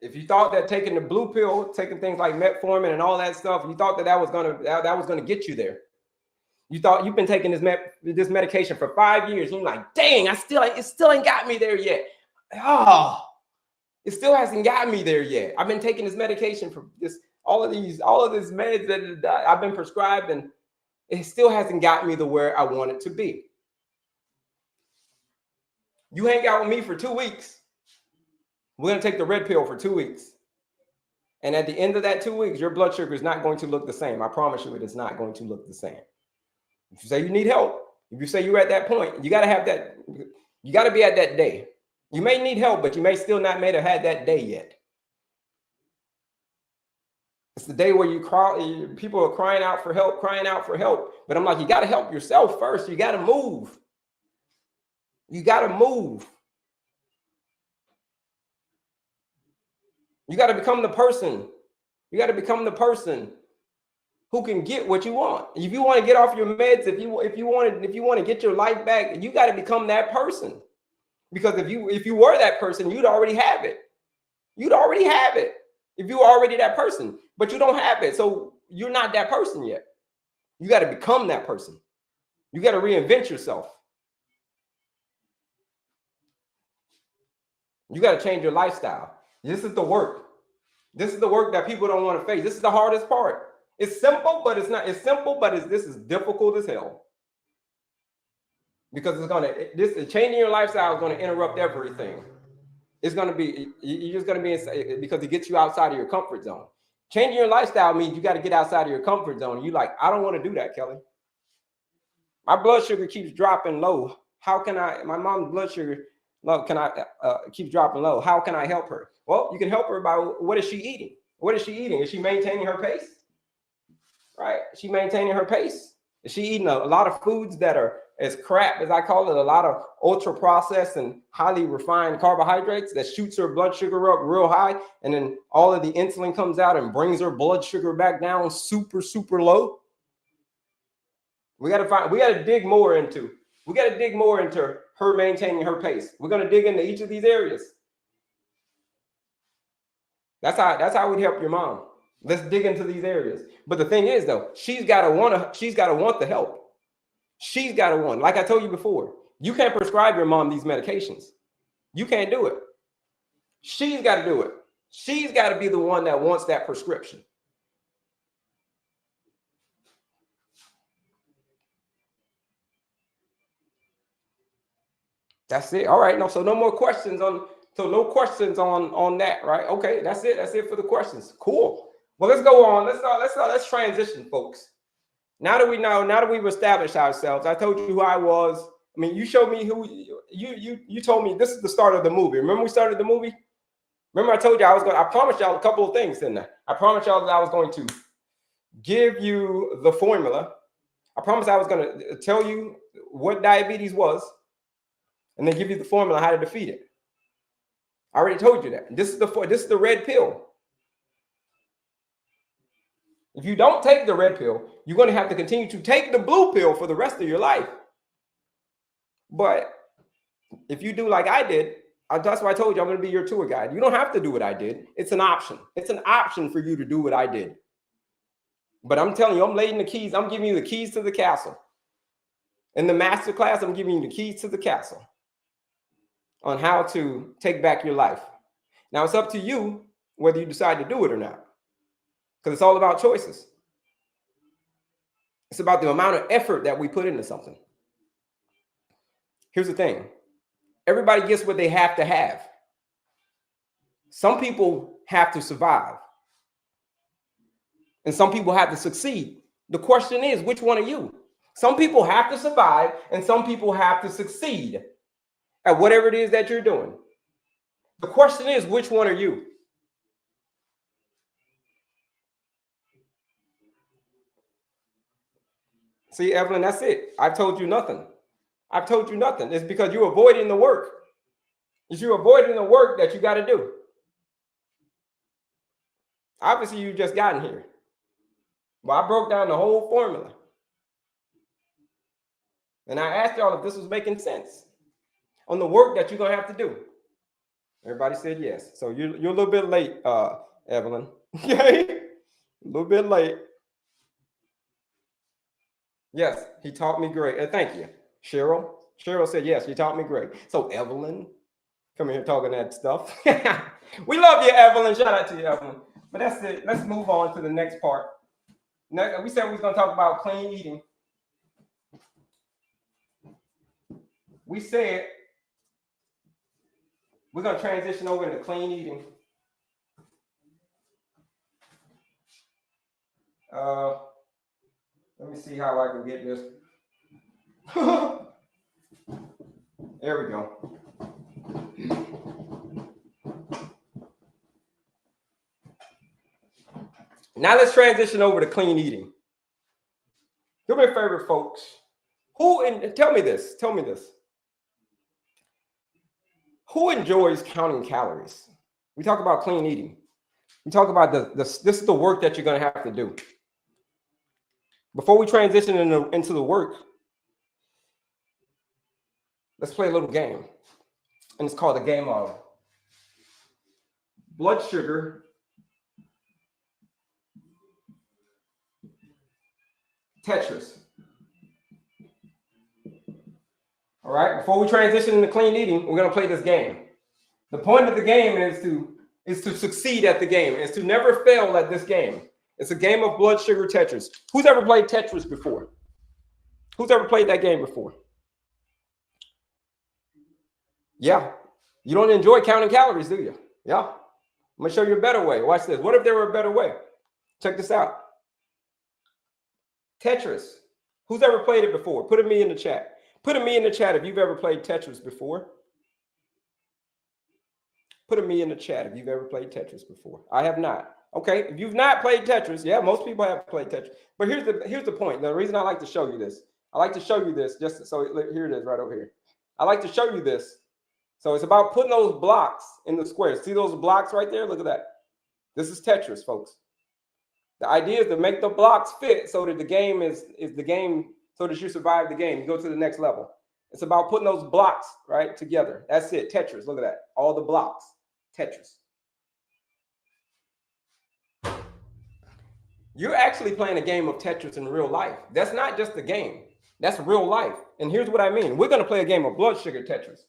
If you thought that taking the blue pill, taking things like metformin and all that stuff, you thought that was gonna get you there. You thought you've been taking this medication for 5 years, and you're like, dang, it still ain't got me there yet. Oh, it still hasn't got me there yet. I've been taking this medication for all of these meds that I've been prescribed, and it still hasn't got me to where I want it to be. You hang out with me for 2 weeks. We're going to take the red pill for 2 weeks. And at the end of that 2 weeks, your blood sugar is not going to look the same. I promise you, it is not going to look the same. If you say you need help, if you say you're at that point, you got to have that. You got to be at that day. You may need help, but you may still not have had that day yet. It's the day where people are crying out for help. But I'm like, you got to help yourself first. You got to move. You got to move. You got to become the person. You got to become the person who can get what you want. If you want to get off your meds, if you want to get your life back, you got to become that person. Because if you were that person, you'd already have it. You'd already have it. If you were already that person, but you don't have it, so you're not that person yet. You got to become that person. You got to reinvent yourself. You got to change your lifestyle. This is the work. This is the work that people don't want to face. This is the hardest part. It's simple, but it's not. It's simple, but this is difficult as hell. because this changing your lifestyle is going to interrupt everything. It's going to be, you're just going to be because it gets you outside of your comfort zone. Changing your lifestyle means you got to get outside of your comfort zone. You like, I don't want to do that, Kelley. My blood sugar keeps dropping low. How can my mom's blood sugar keeps dropping low? How can I help her? Well, you can help her by what is she eating? What is she eating? Is she maintaining her pace? Right? Is she maintaining her pace? Is she eating a lot of foods that are as crap, as I call it, a lot of ultra processed and highly refined carbohydrates that shoots her blood sugar up real high, and then all of the insulin comes out and brings her blood sugar back down super, super low? We got to dig more into her maintaining her pace. We're going to dig into each of these areas. That's how we'd help your mom. Let's dig into these areas. But the thing is, though, she's got to want the help. She's got to want. Like I told you before, you can't prescribe your mom these medications. You can't do it. She's got to do it. She's got to be the one that wants that prescription. That's it. All right. So no more questions on that, right? Okay, that's it. That's it for the questions. Cool. Well, let's go on. Let's transition, folks. Now that we've established ourselves, I told you who I was. I mean, you showed me who you told me this is the start of the movie. Remember we started the movie? Remember I told you I promised y'all a couple of things, didn't I? I promised y'all that I was going to give you the formula. I promised I was going to tell you what diabetes was and then give you the formula how to defeat it. I already told you that. This is the red pill. If you don't take the red pill, you're going to have to continue to take the blue pill for the rest of your life. But if you do like I did, that's why I told you I'm going to be your tour guide. You don't have to do what I did. It's an option. It's an option for you to do what I did. But I'm telling you, I'm laying the keys. I'm giving you the keys to the castle. In the master class, I'm giving you the keys to the castle on how to take back your life. Now, it's up to you whether you decide to do it or not. Because it's all about choices. It's about the amount of effort that we put into something. Here's the thing. Everybody gets what they have to have. Some people have to survive. And some people have to succeed. The question is, which one are you? Some people have to survive and some people have to succeed at whatever it is that you're doing. The question is, which one are you? See, Evelyn, that's it. I've told you nothing. I've told you nothing. It's because you're avoiding the work. It's you avoiding the work that you got to do. Obviously, you just gotten here. Well, I broke down the whole formula. And I asked y'all if this was making sense on the work that you're going to have to do. Everybody said yes. So you're a little bit late, Evelyn. Okay? A little bit late. Yes, he taught me great. Thank you. Cheryl said, yes, you taught me great. So Evelyn, come here talking that stuff. We love you, Evelyn. Shout out to you, Evelyn. But that's it. Let's move on to the next part. Next, we said we was going to talk about clean eating. We said we're going to transition over into clean eating. Let me see how I can get this. There we go. Now let's transition over to clean eating. Do me a favor, folks. Tell me this. Who enjoys counting calories? We talk about clean eating. We talk about this is the work that you're going to have to do. Before we transition into the work, let's play a little game. And it's called the game of blood sugar Tetris. All right, before we transition into clean eating, we're going to play this game. The point of the game is to succeed at the game, is to never fail at this game. It's a game of blood sugar Tetris. Who's ever played Tetris before? Who's ever played that game before? Yeah. You don't enjoy counting calories, do you? Yeah. I'm going to show you a better way. Watch this. What if there were a better way? Check this out. Tetris. Who's ever played it before? Put a me in the chat. Put a me in the chat if you've ever played Tetris before. Put a me in the chat if you've ever played Tetris before. I have not. Okay, if you've not played Tetris, yeah, most people have played Tetris. But here's the point. The reason I like to show you this, I like to show you this just so here it is right over here. I like to show you this. So it's about putting those blocks in the squares. See those blocks right there? Look at that. This is Tetris, folks. The idea is to make the blocks fit so that the game is the game, so that you survive the game. You go to the next level. It's about putting those blocks right together. That's it. Tetris. Look at that. All the blocks. Tetris. You're actually playing a game of Tetris in real life. That's not just a game. That's real life. And here's what I mean. We're going to play a game of blood sugar Tetris.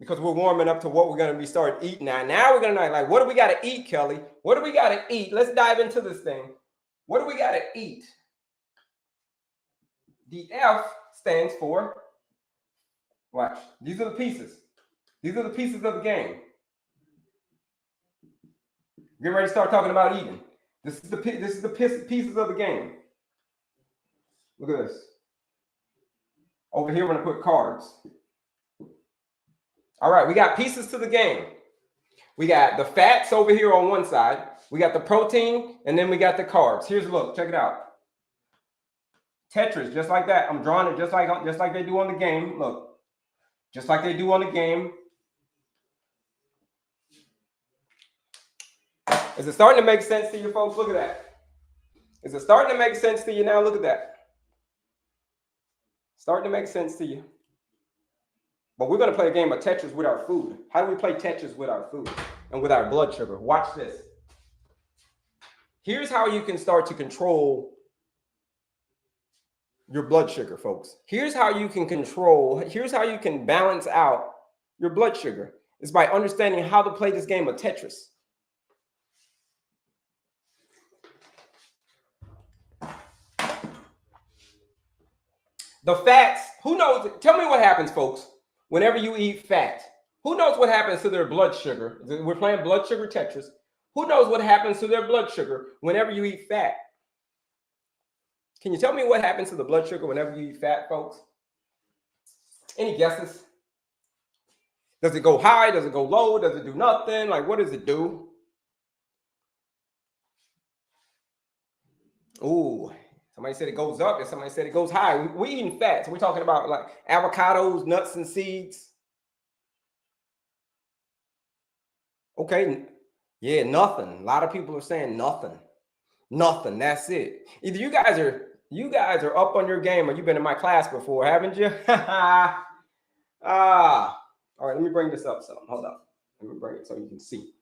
Because we're warming up to what we're going to be start eating now. Now we're going to like, what do we got to eat, Kelley? What do we got to eat? Let's dive into this thing. What do we got to eat? The F stands for, watch, these are the pieces. These are the pieces of the game. Get ready to start talking about eating. This is the pieces of the game. Look at this. Over here, we're going to put cards. All right, we got pieces to the game. We got the fats over here on one side. We got the protein, and then we got the carbs. Here's a look. Check it out. Tetris, just like that. I'm drawing it just like they do on the game. Look, just like they do on the game. Is it starting to make sense to you folks? Look at that. Is it starting to make sense to you now? Look at that. Starting to make sense to you. But we're going to play a game of Tetris with our food. How do we play Tetris with our food and with our blood sugar? Watch this. Here's how you can start to control your blood sugar, folks. Here's how you can balance out your blood sugar. It's by understanding how to play this game of Tetris. The fats, who knows? Tell me what happens, folks, whenever you eat fat. Who knows what happens to their blood sugar? We're playing blood sugar Tetris. Who knows what happens to their blood sugar whenever you eat fat? Can you tell me what happens to the blood sugar whenever you eat fat, folks? Any guesses? Does it go high? Does it go low? Does it do nothing? Like, what does it do? Ooh. Somebody said it goes up, and somebody said it goes high. We eating fat, so we're talking about like avocados, nuts, and seeds. Okay, yeah, nothing. A lot of people are saying nothing. Nothing. That's it. Either you guys are up on your game, or you've been in my class before, haven't you? All right. Let me bring this up. So hold up. Let me bring it so you can see.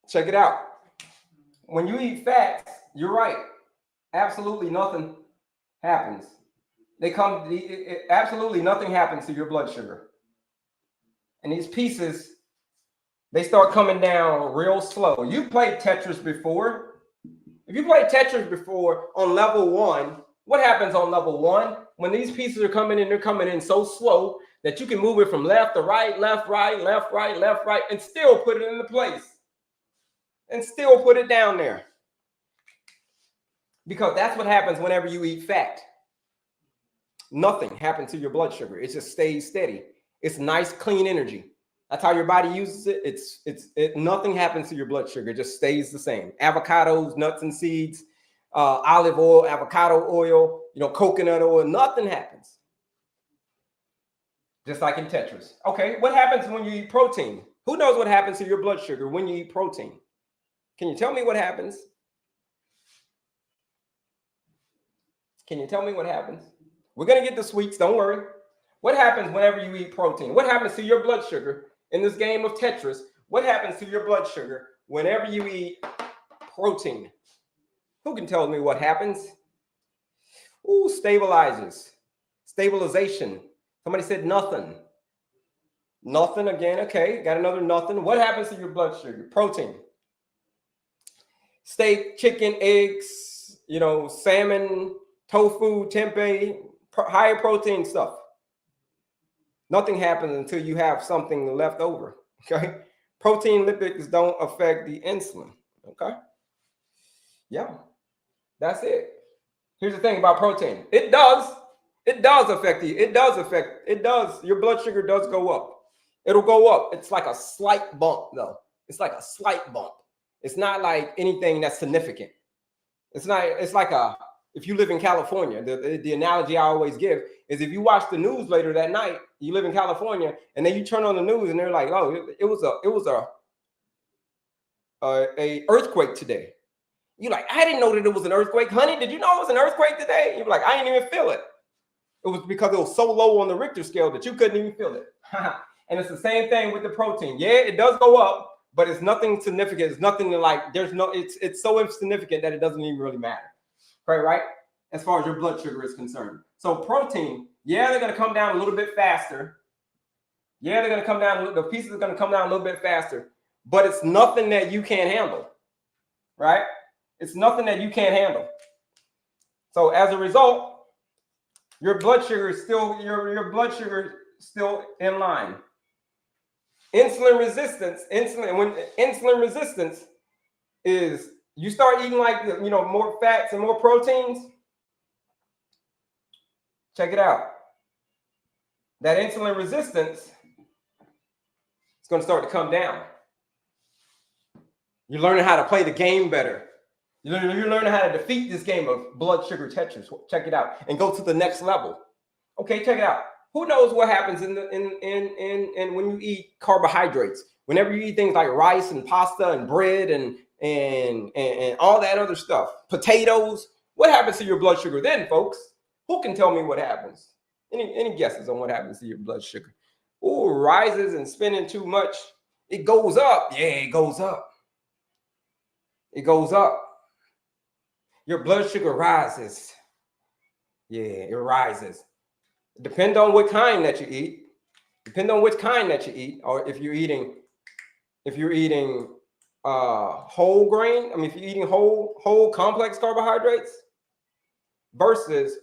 Check it out. When you eat fats, you're right. Absolutely nothing happens. Absolutely nothing happens to your blood sugar. And these pieces, they start coming down real slow. You played Tetris before. If you played Tetris before on level 1, what happens on level 1? When these pieces are coming in, they're coming in so slow that you can move it from left to right, left, right, left, right, left, right, and still put it into place. And still put it down there. Because that's what happens whenever you eat fat. Nothing happens to your blood sugar. It just stays steady. It's nice, clean energy. That's how your body uses it. Nothing happens to your blood sugar. It just stays the same. Avocados, nuts and seeds, olive oil, avocado oil, coconut oil, nothing happens. Just like in Tetris. Okay, what happens when you eat protein? Who knows what happens to your blood sugar when you eat protein? Can you tell me what happens? Can you tell me what happens? We're going to get the sweets. Don't worry. What happens whenever you eat protein? What happens to your blood sugar in this game of Tetris? What happens to your blood sugar whenever you eat protein? Who can tell me what happens? Ooh, stabilizes. Stabilization. Somebody said nothing. Nothing again. Okay, got another nothing. What happens to your blood sugar? Protein. Steak, chicken, eggs, salmon, tofu, tempeh, higher protein stuff. Nothing happens until you have something left over. Okay. Protein lipids don't affect the insulin. Okay. Yeah. That's it. Here's the thing about protein. It does affect you. It does. Your blood sugar does go up. It'll go up. It's like a slight bump, though. It's like a slight bump. It's not like anything that's significant. It's like if you live in California, the analogy I always give is if you watch the news later that night, you live in California, and then you turn on the news and they're like, oh, it was a earthquake today. You're like, I didn't know that it was an earthquake. Honey, did you know it was an earthquake today? You're like, I didn't even feel it. It was because it was so low on the Richter scale that you couldn't even feel it. And it's the same thing with the protein. Yeah, it does go up, but it's nothing significant. It's nothing like, it's so insignificant that it doesn't even really matter. Right? As far as your blood sugar is concerned. So protein, yeah, they're going to come down a little bit faster. Yeah, they're going to come down, the pieces are going to come down a little bit faster, but it's nothing that you can't handle. Right? It's nothing that you can't handle. So as a result, your blood sugar is still still in line. Insulin resistance is you start eating like more fats and more proteins. Check it out. That insulin resistance is going to start to come down. You're learning how to play the game better. You're learning how to defeat this game of blood sugar Tetris. Check it out and go to the next level. Okay, check it out. Who knows what happens in when you eat carbohydrates? Whenever you eat things like rice and pasta and bread and all that other stuff, potatoes, what happens to your blood sugar then, folks? Who can tell me what happens? Any guesses on what happens to your blood sugar? Oh, rises and spending too much. It goes up. Yeah, it goes up. It goes up. Your blood sugar rises. Yeah, it rises. Depend on what kind that you eat. Depend on which kind that you eat, or if you're eating whole grain. If you're eating whole complex carbohydrates, versus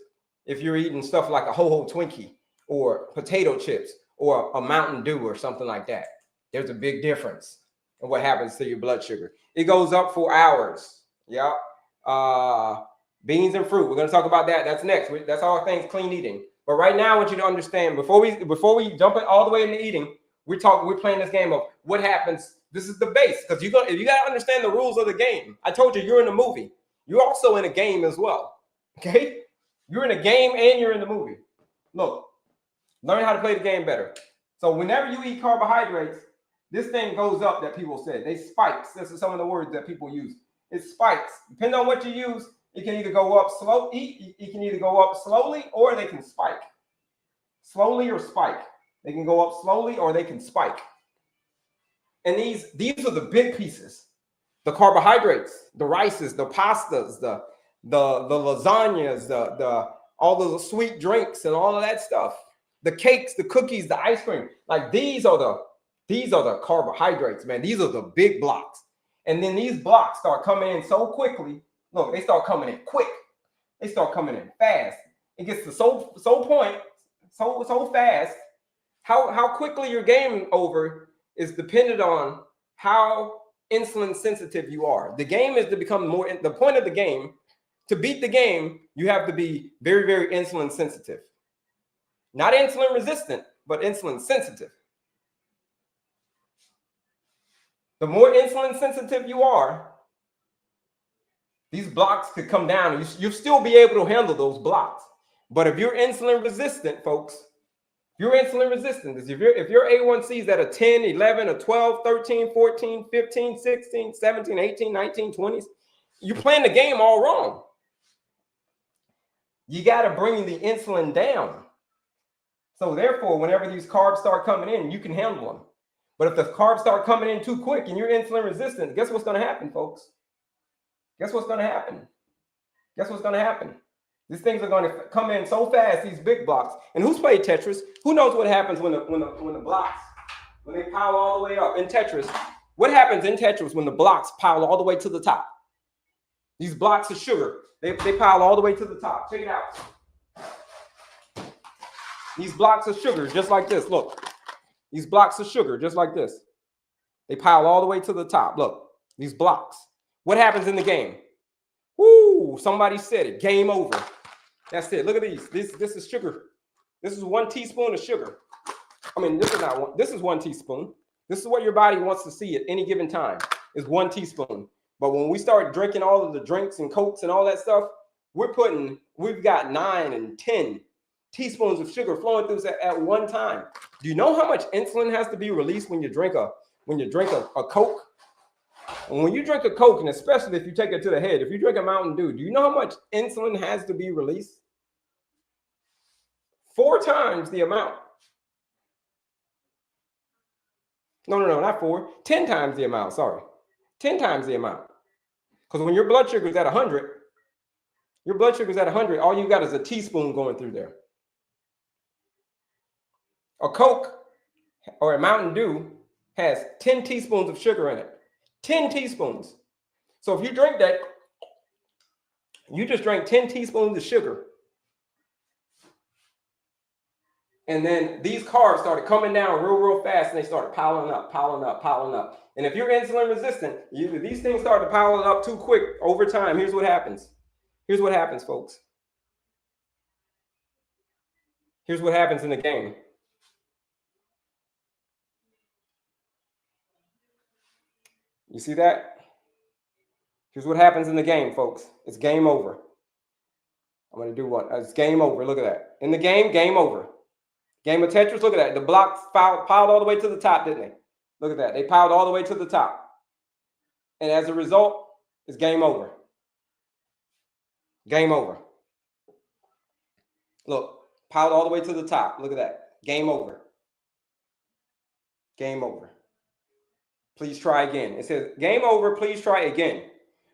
if you're eating stuff like a whole Twinkie or potato chips or a Mountain Dew or something like that. There's a big difference in what happens to your blood sugar. It goes up for hours. Yeah. Beans and fruit. We're going to talk about that. That's next. That's all things clean eating. But right now, I want you to understand, before we jump it all the way into eating, we're playing this game of what happens. This is the base, because you got to understand the rules of the game. I told you, you're in a movie. You're also in a game as well. Okay? You're in a game and you're in the movie. Look, learn how to play the game better. So whenever you eat carbohydrates, this thing goes up, that people said. They spikes. This is some of the words that people use. It spikes. Depending on what you use, it can either go up slow. It can either go up slowly, or they can spike. Slowly or spike. They can go up slowly or they can spike. And these are the big pieces. The carbohydrates, the rices, the pastas, the lasagnas, the all the sweet drinks and all of that stuff. The cakes, the cookies, the ice cream. Like these are the carbohydrates, man. These are the big blocks. And then these blocks start coming in so quickly. Look, they start coming in quick. They start coming in fast. It gets to so fast. How quickly you're game over is dependent on how insulin sensitive you are. The game is to become more. The point of the game, to beat the game, you have to be very, very insulin sensitive. Not insulin resistant, but insulin sensitive. The more insulin sensitive you are, these blocks could come down, and you'll still be able to handle those blocks. But if you're insulin resistant, folks, if your A1C is at a 10, 11, a 12, 13, 14, 15, 16, 17, 18, 19, 20s, you're playing the game all wrong. You got to bring the insulin down. So therefore, whenever these carbs start coming in, you can handle them. But if the carbs start coming in too quick and you're insulin resistant, guess what's going to happen, folks? Guess what's going to happen? Guess what's going to happen? These things are going to come in so fast, these big blocks. And who's played Tetris? Who knows what happens when the blocks, when they pile all the way up in Tetris? What happens in Tetris when the blocks pile all the way to the top? These blocks of sugar, they pile all the way to the top. Check it out. These blocks of sugar, just like this. Look, these blocks of sugar, just like this. They pile all the way to the top. Look, these blocks. What happens in the game? Woo! Somebody said it. Game over. That's it. Look at these. This is sugar. This is 1 teaspoon of sugar. I mean, this is not one. This is 1 teaspoon. This is what your body wants to see at any given time. Is 1 teaspoon. But when we start drinking all of the drinks and Cokes and all that stuff, we've got 9 and 10 teaspoons of sugar flowing through at one time. Do you know how much insulin has to be released when you drink a Coke? And when you drink a Coke, and especially if you take it to the head, if you drink a Mountain Dew, do you know how much insulin has to be released? 4 times the amount. No, not 4. 10 times the amount, sorry. 10 times the amount. Because when your blood sugar is at 100, all you got is a teaspoon going through there. A Coke or a Mountain Dew has 10 teaspoons of sugar in it. 10 teaspoons. So if you drink that, you just drank 10 teaspoons of sugar. And then these carbs started coming down real fast, and they started piling up. And if you're insulin resistant, these things start to pile up too quick over time. Here's what happens. Here's what happens, folks. Here's what happens in the game. You see that? Here's what happens in the game, folks. It's game over. I'm going to do what? It's game over. Look at that. In the game, game over. Game of Tetris, look at that. The blocks piled all the way to the top, didn't they? Look at that. They piled all the way to the top. And as a result, it's game over. Game over. Look, piled all the way to the top. Look at that. Game over. Game over. Please try again. It says, game over, please try again.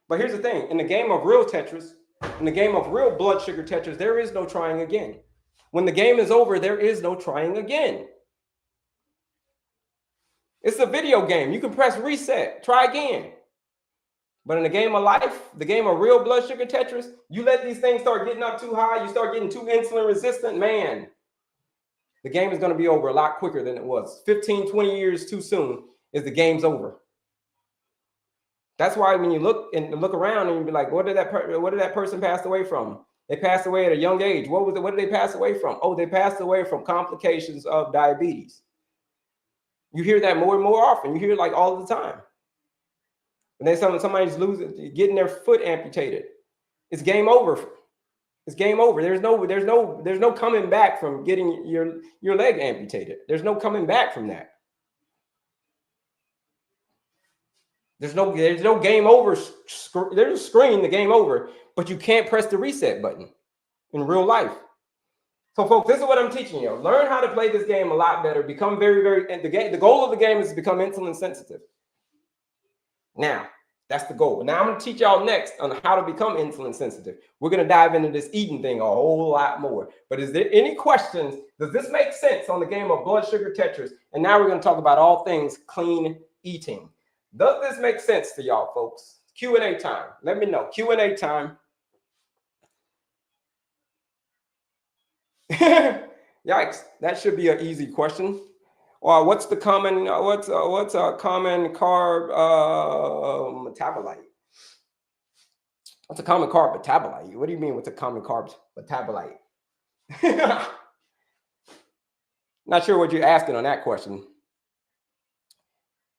But here's the thing. In the game of real Tetris, in the game of real blood sugar Tetris, there is no trying again. When the game is over, there is no trying again. It's a video game. You can press reset, try again. But in the game of life, the game of real blood sugar Tetris, you let these things start getting up too high, you start getting too insulin resistant, man, the game is going to be over a lot quicker than it was. 15, 20 years too soon is the game's over. That's why when you look around and you be like, what did that person pass away from? They passed away at a young age. What did they pass away from? Oh, they passed away from complications of diabetes. You hear that more and more often. You hear it like all the time. And then somebody's getting their foot amputated. It's game over. It's game over. There's no coming back from getting your leg amputated. There's no coming back from that. There's no game over. There's a screen, the game over, but you can't press the reset button in real life. So, folks, this is what I'm teaching you. Learn how to play this game a lot better. Become the goal of the game is to become insulin sensitive. Now, that's the goal. Now I'm going to teach y'all next on how to become insulin sensitive. We're going to dive into this eating thing a whole lot more. But is there any questions? Does this make sense on the game of blood sugar Tetris? And now we're going to talk about all things clean eating. Does this make sense to y'all, folks? Q&A time. Let me know. Q&A time. Yikes! That should be an easy question. What's a common carb metabolite? What's a common carb metabolite? What do you mean? What's a common carb metabolite? Not sure what you're asking on that question.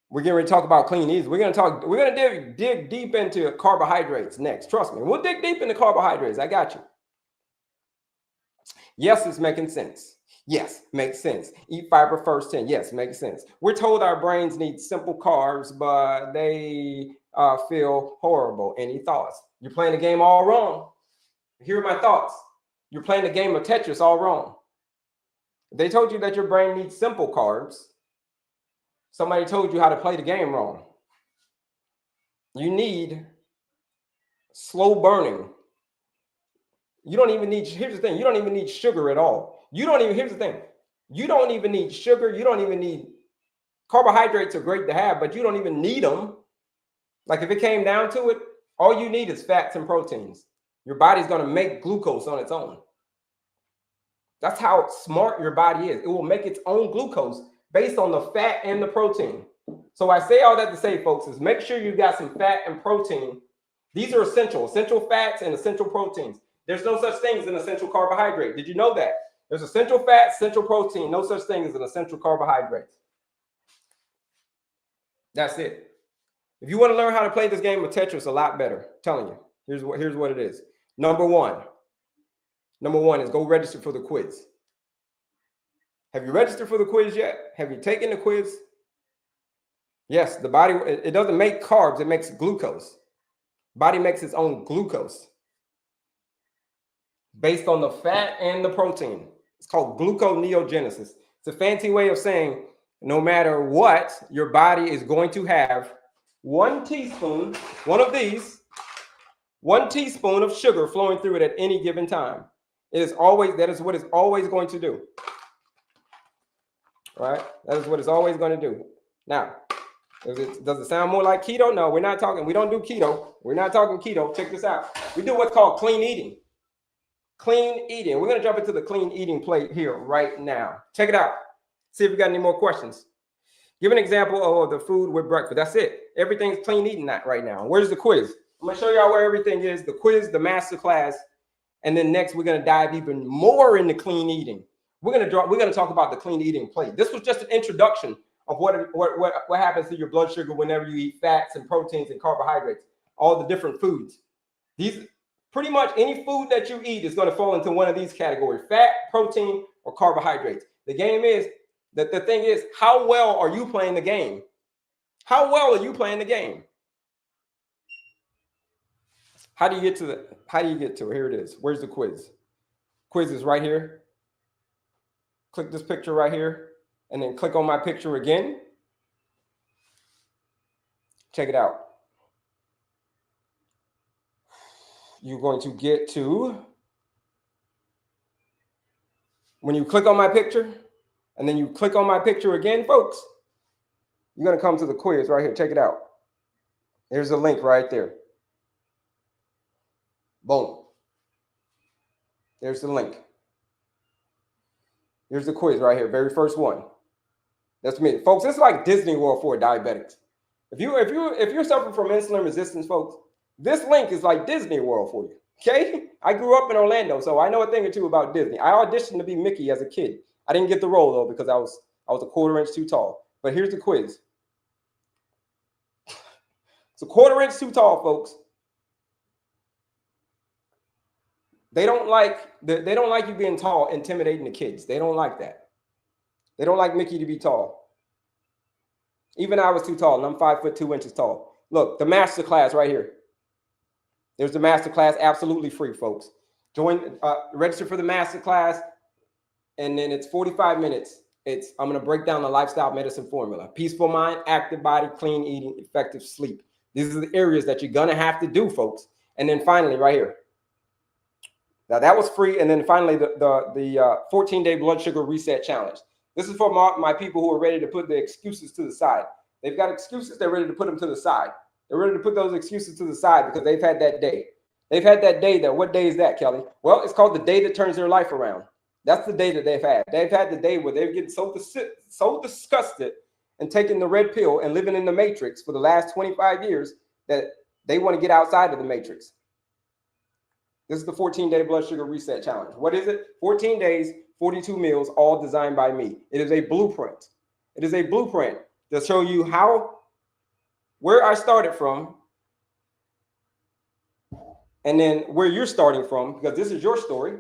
We're getting ready to talk about clean eating. We're gonna dig deep into carbohydrates next. Trust me, we'll dig deep into carbohydrates. I got you. Yes, it's making sense. Yes, makes sense. Eat fiber first 10. Yes, makes sense. We're told our brains need simple carbs, but they feel horrible. Any thoughts? You're playing the game all wrong. Here are my thoughts. You're playing the game of Tetris all wrong. They told you that your brain needs simple carbs. Somebody told you how to play the game wrong. You need slow burning. You don't even need, here's the thing, you don't even need sugar at all. Here's the thing, you don't even need sugar. You don't even need, carbohydrates are great to have, but you don't even need them. Like if it came down to it, all you need is fats and proteins. Your body's going to make glucose on its own. That's how smart your body is. It will make its own glucose based on the fat and the protein. So I say all that to say, folks, is make sure you got some fat and protein. These are essential fats and essential proteins. There's no such thing as an essential carbohydrate. Did you know that? There's essential fat, essential protein, no such thing as an essential carbohydrate. That's it. If you want to learn how to play this game of Tetris a lot better, I'm telling you, here's what it is. Number one is go register for the quiz. Have you registered for the quiz yet? Have you taken the quiz? Yes, the body, it doesn't make carbs, it makes glucose. Body makes its own glucose based on the fat and the protein. It's called gluconeogenesis. It's a fancy way of saying no matter what, your body is going to have 1 teaspoon, one teaspoon of sugar flowing through it at any given time. That is what it's always going to do. Right? That is what it's always going to do. Now, does it sound more like keto? No, we don't do keto. We're not talking keto. Check this out. We do what's called clean eating. Clean eating. We're going to jump into the clean eating plate here right now. Check it out. See if we got any more questions. Give an example of the food with breakfast. That's it. Everything's clean eating right now. Where's the quiz? I'm going to show y'all where everything is. The quiz, the master class, and then next we're going to dive even more into clean eating. We're going to talk about the clean eating plate. This was just an introduction of what happens to your blood sugar whenever you eat fats and proteins and carbohydrates, all the different foods. These pretty much any food that you eat is going to fall into one of these categories: fat, protein, or carbohydrates. The game is that the thing is, how well are you playing the game? How well are you playing the game? How do you get to it? Here it is. Where's the quiz? Quiz is right here. Click this picture right here, and then click on my picture again. Check it out. You're going to get to, when you click on my picture, and then you click on my picture again, folks, you're going to come to the quiz right here. Check it out. There's a link right there. Boom. There's the link. Here's the quiz right here, very first one. That's me, folks. It's like Disney World for diabetics. If you're suffering from insulin resistance, folks, this link is like Disney World for you. Okay? I grew up in Orlando, so I know a thing or two about Disney. I auditioned to be Mickey as a kid. I didn't get the role though because I was a 1/4 inch too tall. But here's the quiz. It's a 1/4 inch too tall, folks. They don't like you being tall, intimidating the kids. They don't like that. They don't like Mickey to be tall. Even I was too tall, and I'm 5 foot 2 inches tall. Look, the master class right here. There's the master class, absolutely free, folks. Register for the master class, and then it's 45 minutes. I'm going to break down the lifestyle medicine formula: peaceful mind, active body, clean eating, effective sleep. These are the areas that you're going to have to do, folks. And then finally, right here. Now that was free, and then finally the 14-day blood sugar reset challenge. This is for my people who are ready to put the excuses to the side. They've got excuses, they're ready to put them to the side. They're ready to put those excuses to the side because they've had that day. They've had that day what day is that, Kelley? Well, it's called the day that turns their life around. That's the day that they've had. They've had the day where they're getting so disgusted and taking the red pill and living in the matrix for the last 25 years that they want to get outside of the matrix. This is the 14-day blood sugar reset challenge. What is it? 14 days, 42 meals, all designed by me. It is a blueprint. It is a blueprint to show you where I started from, and then where you're starting from, because this is your story.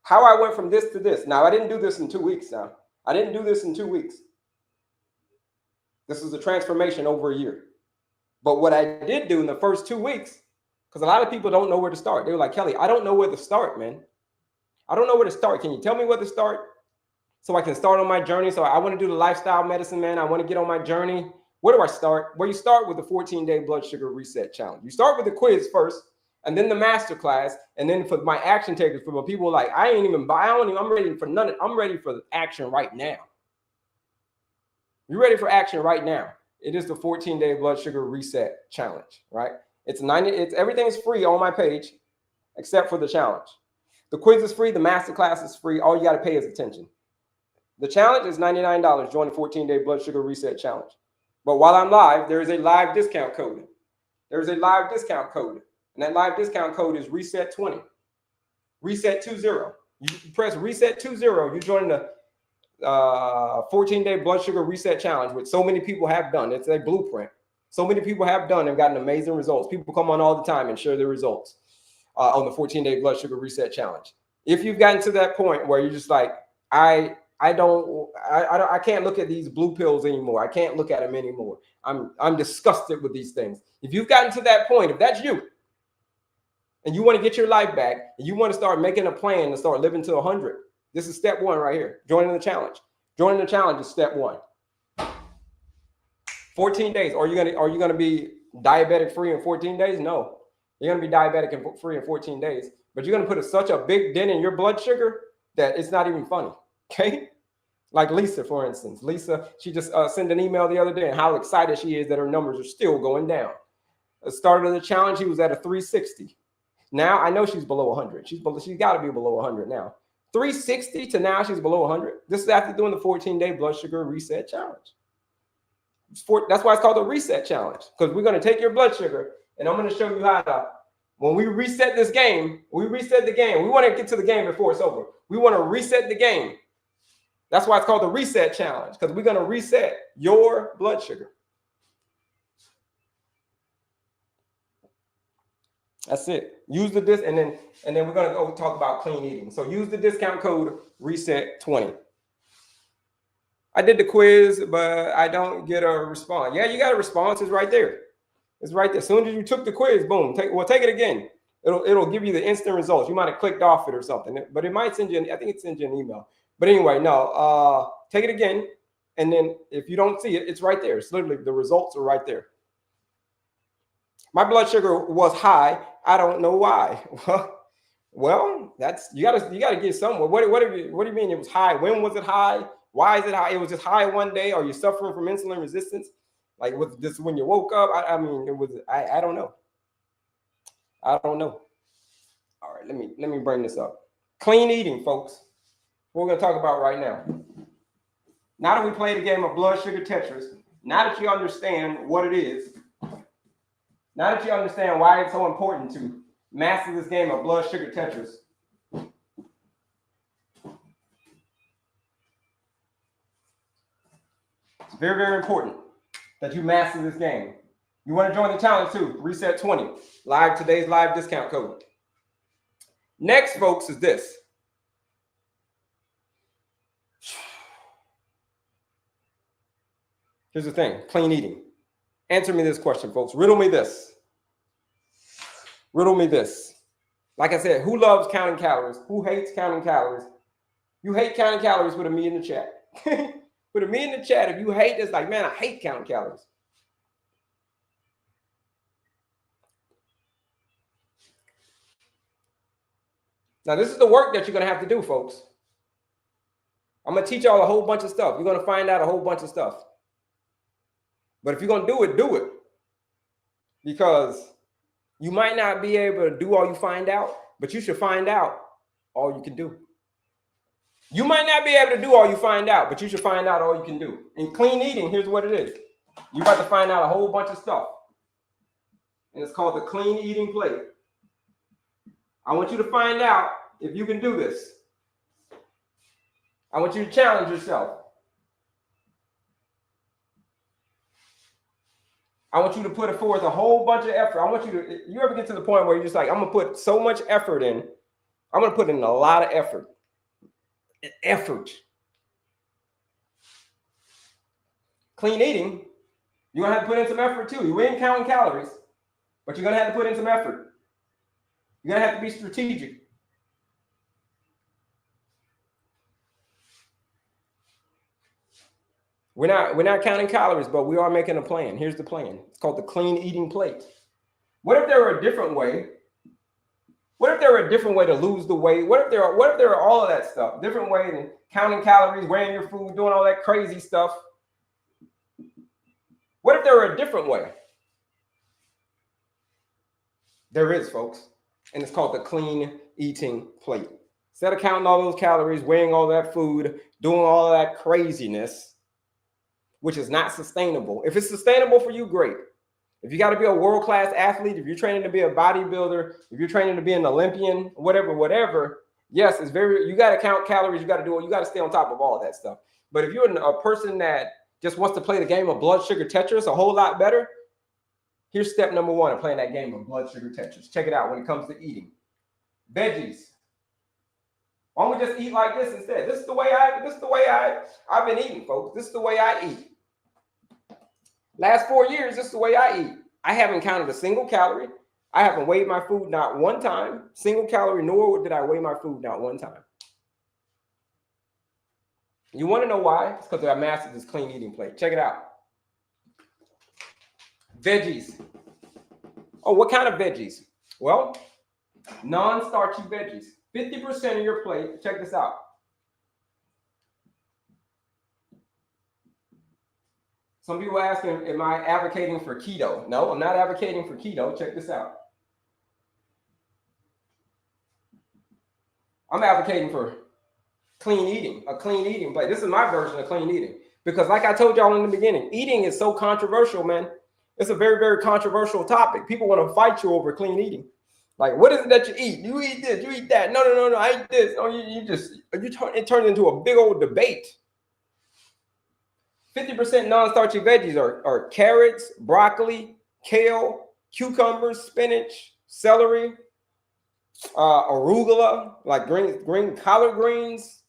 How I went from this to this. Now, I didn't do this in 2 weeks now. I didn't do this in 2 weeks. This is a transformation over a year. But what I did do in the first 2 weeks, because a lot of people don't know where to start. They were like, Kelley, I don't know where to start, man. I don't know where to start. Can you tell me where to start so I can start on my journey? So I want to do the lifestyle medicine, man. I want to get on my journey. Where do I start? Well, you start with the 14-day blood sugar reset challenge. You start with the quiz first, and then the master class, and then for my action takers, for people like, I'm ready for none. I'm ready for action right now. You're ready for action right now. It is the 14-day blood sugar reset challenge, right? Everything is free on my page, except for the challenge. The quiz is free. The masterclass is free. All you got to pay is attention. The challenge is $99. Join the 14-day blood sugar reset challenge. But while I'm live, there is a live discount code. There's a live discount code. And that live discount code is reset20. Reset20. You press reset20. You join the 14-day blood sugar reset challenge, which so many people have done. It's a blueprint. So many people have done and gotten amazing results. People come on all the time and share their results on the 14-day blood sugar reset challenge. If you've gotten to that point where you're just like, I can't look at these blue pills anymore. I can't look at them anymore. I'm disgusted with these things. If you've gotten to that point, if that's you, and you want to get your life back, and you want to start making a plan to start living to 100, this is step one right here. Joining the challenge. Joining the challenge is step one. 14 days. Are you gonna be diabetic free in 14 days? No. You're gonna be diabetic free in 14 days, but you're gonna put such a big dent in your blood sugar that it's not even funny. Okay? Like Lisa, for instance. Lisa, she just sent an email the other day and how excited she is that her numbers are still going down. At the start of the challenge, she was at a 360. Now I know she's below 100. She's got to be below 100 now. 360 to now she's below 100. This is after doing the 14-day blood sugar reset challenge. That's why it's called the reset challenge, because we're going to take your blood sugar and I'm going to show you how to, when we reset this game, we reset the game. We want to get to the game before it's over. We want to reset the game. That's why it's called the reset challenge, because we're going to reset your blood sugar. That's it. Use the and then we're going to go talk about clean eating. So use the discount code reset20. I did the quiz, but I don't get a response. Yeah, you got a response. It's right there. It's right there. As soon as you took the quiz, boom. Take it again. It'll give you the instant results. You might have clicked off it or something, but it might send you. I think it sends you an email. But anyway, no. Take it again, and then if you don't see it, it's right there. It's literally the results are right there. My blood sugar was high. I don't know why. Well, that's you gotta get somewhere. What do you mean it was high? When was it high? Why is it high? It was just high one day. Are you suffering from insulin resistance? Like was this when you woke up? I mean, it was. I don't know. I don't know. All right, let me bring this up. Clean eating, folks. What we're gonna talk about right now. Now that we played a game of blood sugar Tetris, now that you understand what it is, now that you understand why it's so important to master this game of blood sugar Tetris, it's very, very important that you master this game. You want to join the challenge too, reset20, today's live discount code. Next, folks, is this. Here's the thing, clean eating. Answer me this question, folks. Riddle me this. Riddle me this. Like I said, who loves counting calories? Who hates counting calories? You hate counting calories, put a me in the chat. Put a me in the chat if you hate this. Like, man, I hate counting calories. Now, this is the work that you're going to have to do, folks. I'm going to teach y'all a whole bunch of stuff. You're going to find out a whole bunch of stuff. But if you're going to do it, do it. Because you might not be able to do all you find out, but you should find out all you can do. You might not be able to do all you find out, but you should find out all you can do. In clean eating, here's what it is. You're about to find out a whole bunch of stuff. And it's called the clean eating plate. I want you to find out if you can do this. I want you to challenge yourself. I want you to put forth a whole bunch of effort. I want you to, you ever get to the point where you're just like, I'm going to put so much effort in. I'm going to put in a lot of effort. Clean eating, you're going to have to put in some effort too. You ain't counting calories, but you're going to have to put in some effort. You're going to have to be strategic. We're not counting calories, but we are making a plan. Here's the plan. It's called the clean eating plate. What if there were a different way? What if there were a different way to lose the weight? What if there are all of that stuff? Different way than counting calories, weighing your food, doing all that crazy stuff. What if there were a different way? There is, folks. And it's called the clean eating plate. Instead of counting all those calories, weighing all that food, doing all that craziness, which is not sustainable. If it's sustainable for you, great. If you got to be a world-class athlete, if you're training to be a bodybuilder, if you're training to be an Olympian, whatever, yes, it's you got to count calories, you got to do it, you got to stay on top of all of that stuff. But if you're a person that just wants to play the game of blood sugar Tetris a whole lot better, here's step number 1 of playing that game of blood sugar Tetris. Check it out when it comes to eating. Veggies. Why don't we just eat like this instead? This is the way I've been eating, folks. This is the way I eat. Last 4 years, this is the way I eat. I haven't counted a single calorie. I haven't weighed my food not one time, single calorie, nor did I weigh my food not one time. You want to know why? It's because I mastered this clean eating plate. Check it out. Veggies. Oh, what kind of veggies? Well, non-starchy veggies. 50% of your plate. Check this out. Some people ask, am I advocating for keto? No, I'm not advocating for keto. Check this out. I'm advocating for clean eating, a clean eating plate. This is my version of clean eating. Because like I told y'all in the beginning, eating is so controversial, man. It's a very, very controversial topic. People want to fight you over clean eating. Like, what is it that you eat? You eat this, you eat that. No, I eat this. Oh, it turns into a big old debate. 50% non-starchy veggies are carrots, broccoli, kale, cucumbers, spinach, celery, arugula, like green collard greens.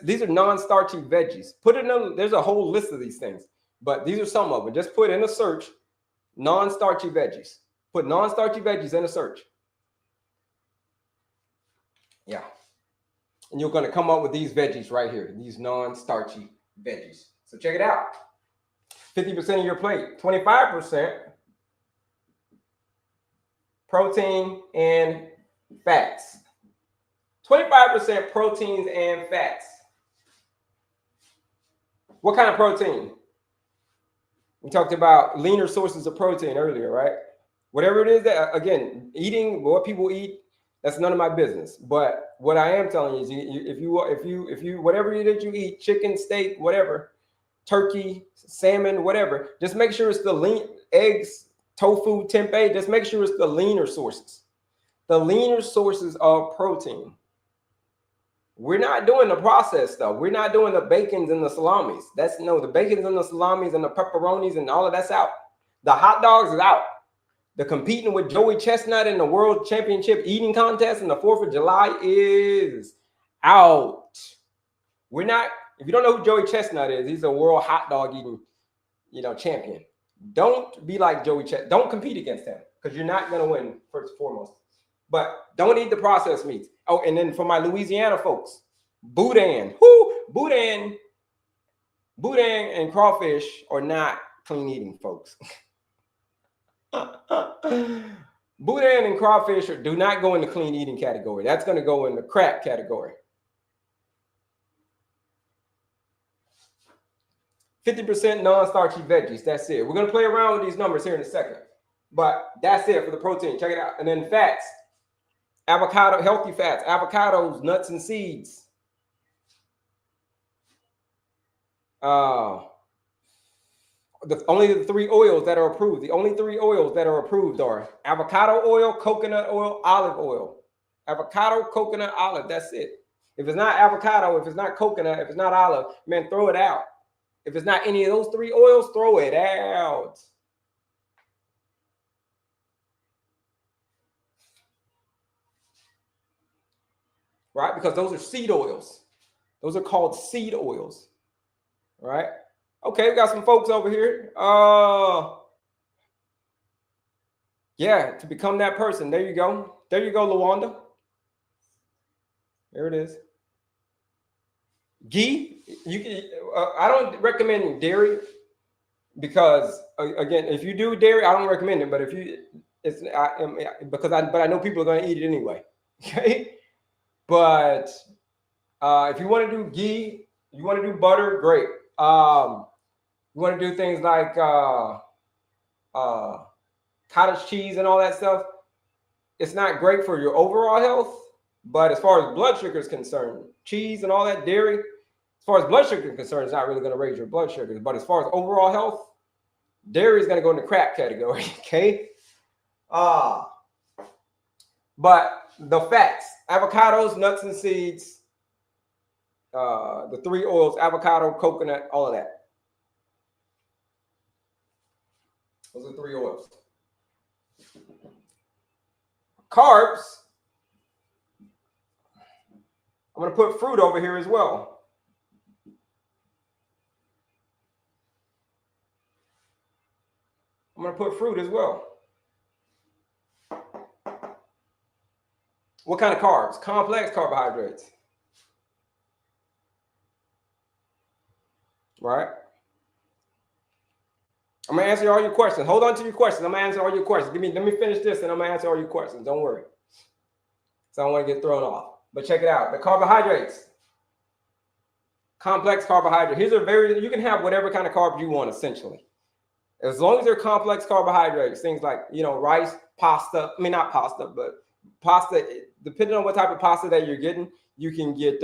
These are non-starchy veggies. Put it in. There's a whole list of these things, but these are some of them. Just put in a search, non-starchy veggies. Put non-starchy veggies in a search. Yeah. And you're going to come up with these veggies right here, these non-starchy veggies. So check it out. 50% of your plate, 25% protein and fats. 25% proteins and fats. What kind of protein? We talked about leaner sources of protein earlier, right? Whatever it is that, again, eating what people eat, that's none of my business. But what I am telling you is, if you whatever it is you eat, chicken, steak, whatever, turkey, salmon, whatever, just make sure it's the lean eggs, tofu, tempeh. Just make sure it's the leaner sources. The leaner sources of protein. We're not doing the processed stuff. We're not doing the bacons and the salamis. The bacons and the salamis and the pepperonis and all of that's out. The hot dogs is out. The competing with Joey Chestnut in the World Championship eating contest in the 4th of July is out. We're not, if you don't know who Joey Chestnut is, he's a world hot dog eating, champion. Don't be like Joey Chestnut. Don't compete against him because you're not going to win, first and foremost. But don't eat the processed meats. Oh, and then for my Louisiana folks, boudin. Boudin and crawfish are not clean eating, folks. Boudin and crawfish do not go in the clean eating category. That's going to go in the crap category. 50% non-starchy veggies. That's it. We're going to play around with these numbers here in a second. But that's it for the protein. Check it out. And then fats. Avocado, healthy fats. Avocados, nuts, and seeds. Only the 3 oils that are approved. The only 3 oils that are approved are avocado oil, coconut oil, olive oil. Avocado, coconut, olive. That's it. If it's not avocado, if it's not coconut, if it's not olive, man, throw it out. If it's not any of those 3 oils, throw it out. Right? Because those are seed oils. Those are called seed oils. All right? Okay, we got some folks over here. Yeah, to become that person. There you go. There you go, Lawanda. There it is. Ghee. You can. I don't recommend dairy because, again, if you do dairy, I don't recommend it. But if you, but I know people are going to eat it anyway. Okay. But if you want to do ghee, you want to do butter, great. You want to do things like cottage cheese and all that stuff. It's not great for your overall health, But as far as blood sugar is concerned, cheese and all that dairy, as far as blood sugar is concerned, it's not really going to raise your blood sugar. But as far as overall health, dairy is going to go in the crap category. Okay. But the fats, avocados, nuts and seeds, the 3 oils, avocado, coconut, all of that. Those are 3 oils. Carbs, I'm going to put fruit over here as well. I'm going to put fruit as well. What kind of carbs? Complex carbohydrates. Right? I'm going to answer all your questions. Hold on to your questions. I'm going to answer all your questions. Let me finish this and I'm going to answer all your questions. Don't worry. So I don't want to get thrown off. But check it out. The carbohydrates. Complex carbohydrates. You can have whatever kind of carbs you want, essentially. As long as they're complex carbohydrates, things like, rice, pasta. I mean, not pasta, but pasta, depending on what type of pasta that you're getting, you can get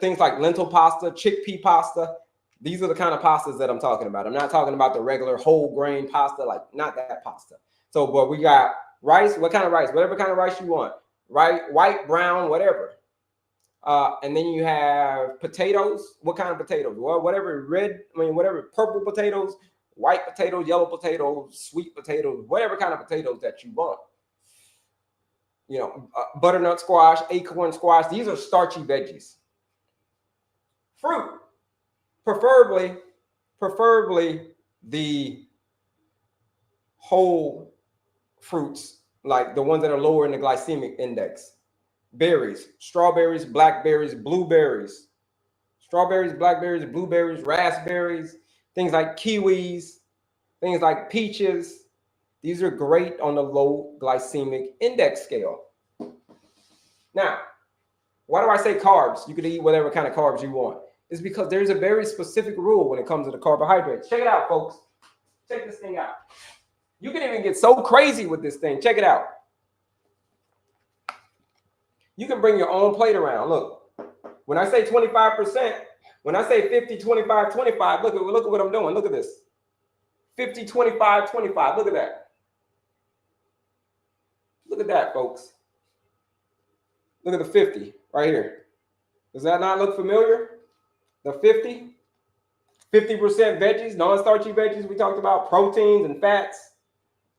things like lentil pasta, chickpea pasta. These are the kind of pastas that I'm talking about. I'm not talking about the regular whole grain pasta, like not that pasta. So, but we got rice. What kind of rice? Whatever kind of rice you want. Right? White, brown, whatever. And then you have potatoes. What kind of potatoes? Well, whatever purple potatoes, white potatoes, yellow potatoes, sweet potatoes, whatever kind of potatoes that you want. Butternut squash, acorn squash. These are starchy veggies. Fruit, preferably the whole fruits, like the ones that are lower in the glycemic index. Berries, strawberries, blackberries, blueberries. Strawberries, blackberries, blueberries, raspberries, things like kiwis, things like peaches. These are great on the low glycemic index scale. Now, why do I say carbs? You can eat whatever kind of carbs you want. It's because there's a very specific rule when it comes to the carbohydrates. Check it out, folks. Check this thing out. You can even get so crazy with this thing. Check it out. You can bring your own plate around. Look, when I say 25%, when I say 50, 25, 25, look at what I'm doing. Look at this. 50, 25, 25. Look at that. Look at that, folks. Look at the 50 right here. Does that not look familiar? The 50? 50% veggies, non-starchy veggies. We talked about proteins and fats.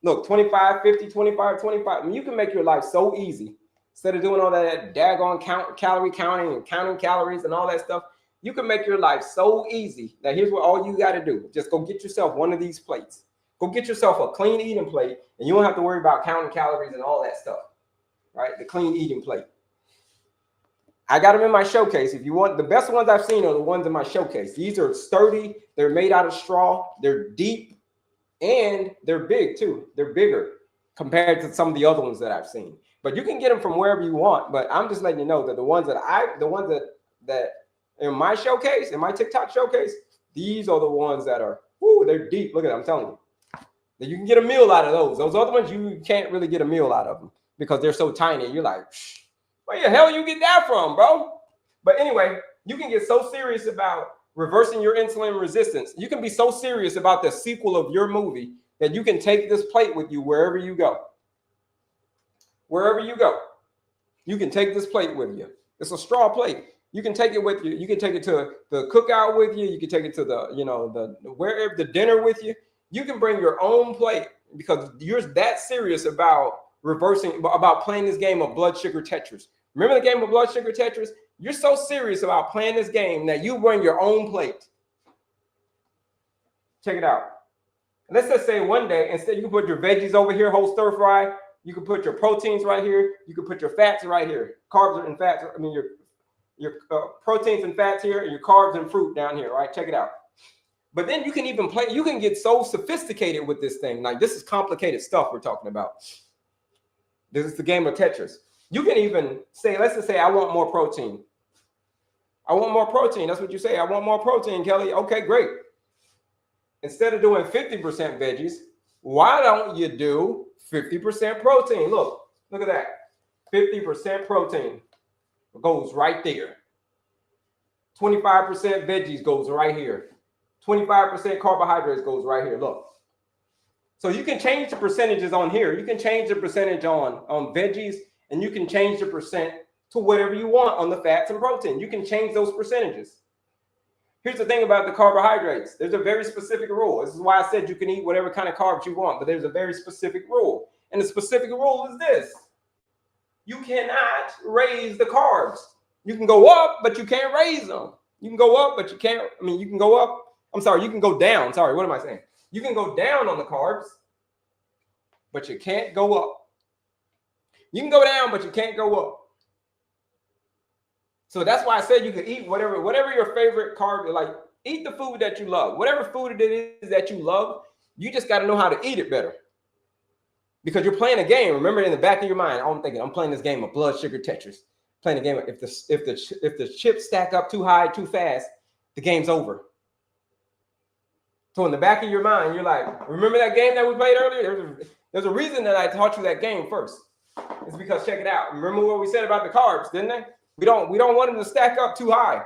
Look, 25, 50, 25, 25. I mean, you can make your life so easy. Instead of doing all that daggone calorie counting and counting calories and all that stuff, you can make your life so easy that here's what all you got to do. Just go get yourself one of these plates. Go get yourself a clean eating plate, and you don't have to worry about counting calories and all that stuff, right? The clean eating plate. I got them in my showcase. If you want, the best ones I've seen are the ones in my showcase. These are sturdy. They're made out of straw. They're deep, and they're big too. They're bigger compared to some of the other ones that I've seen. But you can get them from wherever you want. But I'm just letting you know that the ones that in my showcase, in my TikTok showcase, these are the ones that are, they're deep. Look at it, I'm telling you. That you can get a meal out of those. Those other ones, you can't really get a meal out of them because they're so tiny. You're like, where the hell you get that from, bro? But anyway, you can get so serious about reversing your insulin resistance. You can be so serious about the sequel of your movie that you can take this plate with you wherever you go. Wherever you go, you can take this plate with you. It's a straw plate. You can take it with you. You can take it to the cookout with you. You can take it to wherever the dinner with you. You can bring your own plate because you're that serious about playing this game of blood sugar Tetris. Remember the game of blood sugar Tetris? You're so serious about playing this game that you bring your own plate. Check it out. Let's just say one day, instead you can put your veggies over here, whole stir fry. You can put your proteins right here. You can put your fats right here. Carbs and fats. I mean, your proteins and fats here, and your carbs and fruit down here, right? Check it out. But then you can even play. You can get so sophisticated with this thing. Like, this is complicated stuff we're talking about. This is the game of Tetris. You can even say, let's just say, I want more protein. I want more protein. That's what you say. I want more protein, Kelley. Okay, great. Instead of doing 50% veggies, why don't you do 50% protein? Look at that. 50% protein goes right there. 25% veggies goes right here. 25% carbohydrates goes right here. Look. So you can change the percentages on here. You can change the percentage on veggies, and you can change the percent to whatever you want on the fats and protein. You can change those percentages. Here's the thing about the carbohydrates. There's a very specific rule. This is why I said you can eat whatever kind of carbs you want, but there's a very specific rule. And the specific rule is this. You cannot raise the carbs. You can go up, but you can't raise them. You can go up, but you can't, you can go up. I'm sorry, you can go down. Sorry, what am I saying? You can go down on the carbs, but you can't go up. You can go down, but you can't go up. So that's why I said you can eat whatever your favorite carb, like eat the food that you love. Whatever food it is that you love, you just got to know how to eat it better. Because you're playing a game. Remember, in the back of your mind, I'm thinking, I'm playing this game of blood sugar Tetris. Playing a game of if the chips stack up too high, too fast, the game's over. So in the back of your mind, you're like, remember that game that we played earlier? There's a reason that I taught you that game first. It's because, check it out. Remember what we said about the carbs, didn't they? We don't want them to stack up too high,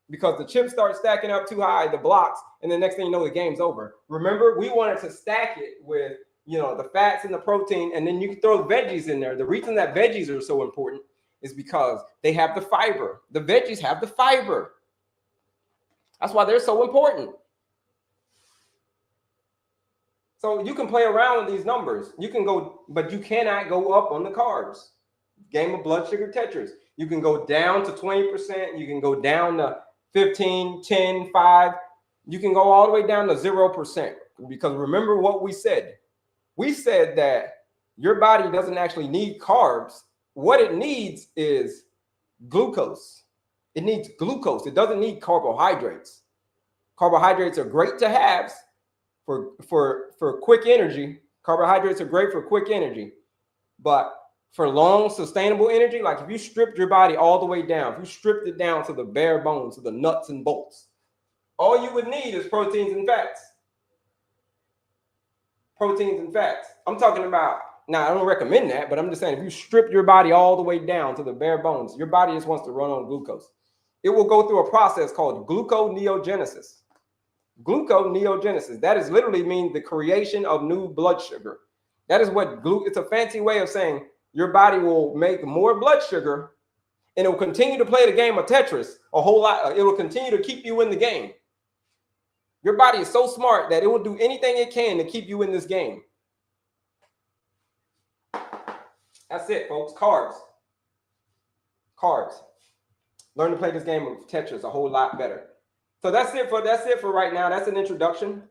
because the chips start stacking up too high, the blocks, and the next thing you know, the game's over. Remember, we wanted to stack it with, the fats and the protein, and then you can throw veggies in there. The reason that veggies are so important is because they have the fiber. The veggies have the fiber. That's why they're so important. So you can play around with these numbers. You can go, but you cannot go up on the carbs. Game of blood sugar Tetris. You can go down to 20%. You can go down to 15, 10, 5. You can go all the way down to 0%. Because remember what we said. We said that your body doesn't actually need carbs. What it needs is glucose. It needs glucose. It doesn't need carbohydrates. Carbohydrates are great to have for quick energy. Carbohydrates are great for quick energy. But for long, sustainable energy, like if you stripped your body all the way down, if you stripped it down to the bare bones, to the nuts and bolts, all you would need is proteins and fats. Proteins and fats. I'm talking about, now I don't recommend that, but I'm just saying if you strip your body all the way down to the bare bones, your body just wants to run on glucose. It will go through a process called gluconeogenesis. Gluconeogenesis. That is literally means the creation of new blood sugar. That is what it's a fancy way of saying your body will make more blood sugar, and it will continue to play the game of Tetris a whole lot. It will continue to keep you in the game. Your body is so smart that it will do anything it can to keep you in this game. That's it, folks. Carbs. Carbs. Learn to play this game of Tetris a whole lot better. So that's it for right now. That's an introduction.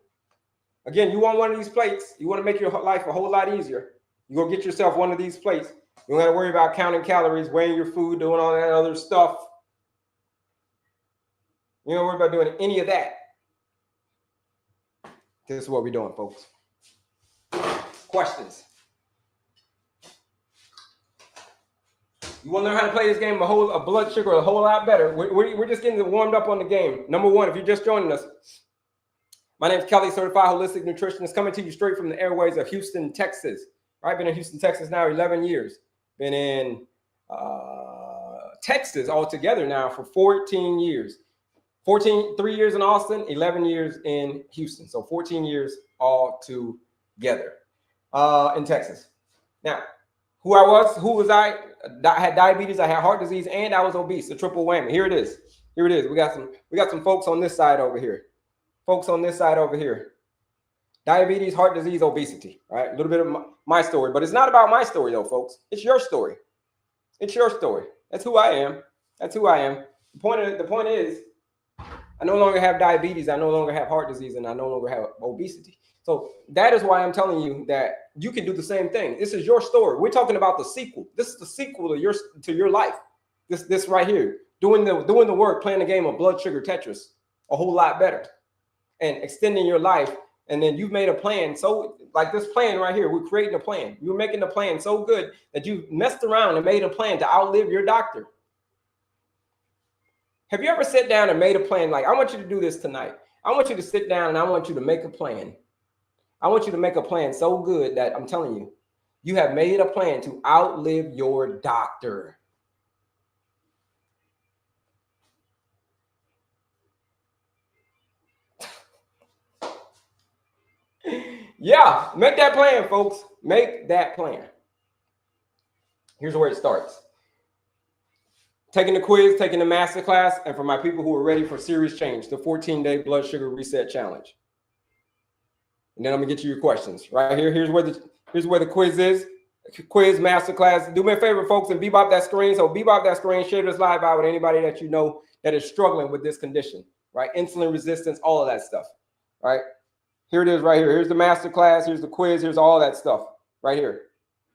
Again, you want one of these plates. You want to make your life a whole lot easier. You go get yourself one of these plates. You don't got to worry about counting calories, weighing your food, doing all that other stuff. You don't worry about doing any of that. This is what we're doing, folks. Questions? You want to learn how to play this game of blood sugar a whole lot better. We're just getting warmed up on the game. Number one, if you're just joining us, my name is Kelley, Certified Holistic Nutritionist, coming to you straight from the airways of Houston, Texas. I've been in Houston, Texas now 11 years. Been in Texas altogether now for 14 years. 3 years in Austin, 11 years in Houston. So 14 years all together in Texas. Now, who was I? I had diabetes, I had heart disease, and I was obese, a triple whammy. Here it is. We got some folks on this side over here. Diabetes, heart disease, obesity. All right, a little bit of my story, but it's not about my story though, folks. It's your story. It's your story. That's who I am. The point is, I no longer have diabetes, I no longer have heart disease, and I no longer have obesity. So that is why I'm telling you that you can do the same thing. This is your story. We're talking about the sequel. This is the sequel to your life. This right here, doing the work, playing the game of blood sugar Tetris a whole lot better, and extending your life. And then you've made a plan. So like this plan right here, we're creating a plan. You're making the plan so good that you messed around and made a plan to outlive your doctor. Have you ever sat down and made a plan? Like, I want you to do this tonight. I want you to sit down and I want you to make a plan. I want you to make a plan so good that I'm telling you, You have made a plan to outlive your doctor. Yeah, make that plan, folks. Make that plan. Here's where it starts. Taking the quiz, taking the masterclass, and for my people who are ready for serious change, the 14-day blood sugar reset challenge. And then I'm gonna get you your questions right here. Here's where the quiz is. Quiz masterclass. Do me a favor, folks, and bebop that screen. So bebop that screen. Share this live out with anybody that you know that is struggling with this condition, right? Insulin resistance, all of that stuff, right? Here it is right here. Here's the masterclass. Here's the quiz. Here's all that stuff right here.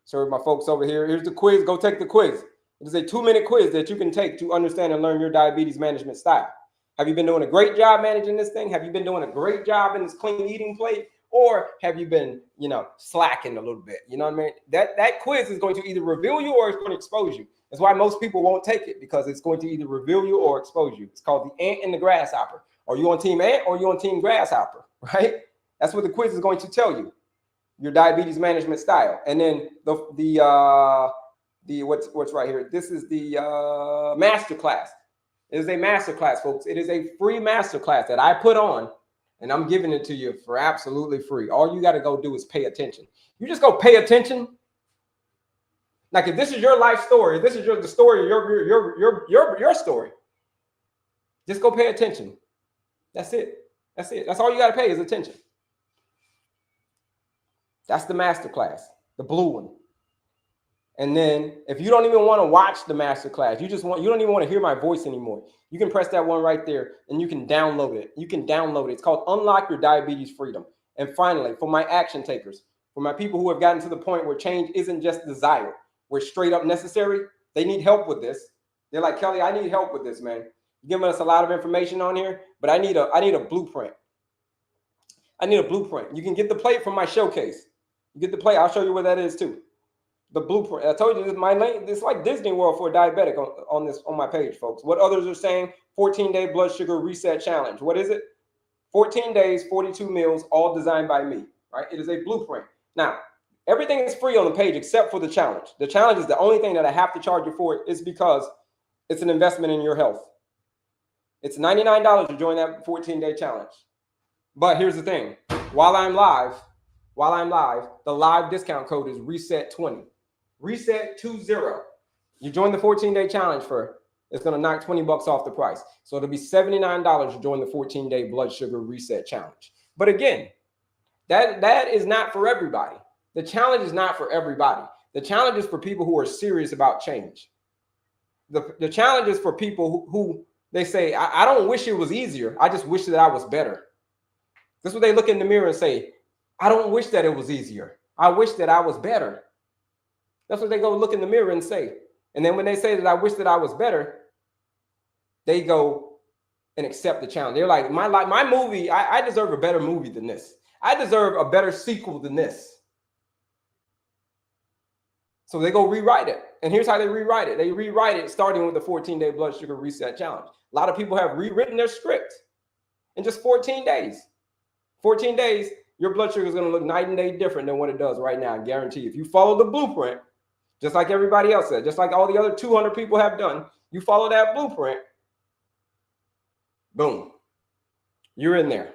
So my folks over here. Here's the quiz. Go take the quiz. It is a 2-minute quiz that you can take to understand and learn your diabetes management style. Have you been doing a great job managing this thing? Have you been doing a great job in this clean eating plate? Or have you been, slacking a little bit? You know what I mean? That quiz is going to either reveal you or it's going to expose you. That's why most people won't take it, because it's going to either reveal you or expose you. It's called the ant and the grasshopper. Are you on team ant or are you on team grasshopper, right? That's what the quiz is going to tell you, your diabetes management style. And then what's right here? This is the masterclass. It is a masterclass, folks. It is a free masterclass that I put on, and I'm giving it to you for absolutely free. All you got to go do is pay attention. You just go pay attention. Like, if this is your life story, this is the story, your story. Just go pay attention. That's it. That's it. That's all you got to pay is attention. That's the masterclass, the blue one. And then if you don't even want to watch the masterclass, you don't even want to hear my voice anymore, you can press that one right there and you can download it. You can download it. It's called Unlock Your Diabetes Freedom. And finally, for my action takers, for my people who have gotten to the point where change isn't just desire, where straight up necessary, they need help with this. They're like, Kelley, I need help with this, man. You're giving us a lot of information on here, but I need a blueprint. I need a blueprint. You can get the plate from my showcase. You get the plate. I'll show you where that is too. The blueprint. I told you this is my link. It's like Disney World for a diabetic on my page, folks. What others are saying, 14-day blood sugar reset challenge. What is it? 14 days, 42 meals, all designed by me, right? It is a blueprint. Now, everything is free on the page except for the challenge. The challenge is the only thing that I have to charge you for. It's because it's an investment in your health. It's $99 to join that 14-day challenge. But here's the thing. While I'm live, the live discount code is RESET20. RESET20. You join the 14-day challenge it's going to knock $20 off the price. So it'll be $79 to join the 14-day blood sugar reset challenge. But again, that is not for everybody. The challenge is not for everybody. The challenge is for people who are serious about change. The challenge is for people who they say, I don't wish it was easier. I just wish that I was better. That's what they look in the mirror and say, I don't wish that it was easier. I wish that I was better. That's what they go look in the mirror and say. And then when they say that I wish that I was better, they go and accept the challenge. They're like, my movie, I deserve a better movie than this. I deserve a better sequel than this. So they go rewrite it. And here's how they rewrite it. They rewrite it starting with the 14-day blood sugar reset challenge. A lot of people have rewritten their script in just 14 days. 14 days, your blood sugar is going to look night and day different than what it does right now. I guarantee you. If you follow the blueprint, just like everybody else said, just like all the other 200 people have done, you follow that blueprint, boom, you're in there.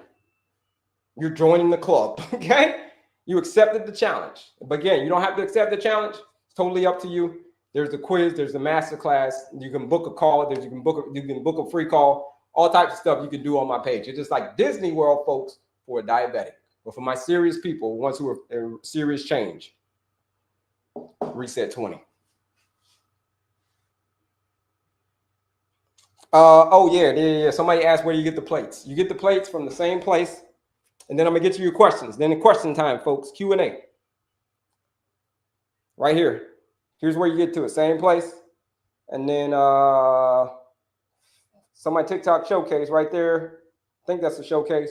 You're joining the club, okay? You accepted the challenge. But again, you don't have to accept the challenge. It's totally up to you. There's the quiz, there's the masterclass. You can book a call. You can book a free call. All types of stuff you can do on my page. It's just like Disney World, folks, for a diabetic. But for my serious people, ones who are in serious change, RESET20. Oh yeah. Somebody asked where you get the plates. You get the plates from the same place, and then I'm gonna get to your questions. Then the question time, folks. Q&A. Right here. Here's where you get to it. Same place, and then my TikTok showcase right there. I think that's the showcase.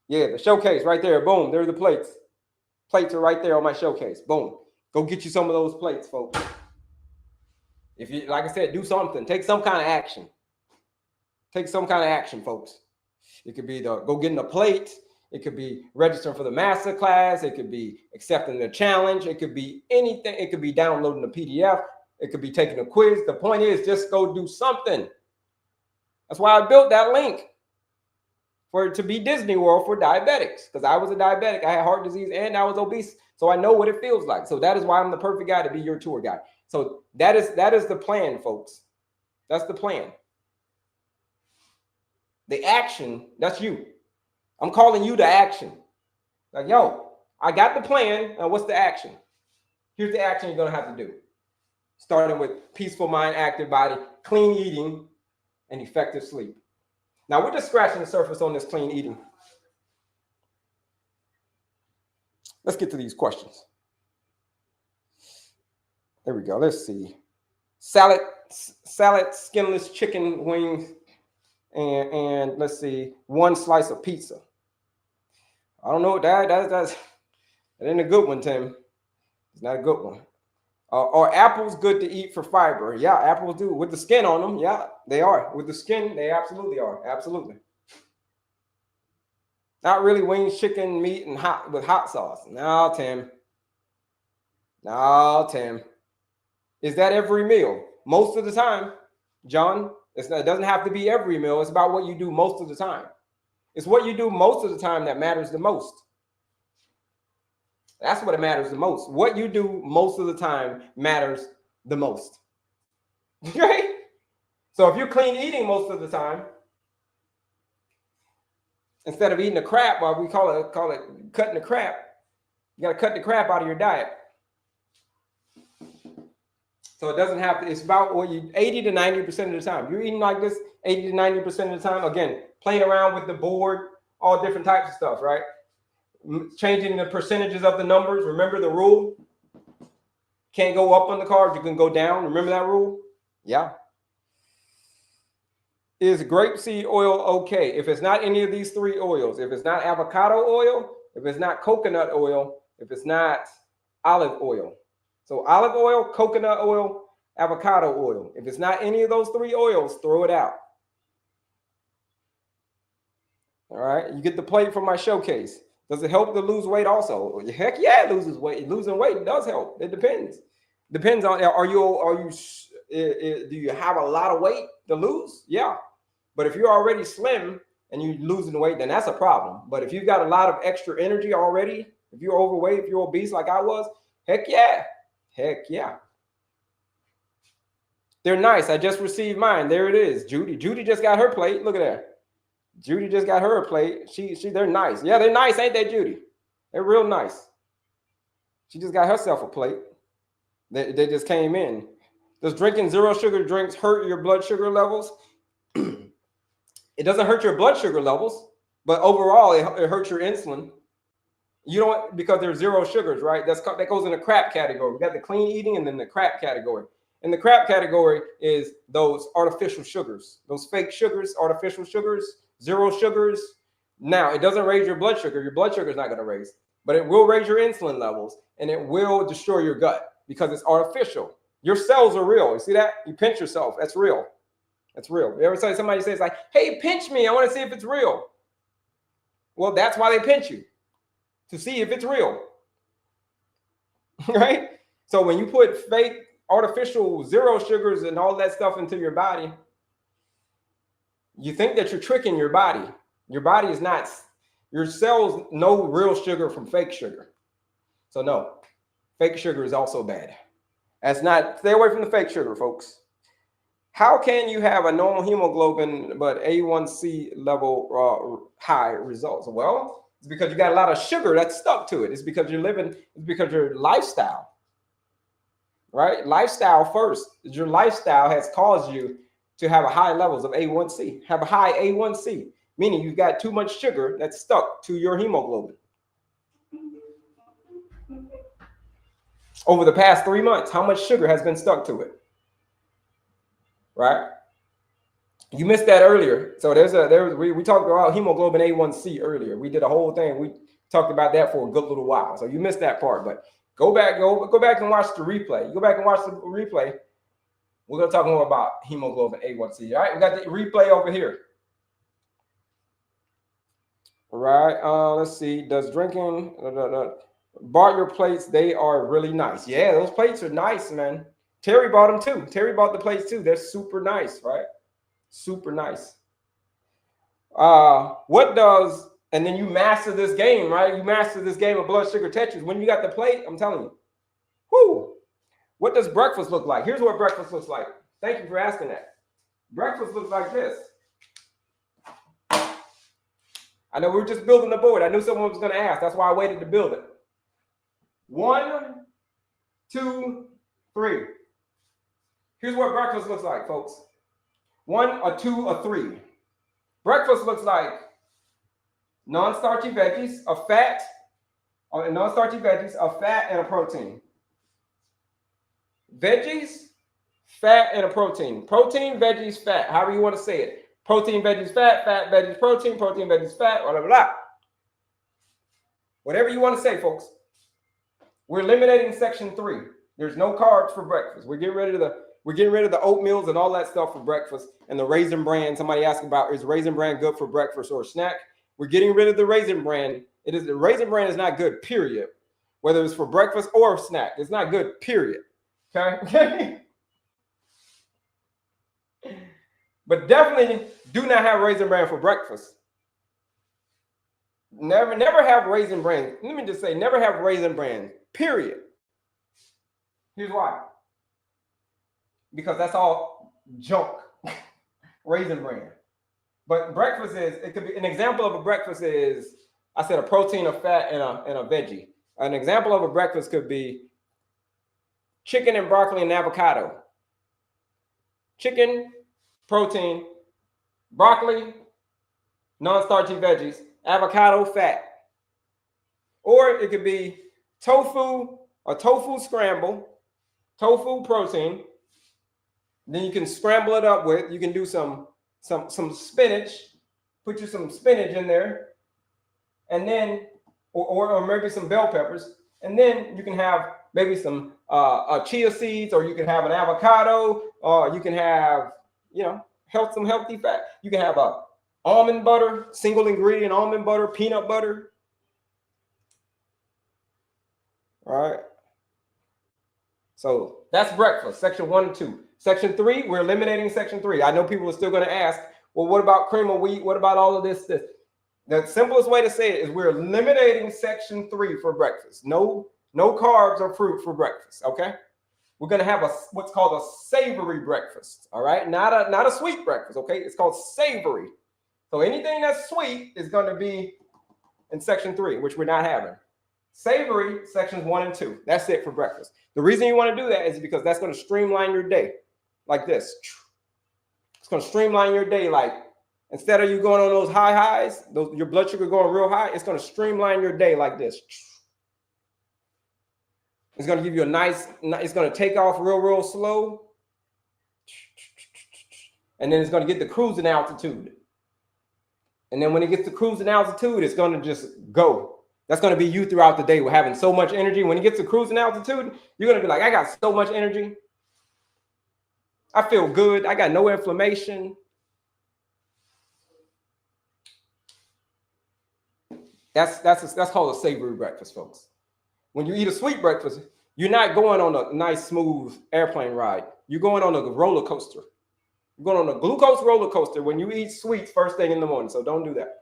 Yeah, the showcase right there. Boom. There are the plates. Plates are right there on my showcase. Boom. Go get you some of those plates, folks. If you, like I said, do something. Take some kind of action. Take some kind of action, folks. It could be go getting a plate. It could be registering for the master class. It could be accepting the challenge. It could be anything. It could be downloading the PDF. It could be taking a quiz. The point is just go do something. That's why I built that link, for it to be Disney World for diabetics, because I was a diabetic. I had heart disease and I was obese. So I know what it feels like. So that is why I'm the perfect guy to be your tour guide. So that is the plan, folks. That's the plan. The action, that's you. I'm calling you to action. Like, yo, I got the plan. Now what's the action? Here's the action you're going to have to do. Starting with peaceful mind, active body, clean eating, and effective sleep. Now, we're just scratching the surface on this clean eating. Let's get to these questions. There we go. Let's see. Salad, skinless chicken wings, and let's see, 1 slice of pizza. I don't know what that ain't a good one, Tim. It's not a good one. Are apples good to eat for fiber? Yeah, apples do. With the skin on them, yeah, they are. With the skin, they absolutely are. Absolutely. Not really wings, chicken, meat, and with hot sauce. No, Tim. No, Tim. Is that every meal? Most of the time, John. It doesn't have to be every meal. It's about what you do most of the time. It's what you do most of the time that matters the most. That's what it matters the most. What you do most of the time matters the most. Right? So if you're clean eating most of the time, instead of eating the crap, or we call it cutting the crap, you got to cut the crap out of your diet. So it doesn't have to, it's about what you, 80 to 90% of the time. You're eating like this 80 to 90% of the time. Again, playing around with the board, all different types of stuff, right? Changing the percentages of the numbers. Remember the rule? Can't go up on the cards, you can go down. Remember that rule? Yeah. Is grapeseed oil okay? If it's not any of these 3 oils, if it's not avocado oil, if it's not coconut oil, if it's not olive oil. So olive oil, coconut oil, avocado oil. If it's not any of those 3 oils, throw it out. All right. You get the plate from my showcase. Does it help to lose weight also? Heck yeah, it loses weight. Losing weight does help. It depends. Depends on, do you have a lot of weight to lose? Yeah. But if you're already slim and you're losing weight, then that's a problem. But if you've got a lot of extra energy already, if you're overweight, if you're obese like I was, heck yeah. Heck yeah. They're nice. I just received mine. There it is. Judy just got her plate. Look at that. Judy just got her a plate. They're nice. Yeah, they're nice, ain't they, Judy? They're real nice. She just got herself a plate. They just came in. Does drinking 0 sugar drinks hurt your blood sugar levels? It doesn't hurt your blood sugar levels, but overall it hurts your insulin. You don't, because there's 0 sugars, right? That goes in the crap category. We got the clean eating and then the crap category. And the crap category is those artificial sugars, those fake sugars, artificial sugars, 0 sugars. Now, it doesn't raise your blood sugar. Your blood sugar is not going to raise, but it will raise your insulin levels and it will destroy your gut because it's artificial. Your cells are real. You see that? You pinch yourself. That's real. That's real. You ever say somebody says like, hey, pinch me. I want to see if it's real. Well, that's why they pinch you, to see if it's real. Right? So when you put fake, artificial 0 sugars and all that stuff into your body, you think that you're tricking your body. Your body is not. Your cells know real sugar from fake sugar. So no, fake sugar is also bad. That's not, stay away from the fake sugar, folks. How can you have a normal hemoglobin but A1C level high results? Well, it's because you got a lot of sugar that's stuck to it. It's because you're living, it's because your lifestyle, right? Lifestyle first. Your lifestyle has caused you to have a high levels of A1C, have a high A1C, meaning you've got too much sugar that's stuck to your hemoglobin. Over the past 3 months, how much sugar has been stuck to it? Right? You missed that earlier. So we talked about hemoglobin A1C earlier. We did a whole thing. We talked about that for a good little while. So you missed that part, but go back and watch the replay. You go back and watch the replay. We're going to talk more about hemoglobin A1C. All right, we got the replay over here. Right. Let's see. Does drinking bought your plates? They are really nice. Yeah, those plates are nice, man. Terry bought them too. Terry bought the plates too. They're super nice, right? Super nice. What does, and then you master this game, right? You master this game of blood sugar Tetris. When you got the plate, I'm telling you, whoo, what does breakfast look like? Here's what breakfast looks like. Thank you for asking that. Breakfast looks like this. I know we were just building the board. I knew someone was going to ask. That's why I waited to build it. 1, 2, 3. Here's what breakfast looks like, folks. 1, a 2, a 3. Breakfast looks like non-starchy veggies, a fat, non-starchy veggies, a fat, and a protein. Veggies, fat, and a protein. Protein, veggies, fat. However you want to say it. Protein, veggies, fat, veggies, protein, veggies, fat, blah, blah, blah. Whatever you want to say, folks. We're eliminating section 3. There's no carbs for breakfast. We're getting rid of the oatmeals and all that stuff for breakfast. And the Raisin Bran, somebody asked about, is Raisin Bran good for breakfast or a snack? We're getting rid of the Raisin Bran. The Raisin Bran is not good, period. Whether it's for breakfast or a snack, it's not good, period. Okay? But definitely do not have Raisin Bran for breakfast. Never have Raisin Bran. Let me just say, never have Raisin Bran, period. Here's why. Because that's all junk. Raisin Bran. But breakfast is, it could be, an example of a breakfast is, I said a protein, a fat, and a veggie. An example of a breakfast could be chicken and broccoli and avocado. Chicken, protein, broccoli, non-starchy veggies, avocado, fat. Or it could be tofu, a tofu scramble, tofu protein. Then you can scramble it up with, you can do some spinach, put you some spinach in there, and then, or maybe some bell peppers, and then you can have maybe some chia seeds, or you can have an avocado, or you can have, some healthy fat. You can have a almond butter, single ingredient almond butter, peanut butter. All right. So that's breakfast, section 1 and 2. Section 3, we're eliminating section 3. I know people are still going to ask, well, what about cream of wheat? What about all of this? The simplest way to say it is we're eliminating section 3 for breakfast. No carbs or fruit for breakfast, okay? We're going to have what's called a savory breakfast, all right? Not a sweet breakfast, okay? It's called savory. So anything that's sweet is going to be in section 3, which we're not having. Savory, sections 1 and 2. That's it for breakfast. The reason you want to do that is because that's going to streamline your day like this. It's going to streamline your day, like instead of you going on those high highs, your blood sugar going real high, it's going to streamline your day like this. It's going to give you it's going to take off real slow. And then it's going to get the cruising altitude. And then when it gets to cruising altitude, it's going to just go. That's going to be you throughout the day. We're having so much energy. When it gets to cruising altitude, you're going to be like, I got so much energy. I feel good. I got no inflammation. That's called a savory breakfast, folks. When you eat a sweet breakfast, you're not going on a nice, smooth airplane ride. You're going on a roller coaster. You're going on a glucose roller coaster when you eat sweets first thing in the morning. So don't do that.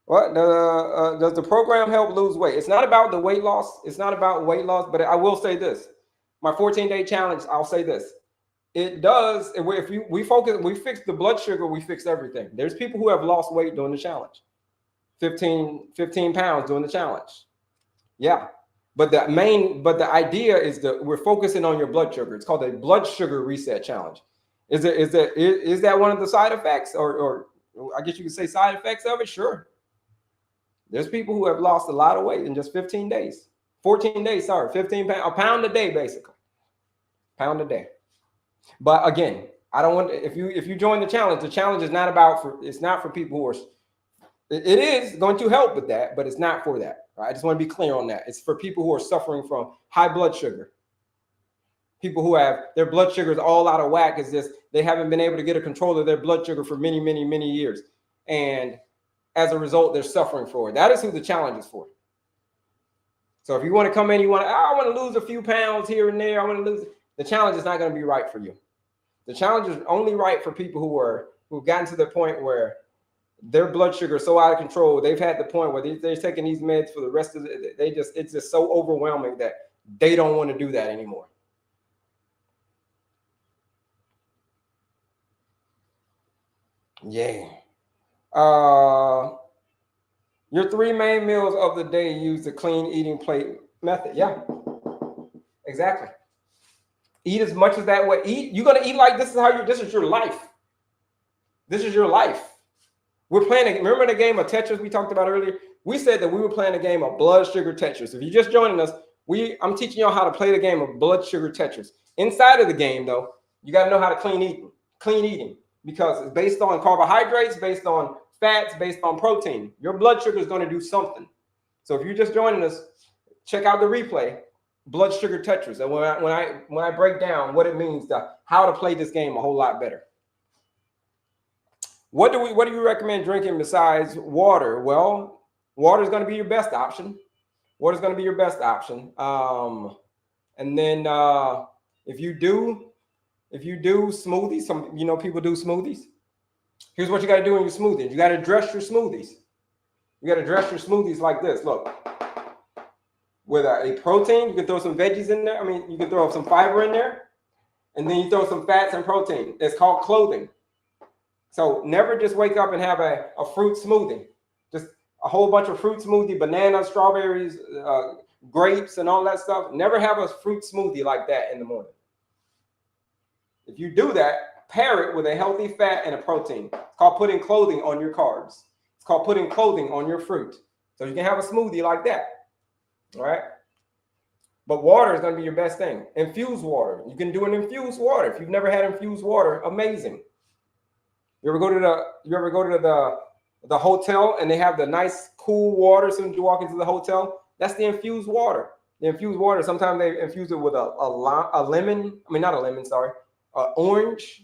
What does the program help lose weight? It's not about the weight loss. It's not about weight loss, but I will say this. My 14-day challenge, I'll say this. It does. If we fix the blood sugar, we fix everything. There's people who have lost weight during the challenge. 15 pounds during the challenge. Yeah. But the idea is that we're focusing on your blood sugar. It's called a blood sugar reset challenge. Is that one of the side effects, or I guess you could say side effects of it? Sure. There's people who have lost a lot of weight in just 15 days. 14 days, sorry, 15 pounds, a pound a day, basically. Pound a day. But again, I don't want, if you join the challenge is not it's not for people who are, it is going to help with that, but it's not for that. Right? I just want to be clear on that. It's for people who are suffering from high blood sugar. People who have their blood sugars all out of whack is just they haven't been able to get a control of their blood sugar for many, many, many years. And as a result, they're suffering for it. That is who the challenge is for. So if you want to come in, I want to lose a few pounds here and there. I want to lose. The challenge is not going to be right for you. The challenge is only right for people who've gotten to the point where their blood sugar is so out of control. They've had the point where they're taking these meds for the rest of it's just so overwhelming that they don't want to do that anymore. Yeah. Your 3 main meals of the day use the clean eating plate method. Yeah, exactly. Eat as much as that way. You're gonna eat like this is your life. This is your life. We're playing. Remember the game of Tetris we talked about earlier? We said that we were playing a game of blood sugar Tetris. If you're just joining us, I'm teaching y'all how to play the game of blood sugar Tetris. Inside of the game, though, you got to know how to clean eating, because it's based on carbohydrates, based on fats, based on protein. Your blood sugar is going to do something. So if you're just joining us, check out the replay, blood sugar Tetris, and when I break down what it means, how to play this game a whole lot better. What do you recommend drinking besides water? Well, water is going to be your best option. Water is going to be your best option. And then if you do smoothies, people do smoothies. Here's what you got to do in your smoothies. You got to dress your smoothies. You got to dress your smoothies like this. Look, with a protein, you can throw some veggies in there. You can throw some fiber in there, and then you throw some fats and protein. It's called clothing. So never just wake up and have a fruit smoothie. Just a whole bunch of fruit smoothie, bananas, strawberries, grapes, and all that stuff. Never have a fruit smoothie like that in the morning. If you do that, pair it with a healthy fat and a protein. It's called putting clothing on your carbs. It's called putting clothing on your fruit. So you can have a smoothie like that. All right. But water is going to be your best thing. Infused water. You can do an infused water. If you've never had infused water, amazing. You ever go to the hotel and they have the nice cool water as soon as you walk into the hotel? That's the infused water. The infused water, sometimes they infuse it with a lemon. Not a lemon, sorry. Orange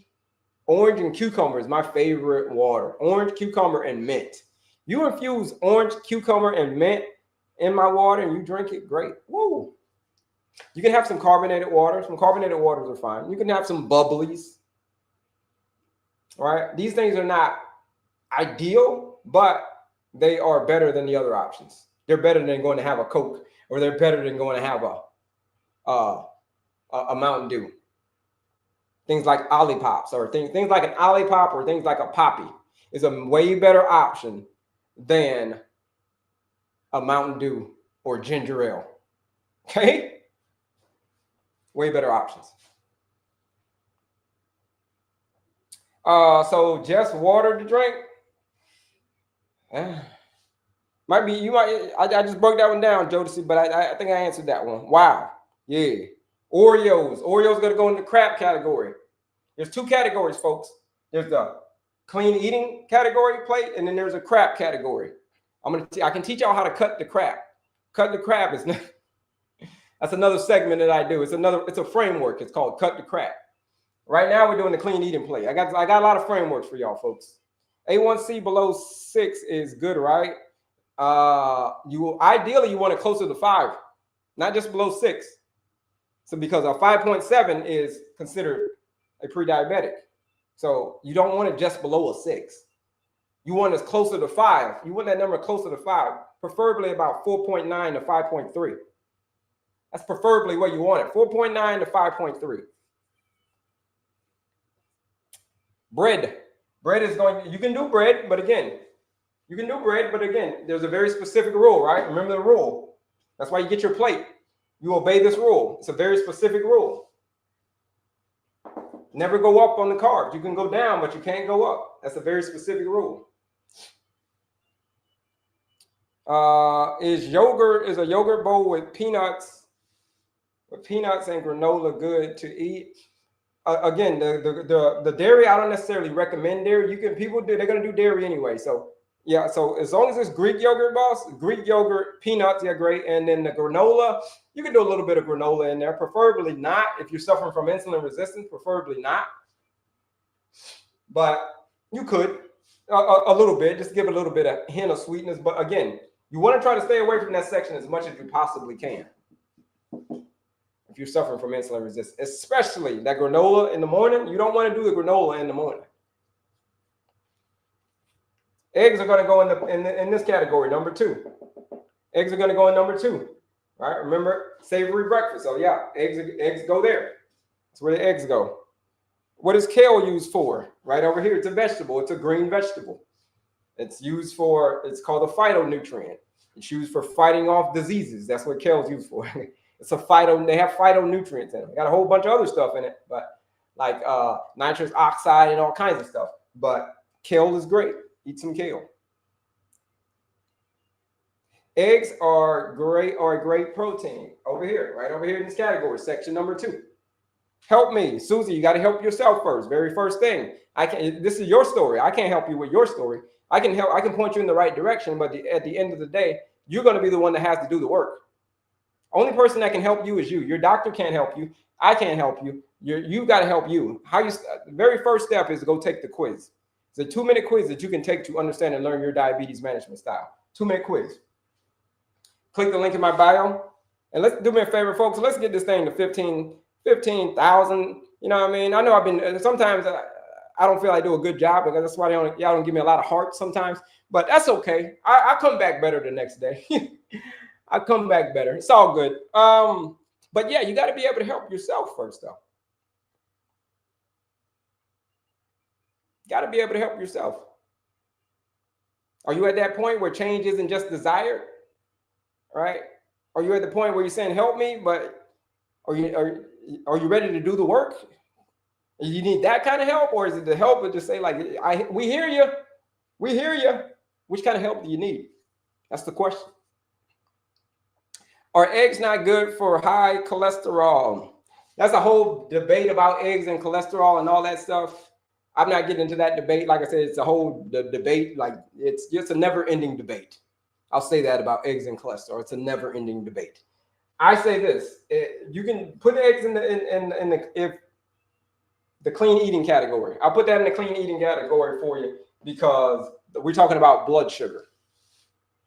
and cucumber is my favorite water. Orange, cucumber, and mint. You infuse orange, cucumber, and mint in my water and you drink it, great. Woo! You can have some carbonated water. Some carbonated waters are fine. You can have some bubblies. All right? These things are not ideal, but they are better than the other options. They're better than going to have a Coke, or they're better than going to have a Mountain Dew. Things like Olipop, or things like an Olipop, or things like a Poppy is a way better option than a Mountain Dew or ginger ale. Okay? Way better options. So just water to drink? I just broke that one down, Jodeci, but I think I answered that one. Wow. Yeah. Oreos. Oreos going to go in the crap category. There's 2 categories, folks. There's the clean eating category plate, and then there's a crap category. I can teach y'all how to cut the crap. Cut the crap is that's another segment that I do. It's a framework. It's called Cut the Crap. Right now we're doing the clean eating plate. I got a lot of frameworks for y'all folks. A1C below 6 is good, right? Ideally you want it closer to 5, not just below 6. So because a 5.7 is considered a pre-diabetic. So you don't want it just below a 6. You want it closer to 5. You want that number closer to 5, preferably about 4.9 to 5.3. That's preferably what you want it, 4.9 to 5.3. Bread is you can do bread, but again, there's a very specific rule, right? Remember the rule. That's why you get your plate. You obey this rule. It's a very specific rule. Never go up on the carbs. You can go down, but you can't go up. That's a very specific rule. Is a yogurt bowl with peanuts and granola good to eat? Again, the dairy, I don't necessarily recommend dairy. They're going to do dairy anyway. So Yeah, so as long as it's Greek yogurt, boss, Greek yogurt, peanuts, yeah, great. And then the granola, you can do a little bit of granola in there, preferably not. If you're suffering from insulin resistance, preferably not. But you could a little bit, just give a little bit of hint of sweetness. But again, you want to try to stay away from that section as much as you possibly can. If you're suffering from insulin resistance, especially that granola in the morning, you don't want to do the granola in the morning. Eggs are going to go in this category, number 2. Eggs are going to go in number 2, right? Remember, savory breakfast. So yeah, eggs go there. That's where the eggs go. What is kale used for? Right over here, it's a vegetable. It's a green vegetable. It's used for, it's called a phytonutrient. It's used for fighting off diseases. That's what kale is used for. It's a they have phytonutrients in it. They got a whole bunch of other stuff in it, but like nitrous oxide and all kinds of stuff. But kale is great. Eat some kale. Eggs are a great protein. Over here, right over here in this category, section number 2. Help me, Susie. You got to help yourself first. Very first thing. This is your story. I can't help you with your story. I can point you in the right direction, but at the end of the day, you're going to be the one that has to do the work. Only person that can help you is you. Your doctor can't help you. I can't help you. You've got to help you. The very first step is to go take the quiz. It's a 2-minute quiz that you can take to understand and learn your diabetes management style. 2-minute quiz. Click the link in my bio. And let's do me a favor, folks. Let's get this thing to 15,000. You know what I mean? I know sometimes I don't feel I do a good job because that's why y'all don't give me a lot of heart sometimes. But that's okay. I come back better the next day. I come back better. It's all good. But yeah, you got to be able to help yourself first, though. Got to be able to help yourself. Are you at that point where change isn't just desired? Right? Are you at the point where you're saying, help me, but are you ready to do the work? You need that kind of help, or is it the help of just say, like, we hear you. We hear you. Which kind of help do you need? That's the question. Are eggs not good for high cholesterol? That's a whole debate about eggs and cholesterol and all that stuff. I'm not getting into that debate. Like I said, it's a whole debate. Like it's just a never-ending debate. I'll say that about eggs and cholesterol. It's a never-ending debate. I say this: you can put eggs in the clean eating category. I'll put that in the clean eating category for you because we're talking about blood sugar.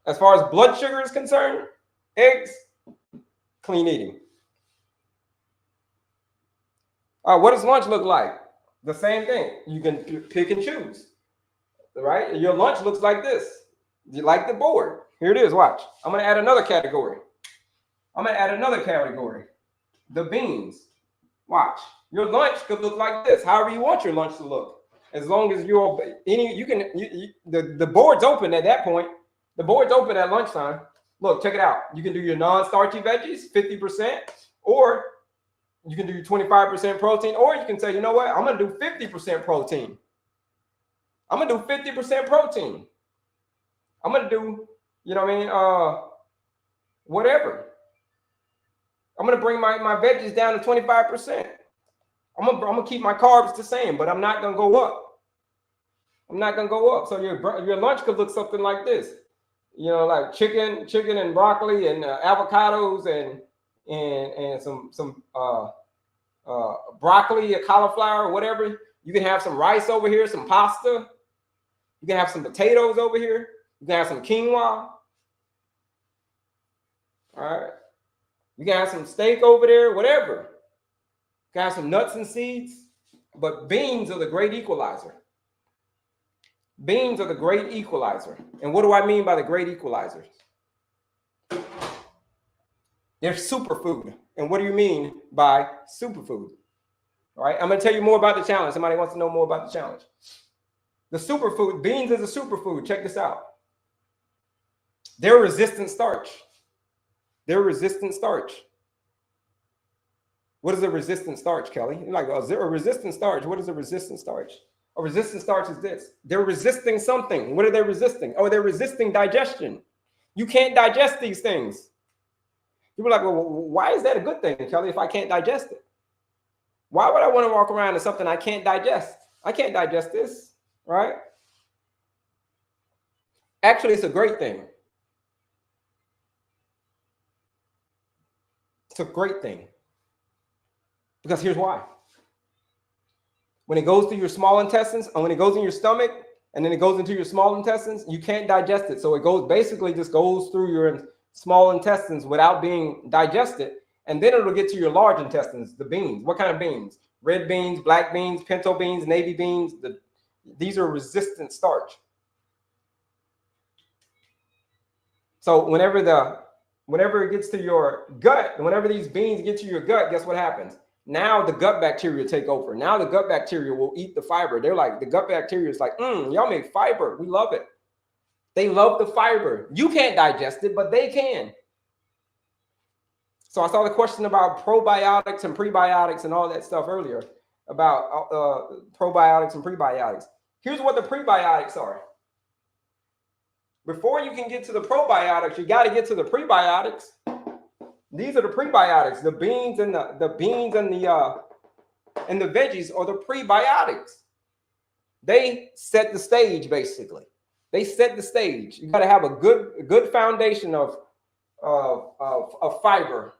As far as blood sugar is concerned, eggs, clean eating. What does lunch look like? The same thing. You can pick and choose, right? Your lunch looks like this. You like the board. Here it is. Watch. I'm going to add another category. The beans. Watch. Your lunch could look like this. However you want your lunch to look. As long as the board's open at that point. The board's open at lunchtime. Look, check it out. You can do your non-starchy veggies, 50%, or you can do your 25% protein, or you can say, you know what? I'm going to do 50% protein. I'm going to do 50% protein. I'm going to do, whatever. I'm going to bring my veggies down to 25%. I'm going to keep my carbs the same, but I'm not going to go up. So your lunch could look something like this. Like chicken and broccoli and avocados and some broccoli or cauliflower or whatever. You can have some rice over here, some pasta. You can have some potatoes over here. You can have some quinoa. All right. You can have some steak over there, whatever. You can have some nuts and seeds. But beans are the great equalizer. Beans are the great equalizer. And what do I mean by the great equalizers? They're superfood. And what do you mean by superfood? All right, I'm going to tell you more about the challenge. Somebody wants to know more about the challenge. The superfood, beans is a superfood. Check this out. They're resistant starch. What is a resistant starch, Kelly? You're like, is there a resistant starch? What is a resistant starch? A resistant starch is this. They're resisting something. What are they resisting? Oh, they're resisting digestion. You can't digest these things. People are like, well, why is that a good thing, Kelly, if I can't digest it? Why would I want to walk around in something I can't digest? I can't digest this, right? Actually, it's a great thing. It's a great thing. Because here's why. When it goes through your small intestines, and when it goes in your stomach, and then it goes into your small intestines, you can't digest it. So it goes basically just goes through your small intestines without being digested. And then it'll get to your large intestines, the beans. What kind of beans? Red beans, black beans, pinto beans, navy beans. These are resistant starch. So whenever it gets to your gut, whenever these beans get to your gut, guess what happens? Now the gut bacteria take over. Now the gut bacteria will eat the fiber. They're like, the gut bacteria is like, y'all make fiber. We love it. They love the fiber. You can't digest it, but they can. So I saw the question about probiotics and prebiotics and all that stuff earlier about probiotics and prebiotics. Here's what the prebiotics are. Before you can get to the probiotics, you got to get to the prebiotics. These are the prebiotics. The beans and the veggies are the prebiotics. They set the stage, basically. They set the stage. You got to have a good foundation of fiber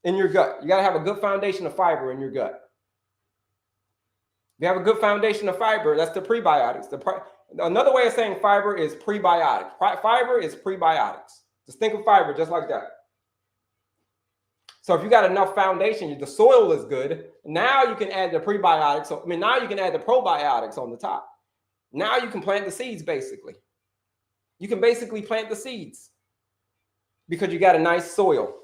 in your gut. You got to have a good foundation of fiber in your gut. If you have a good foundation of fiber, that's the prebiotics. Another way of saying fiber is prebiotics. Fiber is prebiotics. Just think of fiber just like that. So if you got enough foundation, the soil is good. Now you can add the prebiotics. So, now you can add the probiotics on the top. Now you can plant the seeds, basically. You can basically plant the seeds because you got a nice soil.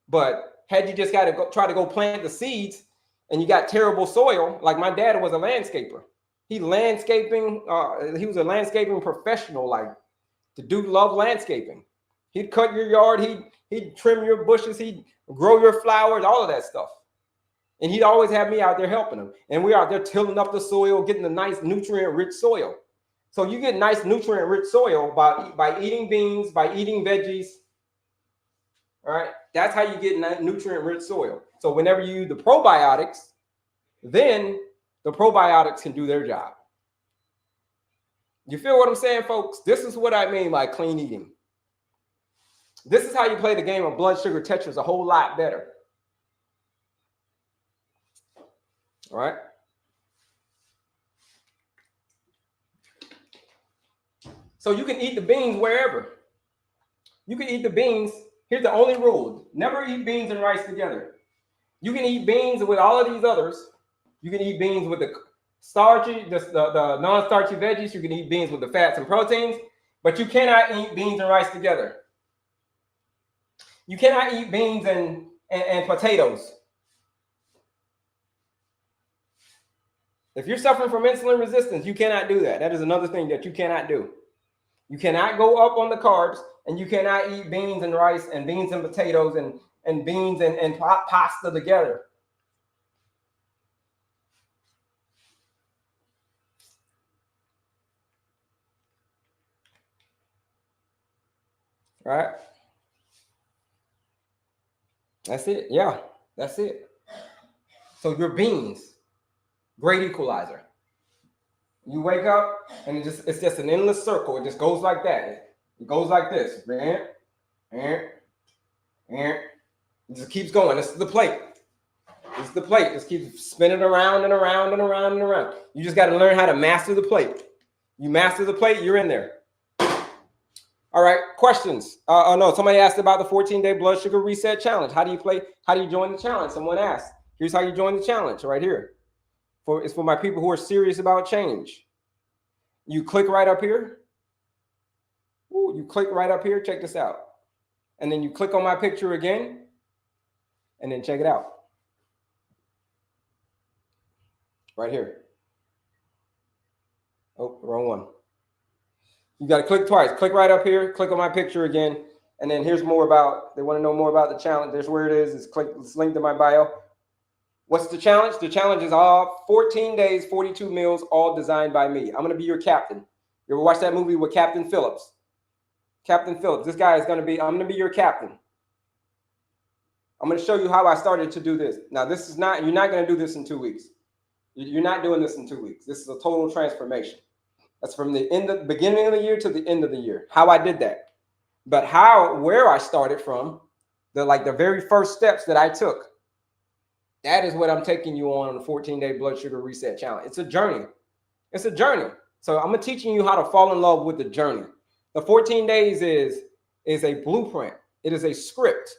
But had you just got to try to go plant the seeds and you got terrible soil, like my dad was a landscaper. He was a landscaping professional, like the dude loved landscaping. He'd cut your yard, he'd trim your bushes, he'd grow your flowers, all of that stuff. And he'd always have me out there helping him. And we're out there tilling up the soil, getting the nice nutrient-rich soil. So you get nice nutrient-rich soil by eating beans, by eating veggies. All right, that's how you get nutrient-rich soil. So whenever you use the probiotics, then the probiotics can do their job. You feel what I'm saying, folks? This is what I mean by clean eating. This is how you play the game of blood sugar Tetris a whole lot better. All right. So you can eat the beans wherever. You can eat the beans. Here's the only rule. Never eat beans and rice together. You can eat beans with all of these others. You can eat beans with the starchy, the non-starchy veggies. You can eat beans with the fats and proteins. But you cannot eat beans and rice together. You cannot eat beans and potatoes. If you're suffering from insulin resistance, you cannot do that. That is another thing that you cannot do. You cannot go up on the carbs, and you cannot eat beans and rice and beans and potatoes and beans and pasta together. All right. That's it. Yeah, that's it. So your beans, great equalizer. You wake up and it's just an endless circle. It just goes like that. It goes like this. It just keeps going. This is the plate. This is the plate. Just keeps spinning around and around and around and around. You just got to learn how to master the plate. You master the plate, you're in there. All right, questions. No, somebody asked about the 14-day blood sugar reset challenge. How do you join the challenge? Someone asked. Here's how you join the challenge right here. It's for my people who are serious about change. You click right up here. Ooh, you click right up here. Check this out. And then you click on my picture again. And then check it out. Right here. Oh, wrong one. You got to click twice. Click right up here. Click on my picture again. And then here's more about, they want to know more about the challenge. There's where it is. It's linked in my bio. What's the challenge? The challenge is all 14 days, 42 meals, all designed by me. I'm going to be your captain. You ever watch that movie with Captain Phillips? Captain Phillips. This guy is I'm going to be your captain. I'm going to show you how I started to do this. Now, you're not going to do this in 2 weeks. You're not doing this in 2 weeks. This is a total transformation. That's from the beginning of the year to the end of the year, how I did that. But where I started from, the very first steps that I took, that is what I'm taking you on the 14-day blood sugar reset challenge. It's a journey. It's a journey. So I'm teaching you how to fall in love with the journey. The 14 days is a blueprint. It is a script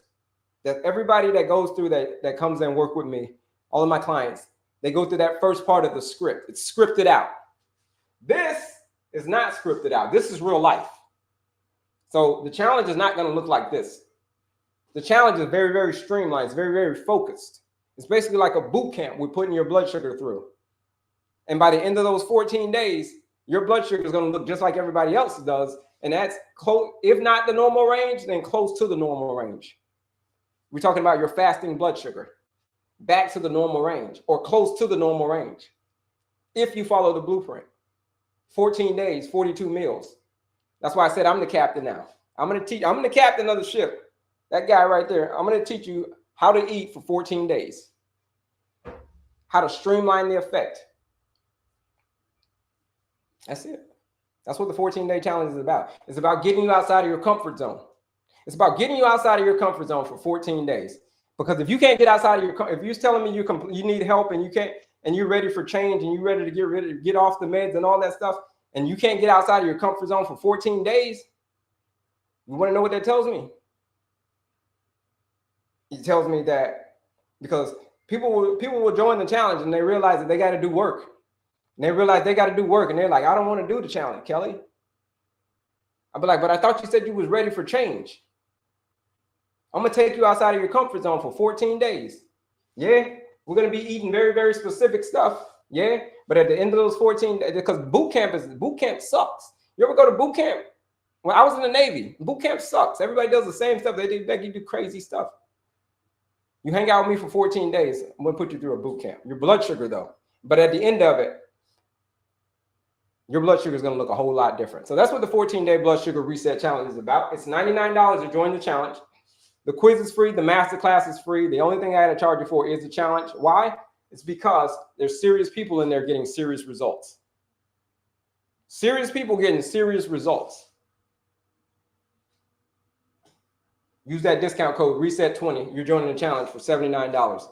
that everybody that goes through that comes and work with me, all of my clients, they go through that first part of the script. It's scripted out. This is not scripted out. This is real life. So the challenge is not going to look like this. The challenge is very, very streamlined. It's very, very focused. It's basically like a boot camp we're putting your blood sugar through. And by the end of those 14 days, your blood sugar is going to look just like everybody else does. And that's close, if not the normal range, then close to the normal range. We're talking about your fasting blood sugar, back to the normal range or close to the normal range. If you follow the blueprint, 14 days, 42 meals. That's why I said I'm the captain now. I'm the captain of the ship. That guy right there. I'm going to teach you how to eat for 14 days, how to streamline the effect. That's it. That's what the 14-day challenge is about. It's about getting you outside of your comfort zone. It's about getting you outside of your comfort zone for 14 days. Because if you can't get outside of if you're telling me you need help and you can't, and you're ready for change and you're ready to get off the meds and all that stuff, and you can't get outside of your comfort zone for 14 days, you want to know what that tells me? It tells me that because people will join the challenge and they realize that they got to do work. And they realize they got to do work, and they're like, I don't want to do the challenge, Kelley. I'll be like, but I thought you said you was ready for change. I'm going to take you outside of your comfort zone for 14 days. Yeah, we're going to be eating very, very specific stuff. Yeah, but at the end of those 14 days, because boot camp sucks. You ever go to boot camp? When I was in the Navy, boot camp sucks. Everybody does the same stuff. They do crazy stuff. You hang out with me for 14 days, I'm going to put you through a boot camp. Your blood sugar, though. But at the end of it, your blood sugar is going to look a whole lot different. So that's what the 14-day blood sugar reset challenge is about. It's $99 to join the challenge. The quiz is free. The masterclass is free. The only thing I had to charge you for is the challenge. Why? It's because there's serious people in there getting serious results. Serious people getting serious results. Use that discount code RESET20. You're joining the challenge for $79.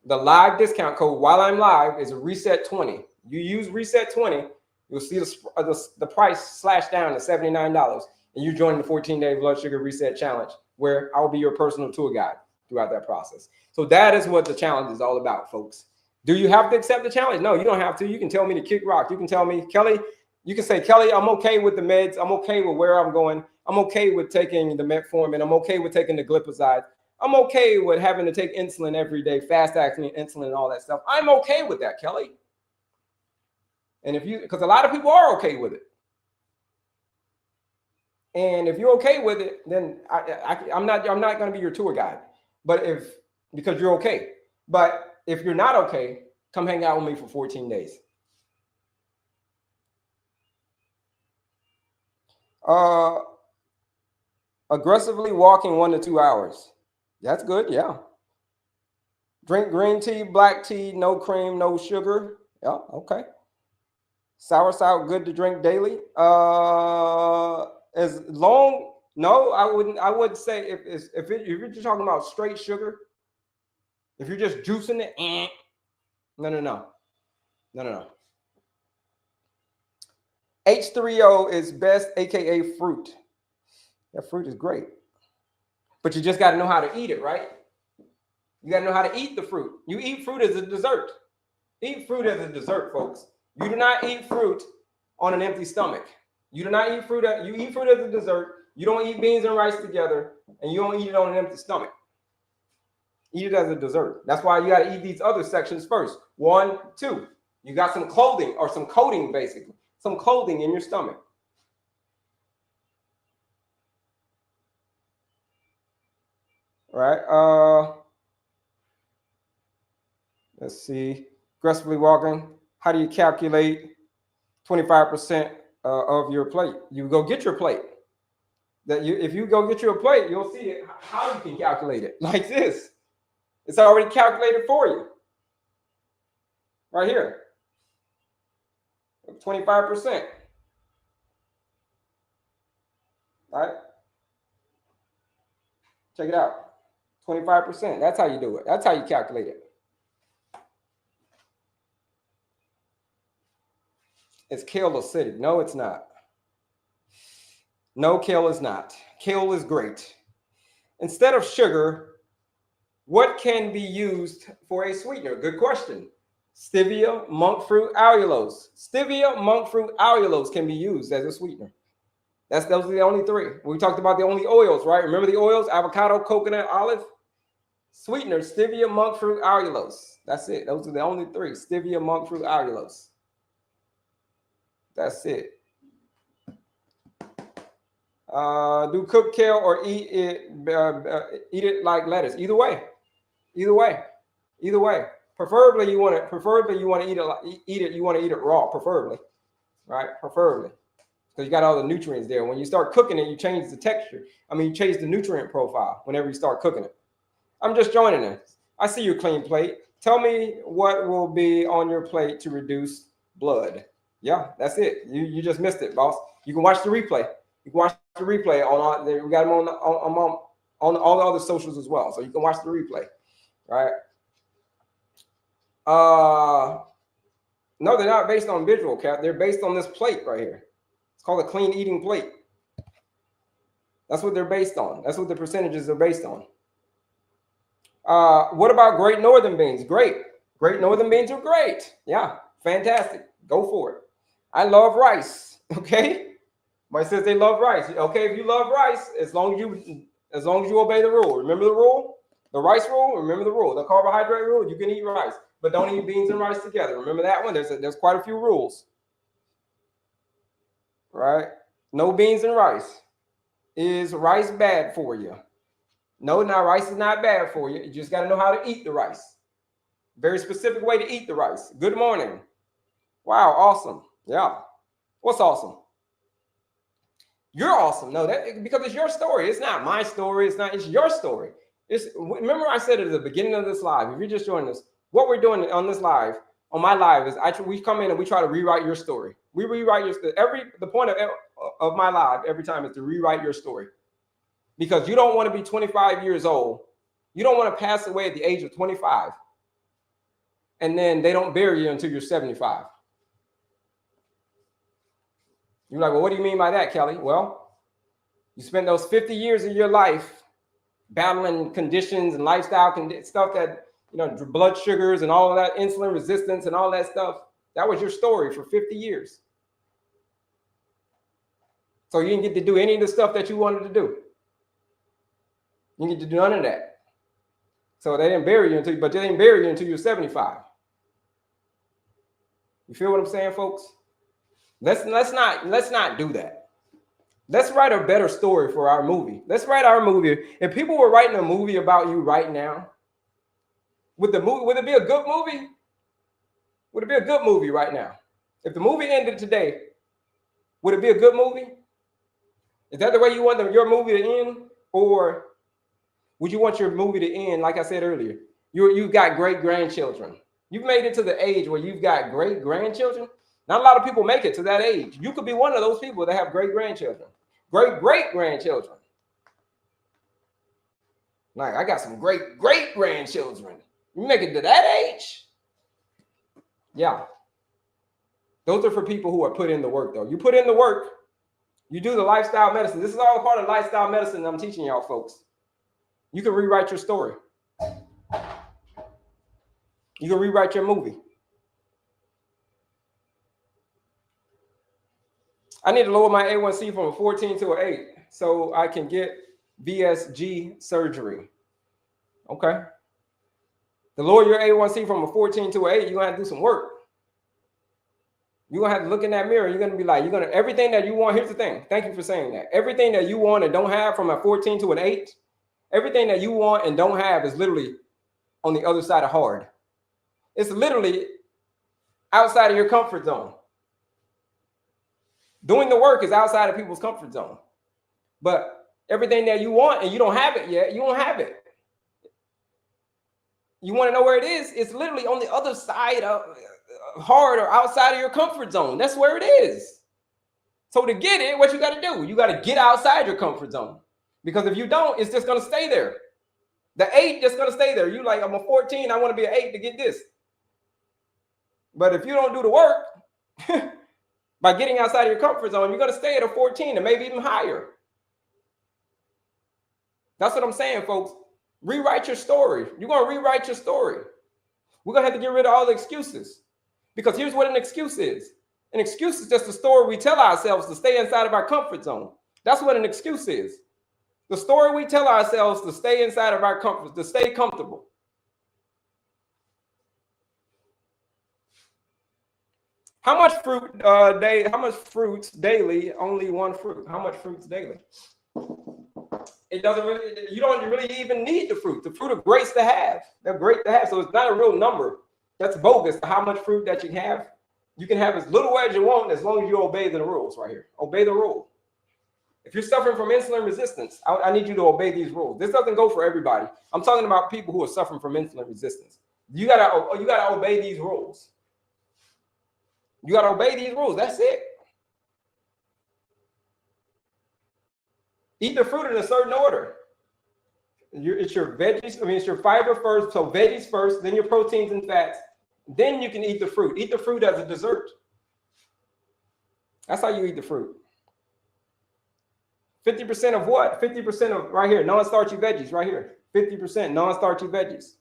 The live discount code while I'm live is RESET20. You use RESET20, you'll see the price slash down to $79, and you join the 14-day blood sugar reset challenge, where I will be your personal tour guide throughout that process. So that is what the challenge is all about, folks. Do you have to accept the challenge? No, you don't have to. You can tell me to kick rock. You can tell me, Kelley, you can say, Kelley, I'm okay with the meds. I'm okay with where I'm going. I'm okay with taking the metformin. I'm okay with taking the glipizide. I'm okay with having to take insulin every day, fast-acting insulin and all that stuff. I'm okay with that, Kelley. And because a lot of people are okay with it. And if you're okay with it, then I'm not going to be your tour guide. But because you're okay. But if you're not okay, come hang out with me for 14 days. Aggressively walking 1 to 2 hours. That's good, yeah. Drink green tea, black tea, no cream, no sugar. Yeah, okay. Soursop, good to drink daily. As long, no, I wouldn't say if you're just talking about straight sugar, if you're just juicing it, no. H3O is best, aka fruit. That fruit is great. But you just got to know how to eat it, right? You got to know how to eat the fruit. You eat fruit as a dessert. Eat fruit as a dessert, folks. You do not eat fruit on an empty stomach. You do not eat fruit. You eat fruit as a dessert. You don't eat beans and rice together, and you don't eat it on an empty stomach. Eat it as a dessert. That's why you got to eat these other sections first. 1, 2. You got some clothing or some coating, basically. Some clothing in your stomach. Right. Let's see. Aggressively walking. How do you calculate 25% of your plate? You go get your plate. If you go get your plate, you'll see how you can calculate it. Like this. It's already calculated for you. Right here. 25%. right? Check it out. 25%. That's how you do it. That's how you calculate it. It's kale acidic. No, it's not. No, kale is not. Kale is great. Instead of sugar, what can be used for a sweetener? Good question. Stevia, monk fruit, allulose. Stevia, monk fruit, allulose can be used as a sweetener. Those are the only three. We talked about the only oils, right? Remember the oils? Avocado, coconut, olive. Sweetener, stevia, monk fruit, allulose. That's it. Those are the only three. Stevia, monk fruit, allulose. That's it. Do cook kale or eat it like lettuce. Either way. Preferably you want to eat it. You want to eat it raw, preferably, right? Preferably, because you got all the nutrients there. When you start cooking it, you change the texture. You change the nutrient profile whenever you start cooking it. I'm just joining in. I see your clean plate. Tell me what will be on your plate to reduce blood. Yeah, that's it. You just missed it, boss. You can watch the replay. You can watch the replay on we got them on all the other socials as well, so you can watch the replay, right? No, they're not based on visual, Cap. They're based on this plate right here. It's called a clean eating plate. That's what they're based on. That's what the percentages are based on. What about Great Northern beans? Great Northern beans are great. Yeah, fantastic. Go for it. I love rice. Okay. Somebody says they love rice. Okay, if you love rice, as long as you obey the rule. Remember the rule? The rice rule. Remember the rule. The carbohydrate rule. You can eat rice, but don't eat beans and rice together. Remember that one? There's quite a few rules. Right? No beans and rice. Is rice bad for you? No, rice is not bad for you. You just got to know how to eat the rice. Very specific way to eat the rice. Good morning. Wow, awesome. Yeah. What's awesome? You're awesome. No, because it's your story. It's not my story. It's your story. Remember I said at the beginning of this live, if you're just joining us, what we're doing on this live, on my live, is we come in and we try to rewrite your story. We rewrite your story. The point of my live every time is to rewrite your story. Because you don't want to be 25 years old. You don't want to pass away at the age of 25. And then they don't bury you until you're 75. You're like, well, what do you mean by that, Kelley? Well, you spent those 50 years of your life battling conditions and lifestyle stuff that, blood sugars and all of that, insulin resistance and all that stuff. That was your story for 50 years. So you didn't get to do any of the stuff that you wanted to do. You get to do none of that. So they didn't bury you until you're 75. You feel what I'm saying, folks? Let's not do that. Let's write a better story for our movie. Let's write our movie. If people were writing a movie about you right now, would it be a good movie? Would it be a good movie right now? If the movie ended today, would it be a good movie? Is that the way you want your movie to end? Or would you want your movie to end, like I said earlier, you've got great-grandchildren. You've made it to the age where you've got great-grandchildren. Not a lot of people make it to that age. You could be one of those people that have great-grandchildren. Great-great-grandchildren. Like, I got some great-great-grandchildren. You make it to that age? Yeah. Those are for people who are put in the work, though. You put in the work. You do the lifestyle medicine. This is all part of lifestyle medicine I'm teaching y'all, folks. You can rewrite your story. You can rewrite your movie. I need to lower my A1C from a 14 to an 8 so I can get VSG surgery. Okay. To lower your A1C from a 14 to an 8, you're going to have to do some work. You're going to have to look in that mirror. You're going to be like, everything that you want. Here's the thing. Thank you for saying that. Everything that you want and don't have from a 14 to an 8, everything that you want and don't have is literally on the other side of hard. It's literally outside of your comfort zone. Doing the work is outside of people's comfort zone. But everything that you want and you don't have it yet, you don't have it. You want to know where it is? It's literally on the other side of hard or outside of your comfort zone. That's where it is. So to get it, what you got to do? You got to get outside your comfort zone. Because if you don't, it's just going to stay there. The 8 just going to stay there. You like, I'm a 14, I want to be an 8 to get this. But if you don't do the work, by getting outside of your comfort zone, you're going to stay at a 14 and maybe even higher. That's what I'm saying, folks. Rewrite your story. You're going to rewrite your story. We're going to have to get rid of all the excuses. Because here's what an excuse is. An excuse is just a story we tell ourselves to stay inside of our comfort zone. That's what an excuse is. The story we tell ourselves to stay inside of our comfort, to stay comfortable. How much fruit how much fruits daily? Only one fruit. How much fruits daily? It doesn't really, you don't really even need the fruit. The fruit are great to have. They're great to have. So it's not a real number. That's bogus. How much fruit that you have. You can have as little as you want as long as you obey the rules right here. Obey the rule. If you're suffering from insulin resistance, I need you to obey these rules. This doesn't go for everybody. I'm talking about people who are suffering from insulin resistance. You gotta obey these rules. You gotta obey these rules. That's it. Eat the fruit in a certain order. It's your veggies. I mean, it's your fiber first. So veggies first, then your proteins and fats. Then you can eat the fruit. Eat the fruit as a dessert. That's how you eat the fruit. 50% of what? 50% of right here, non-starchy veggies, right here. 50% non-starchy veggies.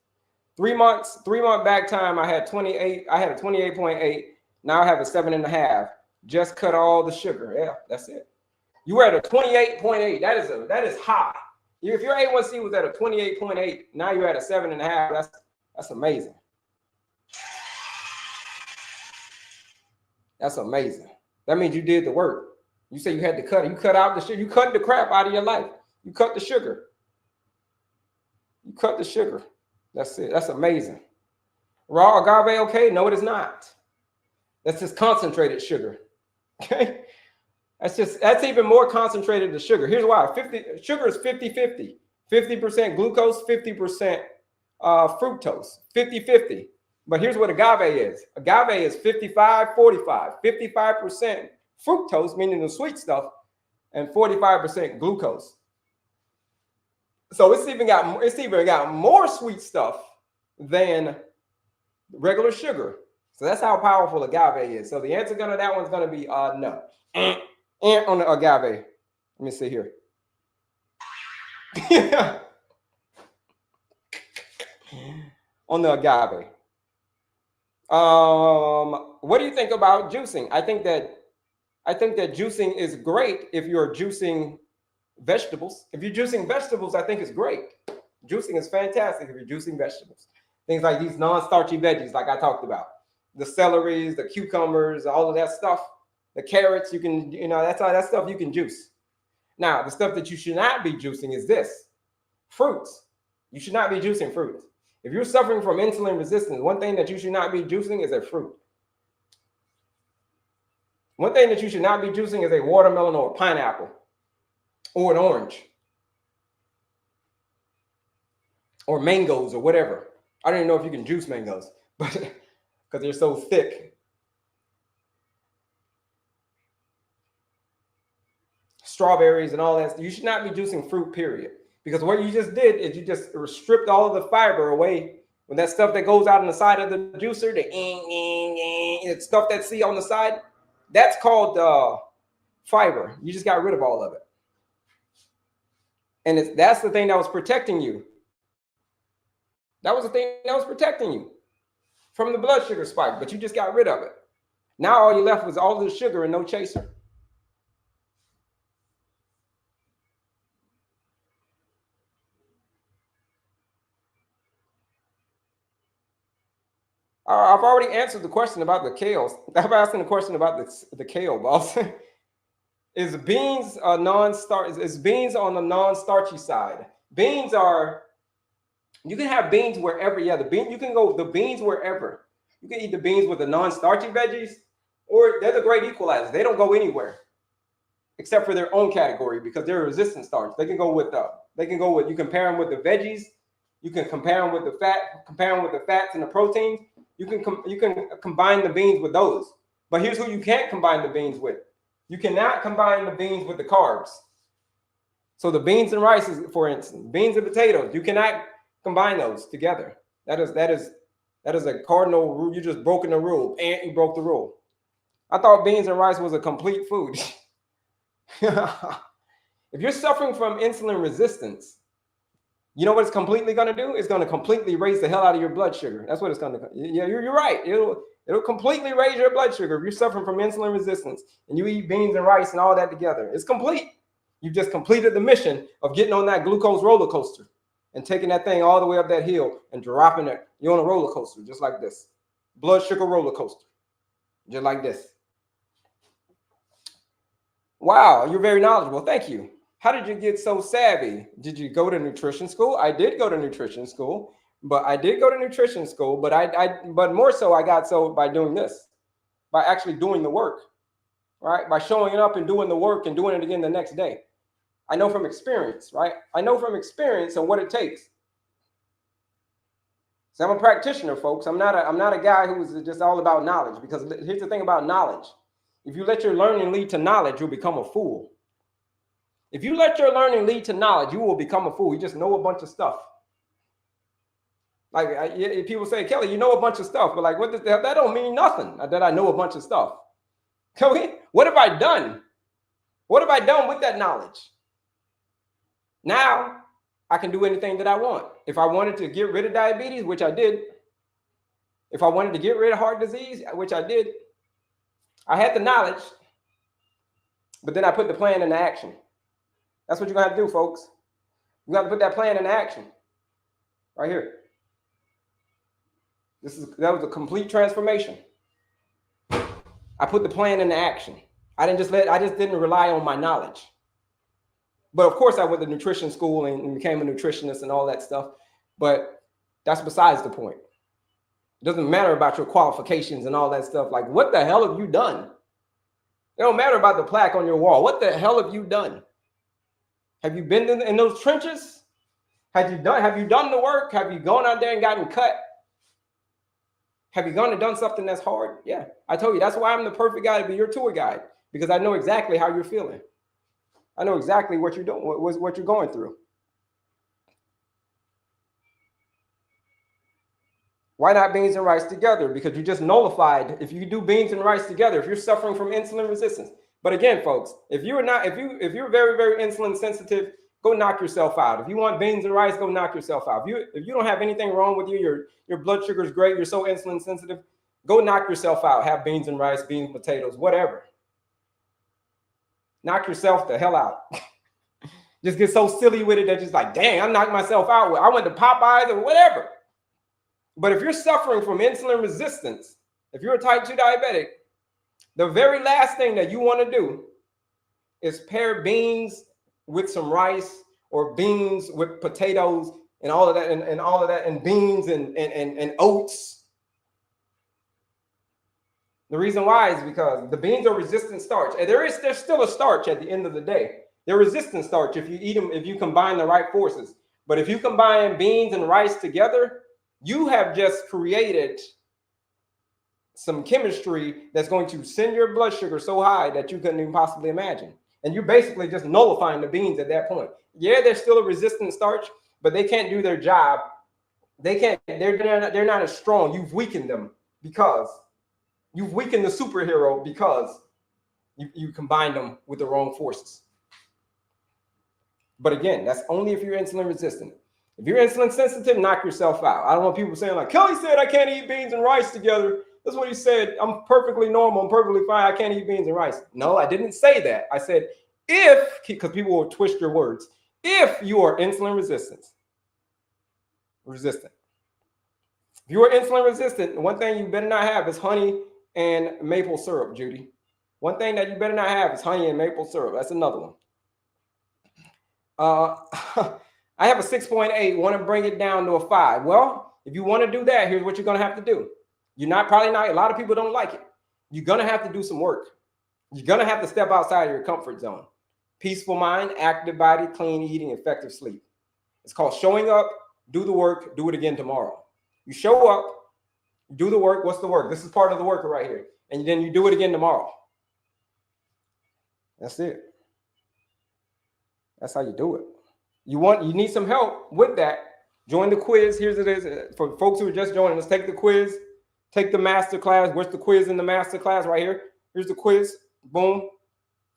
3 month back time, I had 28. I had a 28.8. Now I have a 7.5. Just cut all the sugar. Yeah, that's it. You were at a 28.8. That is high. If your A1C was at a 28.8, now you're at a 7.5. That's amazing. That's amazing. That means you did the work. You say you had to cut it. You cut out the sugar. You cut the crap out of your life. You cut the sugar. You cut the sugar. That's it. That's amazing. Raw agave, okay? No, it is not. That's just concentrated sugar. Okay? That's even more concentrated than sugar. Here's why. Sugar is 50-50. 50% glucose, 50% fructose. 50-50. But here's what agave is. Agave is 55-45. 55% fructose, meaning the sweet stuff, and 45% glucose. So it's even got more sweet stuff than regular sugar. So that's how powerful agave is. So the answer to that one's going to be no. On the agave. Let me see here. On the agave. What do you think about juicing? I think that juicing is great if you're juicing vegetables. If you're juicing vegetables, I think it's great. Juicing is fantastic if you're juicing vegetables. Things like these non-starchy veggies, like I talked about. The celeries, the cucumbers, all of that stuff. The carrots, you can, that's all that stuff you can juice. Now, the stuff that you should not be juicing is this. Fruits. You should not be juicing fruits. If you're suffering from insulin resistance, one thing that you should not be juicing is a fruit. One thing that you should not be juicing is a watermelon or a pineapple or an orange or mangoes or whatever. I don't even know if you can juice mangoes, but because they're so thick. Strawberries and all that. You should not be juicing fruit, period. Because what you just did is you just stripped all of the fiber away. When that stuff that goes out on the side of the juicer, the stuff that see on the side, that's called fiber. You just got rid of all of it. And that's the thing that was protecting you. That was the thing that was protecting you from the blood sugar spike, but you just got rid of it. Now all you left was all the sugar and no chaser. I've already answered the question about the kales. I've asked the question about the kale, boss. Is beans non-starch? Is beans on the non-starchy side? Beans are. You can have beans wherever. Yeah, you can go the beans wherever. You can eat the beans with the non-starchy veggies, or they're the great equalizers. They don't go anywhere except for their own category because they're resistant starch. They can go with you compare them with the veggies. You can compare them with the fats and the proteins. You can combine the beans with those. But here's who you can't combine the beans with. You cannot combine the beans with the carbs. So the beans and rice, for instance, beans and potatoes, you cannot combine those together. That is a cardinal rule. You just broken the rule, and you broke the rule. I thought beans and rice was a complete food. If you're suffering from insulin resistance, you know what it's completely going to do? It's going to completely raise the hell out of your blood sugar. That's what it's going to. Yeah, you're right. It'll completely raise your blood sugar if you're suffering from insulin resistance and you eat beans and rice and all that together. It's complete. You've just completed the mission of getting on that glucose roller coaster and taking that thing all the way up that hill and dropping it. You're on a roller coaster just like this. Blood sugar roller coaster. Just like this. Wow, you're very knowledgeable. Thank you. How did you get so savvy? Did you go to nutrition school? I did go to nutrition school, but but more so I got so by doing this, by actually doing the work, right? By showing up and doing the work and doing it again the next day. I know from experience, right? I know from experience and what it takes. So I'm a practitioner, folks. I'm not a guy who's just all about knowledge, because here's the thing about knowledge. If you let your learning lead to knowledge, you'll become a fool. If you let your learning lead to knowledge, you will become a fool. You just know a bunch of stuff. Like people say, Kelley, you know a bunch of stuff, but like, that don't mean nothing that I know a bunch of stuff. What have I done? What have I done with that knowledge? Now I can do anything that I want. If I wanted to get rid of diabetes, which I did. If I wanted to get rid of heart disease, which I did. I had the knowledge, but then I put the plan into action. That's what you're going to have to do, folks. You got to put that plan into action. Right here. That was a complete transformation. I put the plan into action. I just didn't rely on my knowledge. But of course I went to nutrition school and became a nutritionist and all that stuff. But that's besides the point. It doesn't matter about your qualifications and all that stuff. Like, what the hell have you done? It don't matter about the plaque on your wall. What the hell have you done? Have you been in those trenches? Have you done the work? Have you gone out there and gotten cut? Have you gone and done something that's hard? Yeah, I told you, that's why I'm the perfect guy to be your tour guide, because I know exactly how you're feeling. I know exactly what you're doing, what you're going through. Why not beans and rice together? Because you just nullified. If you do beans and rice together, if you're suffering from insulin resistance. But again, folks, if you're very, very insulin sensitive, go knock yourself out. If you want beans and rice, go knock yourself out. If you don't have anything wrong with you, your blood sugar is great, you're so insulin sensitive, go knock yourself out. Have beans and rice, beans, potatoes, whatever. Knock yourself the hell out. Just get so silly with it that just like, dang, I knocked myself out. I went to Popeyes or whatever. But if you're suffering from insulin resistance, if you're a type 2 diabetic, the very last thing that you want to do is pair beans with some rice, or beans with potatoes and all of that, and all of that, and beans and oats. The reason why is because the beans are resistant starch. And there's still a starch at the end of the day. They're resistant starch if you eat them, if you combine the right forces. But if you combine beans and rice together, you have just created some chemistry that's going to send your blood sugar so high that you couldn't even possibly imagine. And you're basically just nullifying the beans at that point. Yeah, they're still a resistant starch, but they can't do their job. They're not as strong. You've weakened them because you've weakened the superhero because you combined them with the wrong forces. But again, that's only if you're insulin resistant. If you're insulin sensitive, knock yourself out. I don't want people saying like, Kelley said I can't eat beans and rice together. That's what he said. I'm perfectly normal. I'm perfectly fine. I can't eat beans and rice. No, I didn't say that. I said if, because people will twist your words, if you are insulin resistant. If you are insulin resistant, one thing you better not have is honey and maple syrup, Judy. One thing that you better not have is honey and maple syrup. That's another one. I have a 6.8, want to bring it down to a 5. Well, if you want to do that, here's what you're going to have to do. Probably not, a lot of people don't like it. You're going to have to do some work. You're going to have to step outside of your comfort zone. Peaceful mind, active body, clean eating, effective sleep. It's called showing up, do the work, do it again tomorrow. You show up, do the work. What's the work? This is part of the work right here. And then you do it again tomorrow. That's it. That's how you do it. You need some help with that. Join the quiz. Here's it is for folks who are just joining us. Take the quiz. Take the master class. Where's the quiz in the master class? Right here. Here's the quiz. Boom.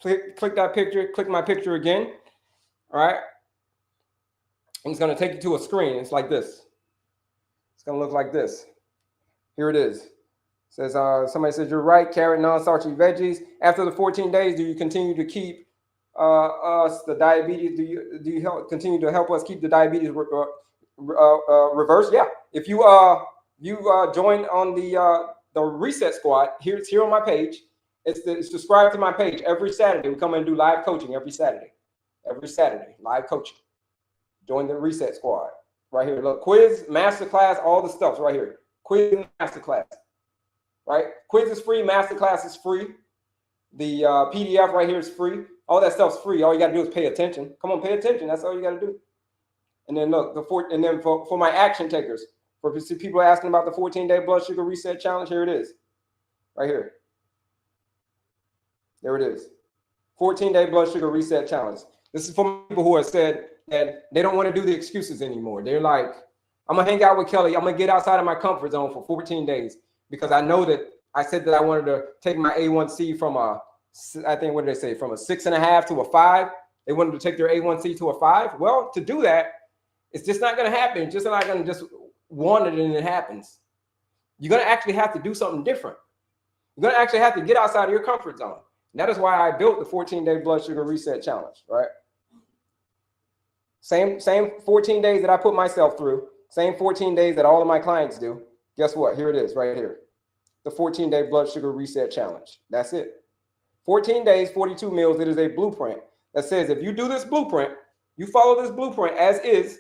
Click that picture. Click my picture again. All right. And it's going to take you to a screen. It's like this. It's going to look like this. Here it is. It says, somebody says, you're right, carrot, non-starchy veggies. After the 14 days, do you continue to keep us, the diabetes? Do you continue to help us keep the diabetes reversed? Yeah. If you join on the Reset Squad, here on my page. It's subscribed to my page every Saturday. We come in and do live coaching every Saturday. Every Saturday, live coaching. Join the Reset Squad. Right here. Look, quiz, masterclass, all the stuff's right here. Quiz and masterclass. Right? Quiz is free, masterclass is free. The PDF right here is free. All that stuff's free. All you got to do is pay attention. Come on, pay attention. That's all you got to do. And then look, for my action takers, for people asking about the 14-day blood sugar reset challenge, here it is. Right here. There it is. 14-day blood sugar reset challenge. This is for people who have said that they don't want to do the excuses anymore. They're like, I'm going to hang out with Kelley. I'm going to get outside of my comfort zone for 14 days because I know that I said that I wanted to take my A1C from I think, what did they say? From a 6.5 to a 5. They wanted to take their A1C to a 5. Well, to do that, it's just not going to happen. It's just not going to just want it and it happens. You're going to actually have to do something different. You're going to actually have to get outside of your comfort zone. And that is why I built the 14-day blood sugar reset challenge, right? Same 14 days that I put myself through, same 14 days that all of my clients do. Guess what? Here it is right here. The 14-day blood sugar reset challenge. That's it. 14 days, 42 meals. It is a blueprint that says if you do this blueprint, you follow this blueprint as is.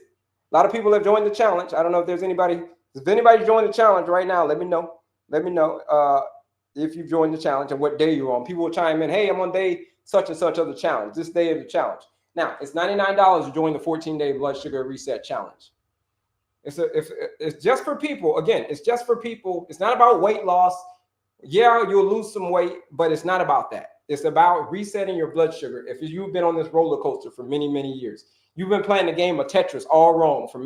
A lot of people have joined the challenge. I don't know if there's anybody. If anybody joined the challenge right now, let me know. Let me know if you've joined the challenge and what day you're on. People will chime in. Hey, I'm on day such and such of the challenge. This day of the challenge. Now, it's $99 to join the 14-day blood sugar reset challenge. It's just for people. Again, it's just for people. It's not about weight loss. Yeah, you'll lose some weight, but it's not about that. It's about resetting your blood sugar. If you've been on this roller coaster for many, many years, you've been playing the game of Tetris all wrong for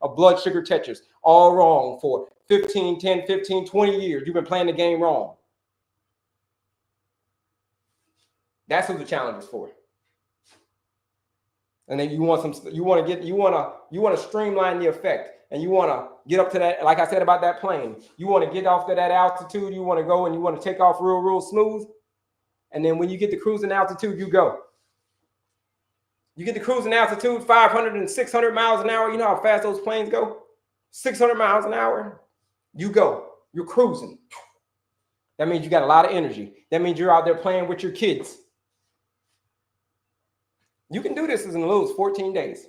of blood sugar Tetris all wrong for 10, 15, 20 years. You've been playing the game wrong. That's what the challenge is for. And then you want to streamline the effect, and you want to get up to that, like I said about that plane. You want to get off to that altitude. You want to go and you want to take off real smooth. And then when you get to cruising altitude, you go. You get to cruising altitude, 500 and 600 miles an hour. You know how fast those planes go? 600 miles an hour. You go. You're cruising. That means you got a lot of energy. That means you're out there playing with your kids. You can do this in as little as 14 days.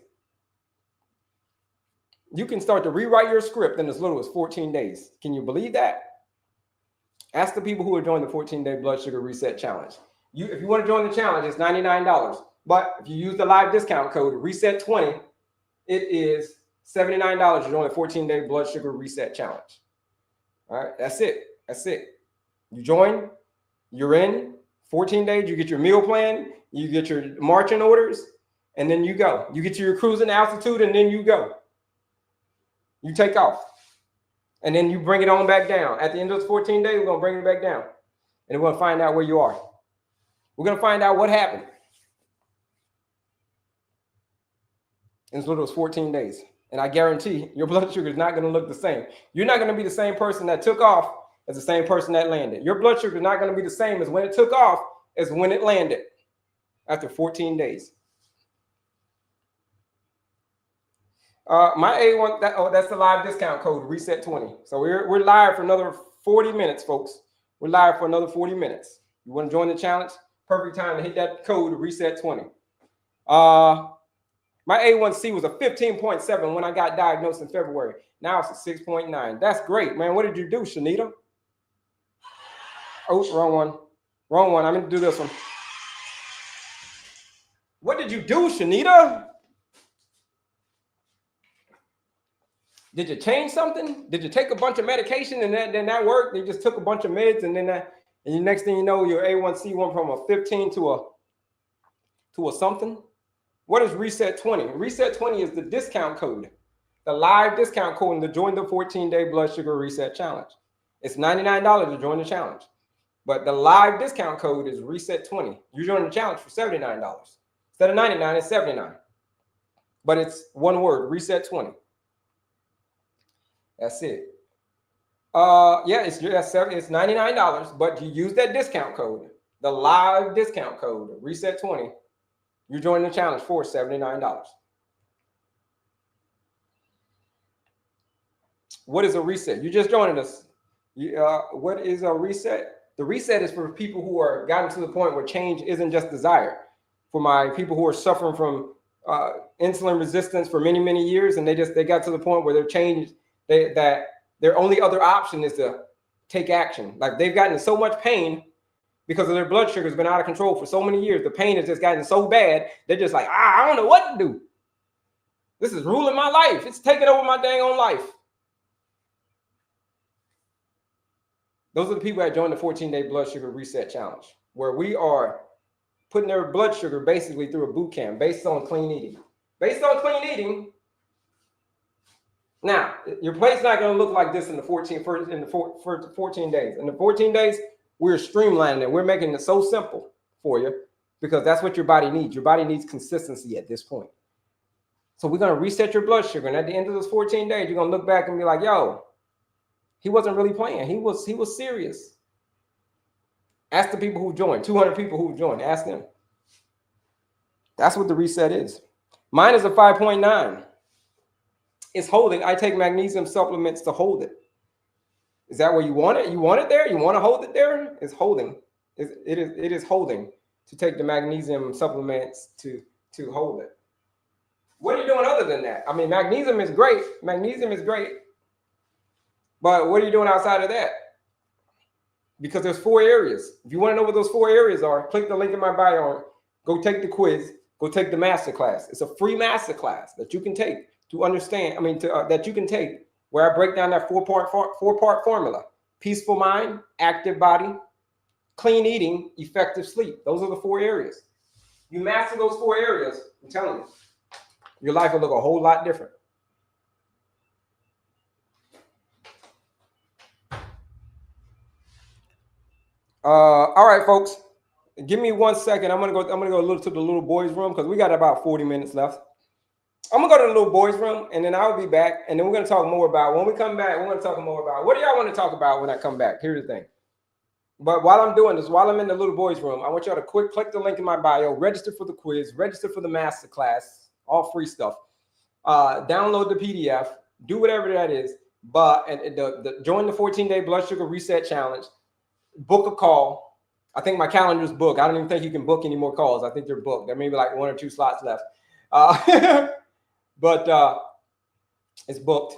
You can start to rewrite your script in as little as 14 days. Can you believe that? Ask the people who are joining the 14-day blood sugar reset challenge. If you want to join the challenge, it's $99. But if you use the live discount code RESET20, it is $79 to join the 14-day blood sugar reset challenge. All right, that's it. That's it. You join, you're in 14 days, you get your meal plan, you get your marching orders, and then you go. You get to your cruising altitude, and then you go. You take off. And then you bring it on back down. At the end of those 14 days, we're going to bring it back down. And we're going to find out where you are. We're going to find out what happened in as little as 14 days. And I guarantee your blood sugar is not going to look the same. You're not going to be the same person that took off as the same person that landed. Your blood sugar is not going to be the same as when it took off as when it landed after 14 days. My A1, that's the live discount code, RESET20. So we're live for another 40 minutes, folks. We're live for another 40 minutes. You want to join the challenge? Perfect time to hit that code, RESET20. My A1C was a 15.7 when I got diagnosed in February. Now it's a 6.9. That's great, man. What did you do, Shanita? Oh, wrong one. Wrong one. I'm going to do this one. What did you do, Shanita? Did you change something? Did you take a bunch of medication and then that worked? You just took a bunch of meds and then and the next thing you know, your A1C went from a 15 to to a something. What is Reset 20? Reset 20 is the discount code, the live discount code to join the 14-day blood sugar reset challenge. It's $99 to join the challenge. But the live discount code is Reset 20. You join the challenge for $79. Instead of $99, it's $79. But it's one word, Reset 20. That's it. Yeah, it's $99, but you use that discount code, the live discount code, Reset 20. You join the challenge for $79. What is a reset? You just joined us. What is a reset? The reset is for people who are gotten to the point where change isn't just desired. For my people who are suffering from insulin resistance for many, many years, and they got to the point where they're changed, that their only other option is to take action. Like they've gotten in so much pain because of their blood sugar has been out of control for so many years. The pain has just gotten so bad, they're just like, I don't know what to do. This is ruling my life. It's taking over my dang own life. Those are the people that joined the 14-day blood sugar reset challenge, where we are putting their blood sugar basically through a boot camp based on clean eating. Based on clean eating. Now, your plate's not going to look like this in the 14 days. In the 14 days, we're streamlining it. We're making it so simple for you because that's what your body needs. Your body needs consistency at this point. So we're going to reset your blood sugar. And at the end of those 14 days, you're going to look back and be like, yo, he wasn't really playing. He was serious. Ask the people who joined, 200 people who joined. Ask them. That's what the reset is. Mine is a 5.9. It's holding. I take magnesium supplements to hold it. Is that where you want it? You want it there? You want to hold it there? It's holding. It is holding to take the magnesium supplements to hold it. What are you doing other than that? I mean, magnesium is great. Magnesium is great. But what are you doing outside of that? Because there's 4 areas. If you want to know what those 4 areas are, click the link in my bio. Go take the quiz. Go take the masterclass. It's a free masterclass that you can take to understand. That you can take where I break down that four-part formula: peaceful mind, active body, clean eating, effective sleep. Those are the 4 areas. You master those 4 areas, I'm telling you, your life will look a whole lot different. All right, folks. Give me 1 second. I'm gonna go a little to the little boys' room because we got about 40 minutes left. I'm gonna go to the little boys' room and then I'll be back. And then we're gonna talk more about when we come back. We're gonna talk more about what do y'all want to talk about when I come back. Here's the thing. But while I'm doing this, while I'm in the little boys' room, I want y'all to click the link in my bio, register for the quiz, register for the masterclass, all free stuff. Download the PDF, do whatever that is. But join the 14-day blood sugar reset challenge. Book a call. I think my calendar's booked. I don't even think you can book any more calls. I think they're booked. There may be like 1 or 2 slots left. But it's booked. I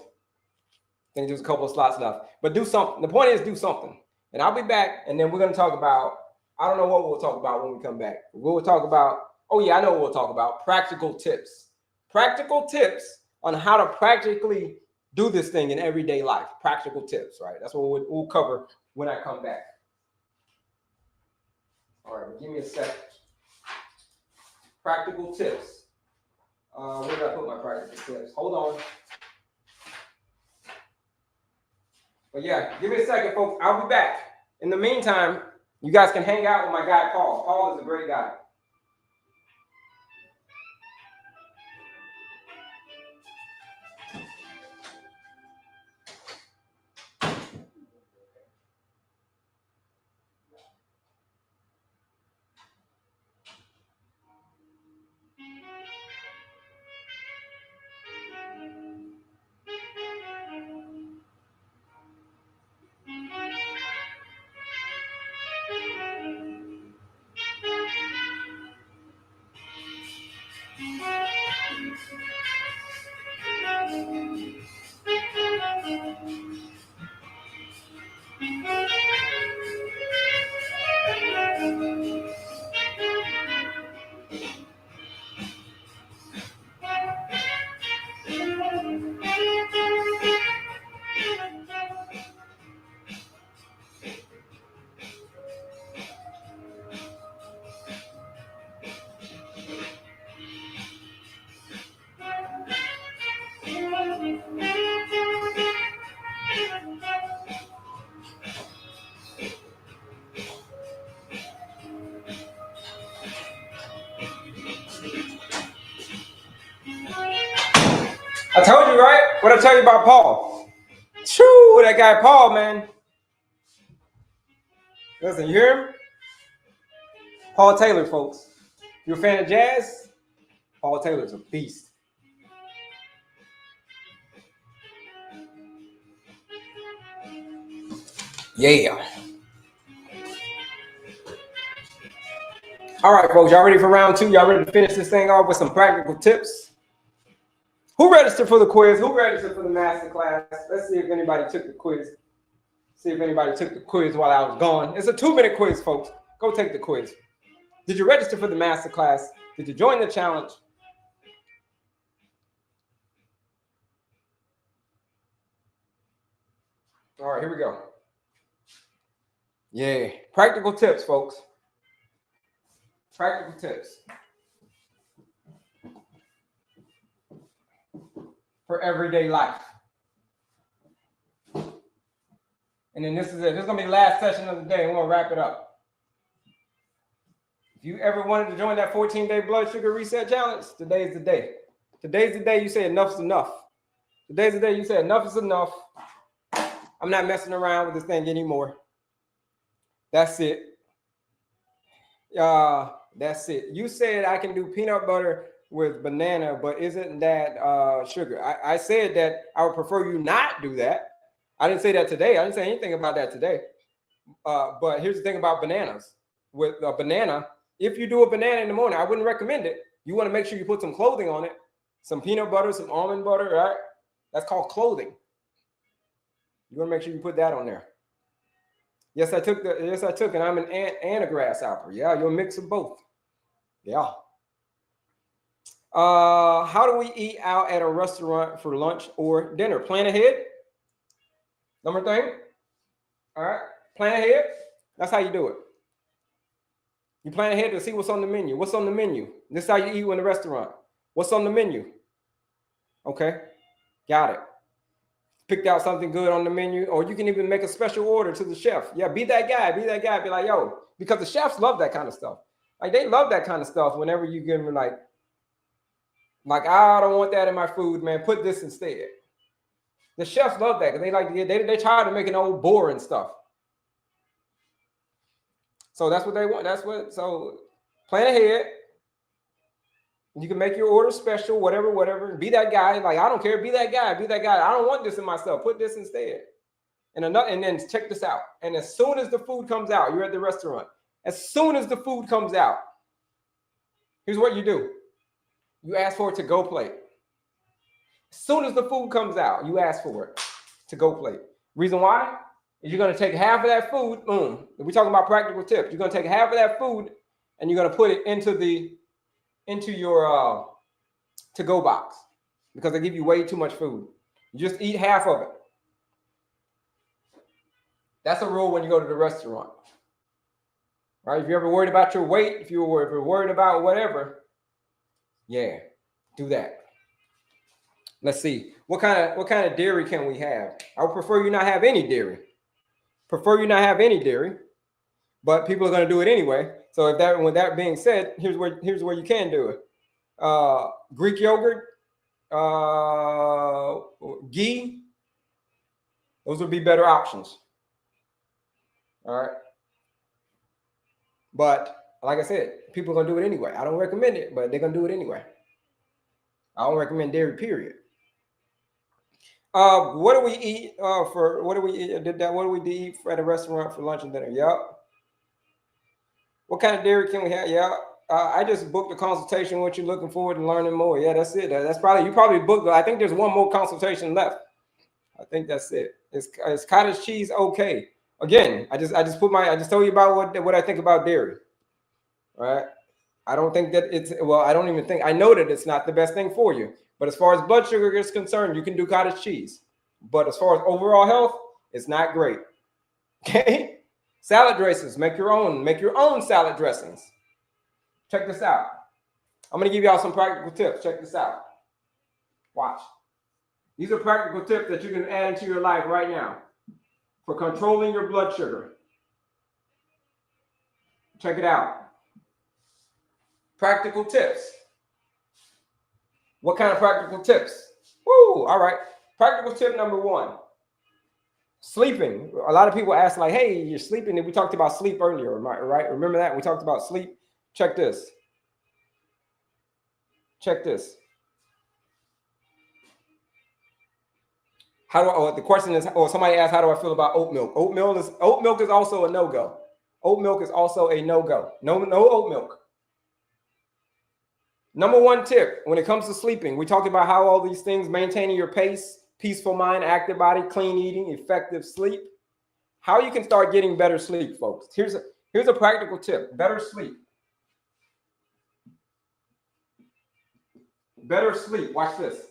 think there's a couple of slots left. But do something. The point is do something. And I'll be back. And then we're going to talk about, I don't know what we'll talk about when we come back. We'll talk about, oh yeah, I know what we'll talk about. Practical tips. Practical tips on how to practically do this thing in everyday life. Practical tips, right? That's what we'll cover when I come back. All right, give me a second. Practical tips. Where did I put my practical tips? Hold on. But yeah, give me a second, folks. I'll be back. In the meantime, you guys can hang out with my guy, Paul. Paul is a great guy. I told you, right? What I tell you about Paul? Shoo, that guy Paul, man. Listen, you hear him? Paul Taylor, folks. You a fan of jazz? Paul Taylor's a beast. Yeah. All right, folks. Y'all ready for round two? Y'all ready to finish this thing off with some practical tips? Who registered for the quiz? Who registered for the master class? Let's see if anybody took the quiz. See if anybody took the quiz while I was gone. It's a 2-minute quiz, folks. Go take the quiz. Did you register for the master class? Did you join the challenge? All right, here we go. Yeah, practical tips, folks. Practical tips for everyday life. And then this is it. This is going to be the last session of the day. We're going to wrap it up. If you ever wanted to join that 14-day blood sugar reset challenge, today's the day. Today's the day you say enough's enough. Today's the day you say enough is enough. I'm not messing around with this thing anymore. That's it. That's it. You said I can do peanut butter with banana, but isn't that sugar? I said that I would prefer you not do that. I didn't say that today. I didn't say anything about that today. But here's the thing about bananas. With a banana, if you do a banana in the morning, I wouldn't recommend it. You want to make sure you put some clothing on it. Some peanut butter, some almond butter, right? That's called clothing. You want to make sure you put that on there. Yes, I took, and I'm an ant and a grasshopper. Yeah, you're a mix of both. Yeah. How do we eat out at a restaurant for lunch or dinner? Plan ahead. Number thing. All right. Plan ahead. That's how you do it. You plan ahead to see what's on the menu. What's on the menu? This is how you eat in the restaurant. What's on the menu? Okay. Got it. Picked out something good on the menu, or you can even make a special order to the chef. Yeah, be that guy. Be that guy. Be like, yo, because the chefs love that kind of stuff. Like, they love that kind of stuff whenever you give them like, I don't want that in my food, man. Put this instead. The chefs love that because they like they tired of making old boring stuff. So that's what they want. So plan ahead. You can make your order special, whatever. Be that guy. Like, I don't care. Be that guy. Be that guy. I don't want this in my stuff. Put this instead. And then check this out. And as soon as the food comes out, you're at the restaurant. As soon as the food comes out, here's what you do. You ask for a to-go plate. As soon as the food comes out, you ask for it, to-go plate. Reason why is you're going to take half of that food. We're talking about practical tips. You're going to take half of that food and you're going to put it into your to-go box because they give you way too much food. You just eat half of it. That's a rule when you go to the restaurant. Right? If you're ever worried about your weight, if you're worried about whatever, yeah, do that. Let's see. What kind of dairy can we have? I would prefer you not have any dairy. But people are going to do it anyway. So with that being said, here's where you can do it. Greek yogurt, ghee, those would be better options. All right. But like I said, people are going to do it anyway. I don't recommend it, but they're going to do it anyway. I don't recommend dairy, period. What do we eat what do we eat at a restaurant for lunch and dinner? Yep. What kind of dairy can we have? Yeah. I just booked a consultation with you, looking forward to learning more. Yeah, that's it. That's you probably booked. I think there's one more consultation left. I think that's it. Is cottage cheese okay? Again, I just told you about what I think about dairy. All right. I don't think that I know that it's not the best thing for you. But as far as blood sugar is concerned, you can do cottage cheese. But as far as overall health, it's not great. Okay? Salad dressings, make your own salad dressings. Check this out. I'm going to give y'all some practical tips. Check this out. Watch. These are practical tips that you can add into your life right now for controlling your blood sugar. Check it out. Practical tips. What kind of practical tips? Woo! All right. Practical tip number 1. Sleeping. A lot of people ask like, hey, you're sleeping. And we talked about sleep earlier, right? Remember that? We talked about sleep. Check this. Check this. The question is, somebody asked, how do I feel about oat milk? Oat milk is also a no-go. Oat milk is also a no-go. No oat milk. Number 1 tip when it comes to sleeping, we talked about how all these things, maintaining your pace, peaceful mind, active body, clean eating, effective sleep. How you can start getting better sleep, folks. Here's a practical tip. Better sleep. Better sleep. Watch this.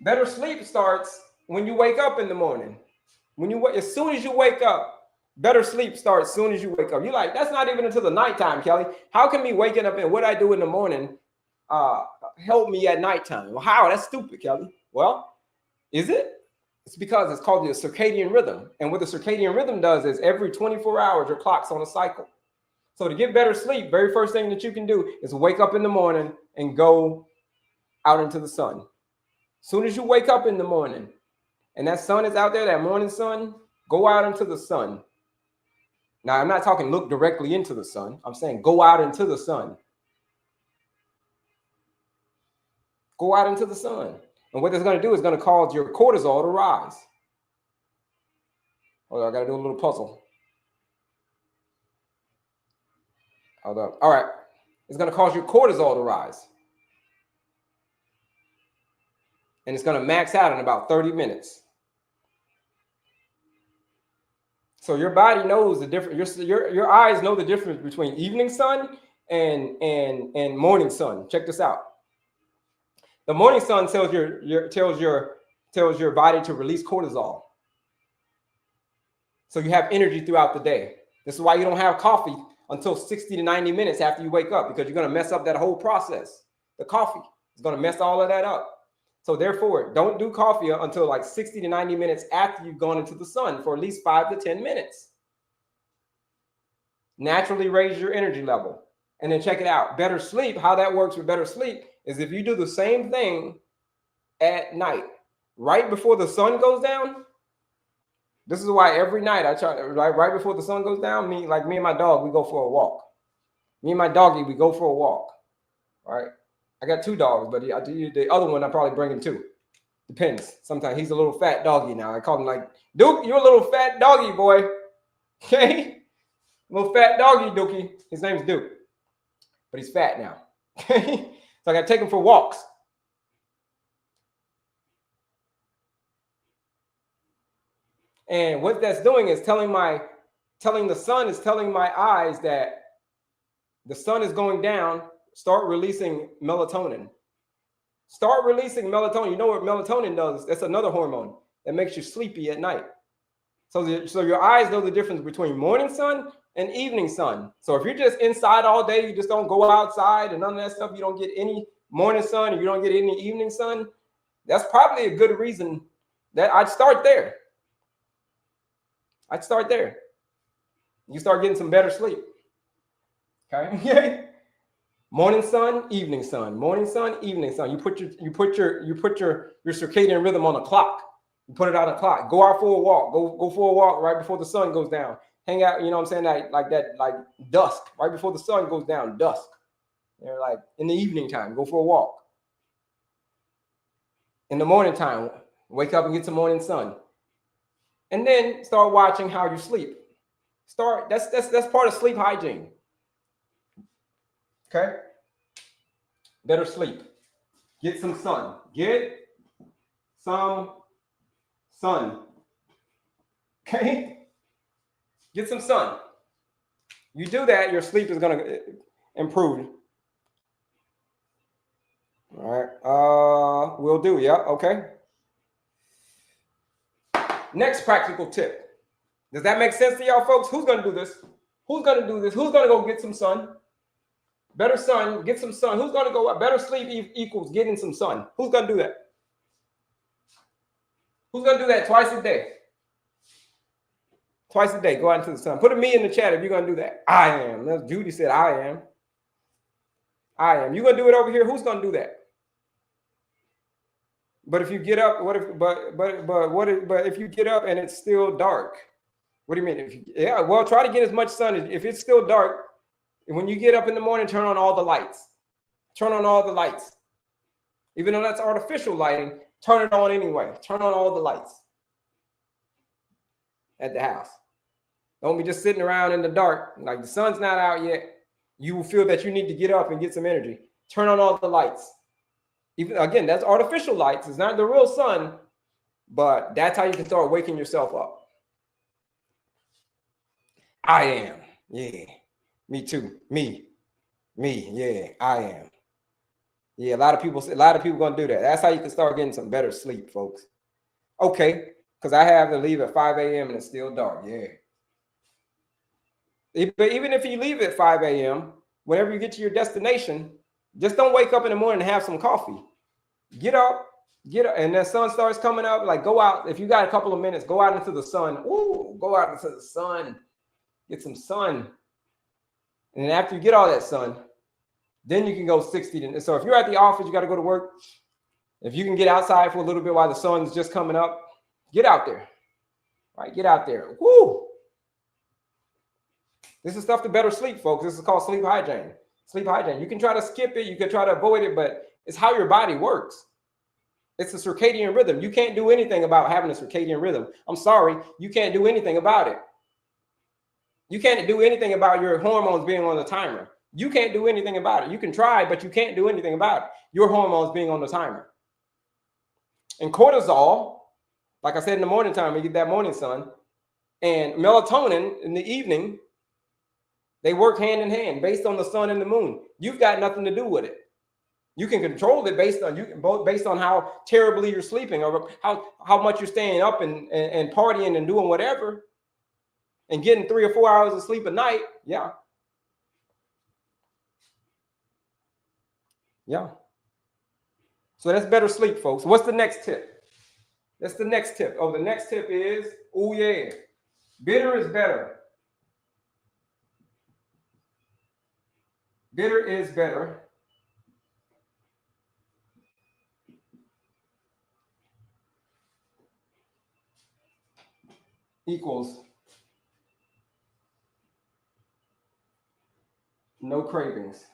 Better sleep starts when you wake up in the morning. As soon as you wake up, better sleep starts as soon as you wake up. You're like, that's not even until the nighttime, Kelley. How can me waking up and what I do in the morning help me at nighttime? Well, how? That's stupid, Kelley. Well, is it? It's because it's called the circadian rhythm. And what the circadian rhythm does is every 24 hours, your clock's on a cycle. So to get better sleep, very first thing that you can do is wake up in the morning and go out into the sun. As soon as you wake up in the morning and that sun is out there, that morning sun, go out into the sun. Now, I'm not talking look directly into the sun. I'm saying go out into the sun. Go out into the sun. And what it's going to do is going to cause your cortisol to rise. Hold on, I got to do a little puzzle. Hold up. All right. It's going to cause your cortisol to rise. And it's going to max out in about 30 minutes. So your body knows the difference. Your eyes know the difference between evening sun and morning sun. Check this out. The morning sun tells your body to release cortisol. So you have energy throughout the day. This is why you don't have coffee until 60 to 90 minutes after you wake up, because you're going to mess up that whole process. The coffee is going to mess all of that up. So therefore, don't do coffee until like 60 to 90 minutes after you've gone into the sun for at least 5 to 10 minutes. Naturally raise your energy level. And then check it out. Better sleep, how that works with better sleep is if you do the same thing at night, right before the sun goes down. This is why every night I try, right before the sun goes down, me and my dog, we go for a walk. Me and my doggy, we go for a walk. All right. I got 2 dogs, but the other one I probably bring him 2. Depends. Sometimes he's a little fat doggy now. I call him like, Duke, you're a little fat doggy boy. Okay? Little fat doggy, Dookie. His name's Duke. But he's fat now. Okay? So I got to take him for walks. And what that's doing is telling the sun is telling my eyes that the sun is going down. Start releasing melatonin. Start releasing melatonin. You know what melatonin does? That's another hormone that makes you sleepy at night. So your eyes know the difference between morning sun and evening sun. So if you're just inside all day, you just don't go outside and none of that stuff, you don't get any morning sun and you don't get any evening sun, that's probably a good reason that I'd start there. You start getting some better sleep. Okay? Morning sun, evening sun, morning sun, evening sun. You put your circadian rhythm on a clock. You put it on a clock. Go out for a walk. Go for a walk right before the sun goes down. Hang out, you know what I'm saying? Like dusk, right before the sun goes down, dusk. Like in the evening time, go for a walk. In the morning time, wake up and get some morning sun. And then start watching how you sleep. That's part of sleep hygiene. Okay? Better sleep. Get some sun. Get some sun. Okay? Get some sun. You do that, your sleep is going to improve. All right. Will do. Yeah. Okay. Next practical tip. Does that make sense to y'all folks? Who's going to do this? Who's going to do this? Who's going to go get some sun? Better sun, get some sun. Who's going to go? Better sleep equals getting some sun. Who's going to do that? Who's going to do that twice a day? Twice a day, go out into the sun. Put a me in the chat if you're going to do that. I am. That's Judy said, I am. I am. You're going to do it over here? Who's going to do that? But if you get up, what if, but if you get up and it's still dark? What do you mean? Yeah, well, try to get as much sun. If it's still dark, when you get up in the morning, turn on all the lights. Turn on all the lights. Even though that's artificial lighting, turn it on anyway. Turn on all the lights at the house. Don't be just sitting around in the dark. Like the sun's not out yet. You will feel that you need to get up and get some energy. Turn on all the lights. Even again, that's artificial lights. It's not the real sun, but that's how you can start waking yourself up. I am. Yeah. Me too. Me. Yeah, I am. Yeah, a lot of people gonna do that. That's how you can start getting some better sleep, folks. Okay, because I have to leave at 5 a.m. and it's still dark. Yeah. But even if you leave at 5 a.m., whenever you get to your destination, just don't wake up in the morning and have some coffee. Get up, and the sun starts coming up. Like, go out. If you got a couple of minutes, go out into the sun. Ooh, go out into the sun. Get some sun. And then after you get all that sun, then you can go 60. So if you're at the office, you got to go to work. If you can get outside for a little bit while the sun's just coming up, get out there. Right? Get out there. Woo! This is stuff to better sleep, folks. This is called sleep hygiene. Sleep hygiene. You can try to skip it. You can try to avoid it, but it's how your body works. It's a circadian rhythm. You can't do anything about having a circadian rhythm. I'm sorry. You can't do anything about it. You can't do anything about your hormones being on the timer. You can't do anything about it. You can try, but you can't do anything about it. Your hormones being on the timer. And cortisol, like I said in the morning time, you get that morning sun, and melatonin in the evening, they work hand in hand based on the sun and the moon. You've got nothing to do with it. You can control it based on how terribly you're sleeping or how much you're staying up and partying and doing whatever and getting 3 or 4 hours of sleep a night. Yeah. Yeah. So that's better sleep, folks. What's the next tip? That's the next tip. Oh, the next tip is, oh yeah, bitter is better. Bitter is better. Equals no cravings.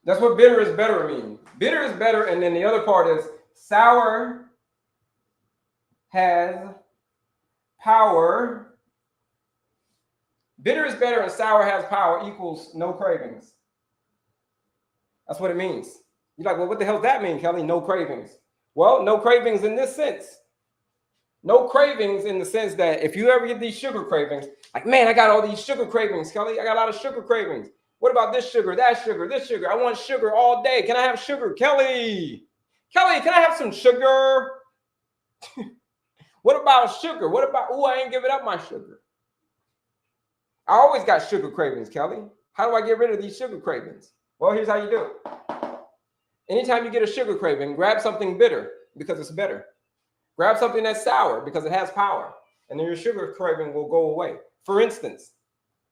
That's what bitter is better means. Bitter is better, and then the other part is sour has power. Bitter is better and sour has power equals no cravings. That's what it means. You're like, well, what the hell does that mean, Kelley? No cravings. Well, no cravings in this sense. No cravings in the sense that if you ever get these sugar cravings, like, man, I got all these sugar cravings, Kelley. I got a lot of sugar cravings. What about this sugar, that sugar, this sugar? I want sugar all day. Can I have sugar? Kelley, can I have some sugar? What about sugar? What about, I ain't giving up my sugar. I always got sugar cravings, Kelley. How do I get rid of these sugar cravings? Well, here's how you do it. Anytime you get a sugar craving, grab something bitter because it's better. Grab something that's sour because it has power, and then your sugar craving will go away. For instance,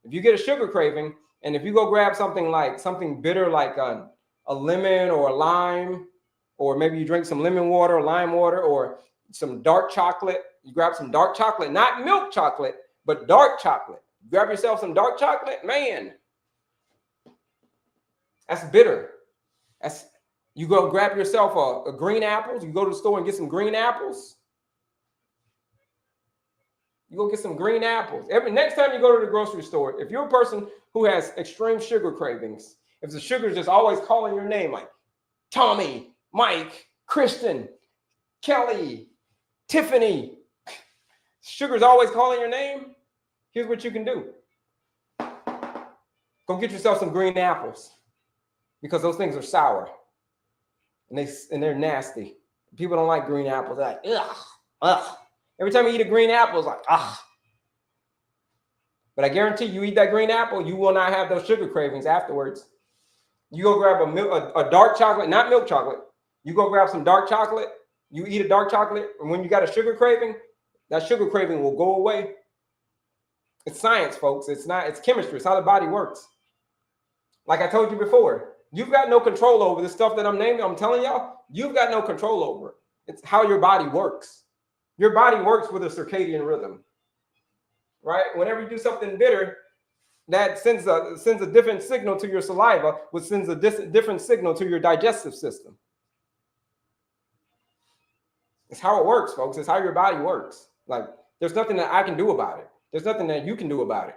if you get a sugar craving, and if you go grab something bitter like a lemon or a lime, or maybe you drink some lemon water or lime water or some dark chocolate, you grab some dark chocolate, not milk chocolate, but dark chocolate. Grab yourself some dark chocolate, man. That's bitter. You go grab yourself a green apples. You go to the store and get some green apples. You go get some green apples. Next time you go to the grocery store, if you're a person who has extreme sugar cravings, if the sugar is just always calling your name, like Tommy, Mike, Kristen, Kelley, Tiffany, sugar's always calling your name, here's what you can do. Go get yourself some green apples because those things are sour and they're nasty. People don't like green apples. They're like, ugh. Every time you eat a green apple, it's like, ugh. But I guarantee you eat that green apple, you will not have those sugar cravings afterwards. You go grab a dark chocolate, not milk chocolate. You go grab some dark chocolate, you eat a dark chocolate, and when you got a sugar craving, that sugar craving will go away. It's science, folks. It's chemistry. It's how the body works. Like I told you before, you've got no control over the stuff that I'm naming. I'm telling y'all, you've got no control over it. It's how your body works. Your body works with a circadian rhythm, right? Whenever you do something bitter, that sends a different signal to your saliva, which sends a different signal to your digestive system. It's how it works, folks. It's how your body works. Like, there's nothing that I can do about it. There's nothing that you can do about it,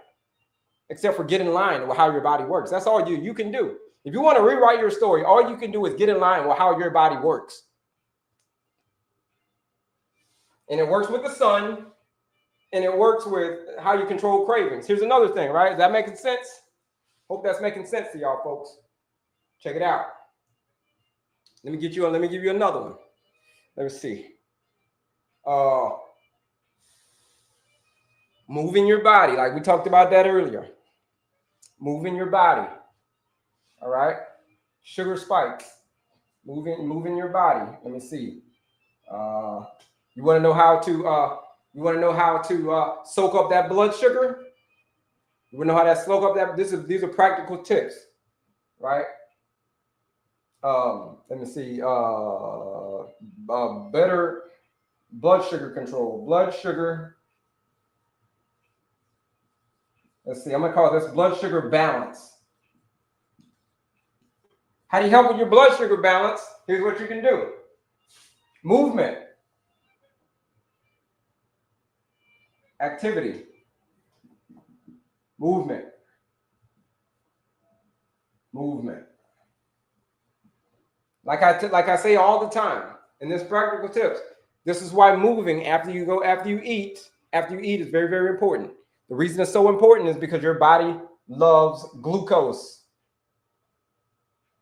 except for get in line with how your body works. That's all you can do. If you want to rewrite your story, all you can do is get in line with how your body works. And it works with the sun, and it works with how you control cravings. Here's another thing, right? Is that making sense? Hope that's making sense to y'all, folks. Check it out. Let me give you another one. Let me see. Moving your body, like we talked about that earlier. Moving your body. All right. Sugar spikes. Moving your body. Let me see. You want to know how to soak up that blood sugar? You want to know how to soak up that? These are practical tips, right? Let me see. Better blood sugar control. Blood sugar. Let's see. I'm gonna call this blood sugar balance. How do you help with your blood sugar balance? Here's what you can do. Movement. Activity. Movement. Like I say all the time in this practical tips, this is why moving after you eat is very, very important. The reason it's so important is because your body loves glucose.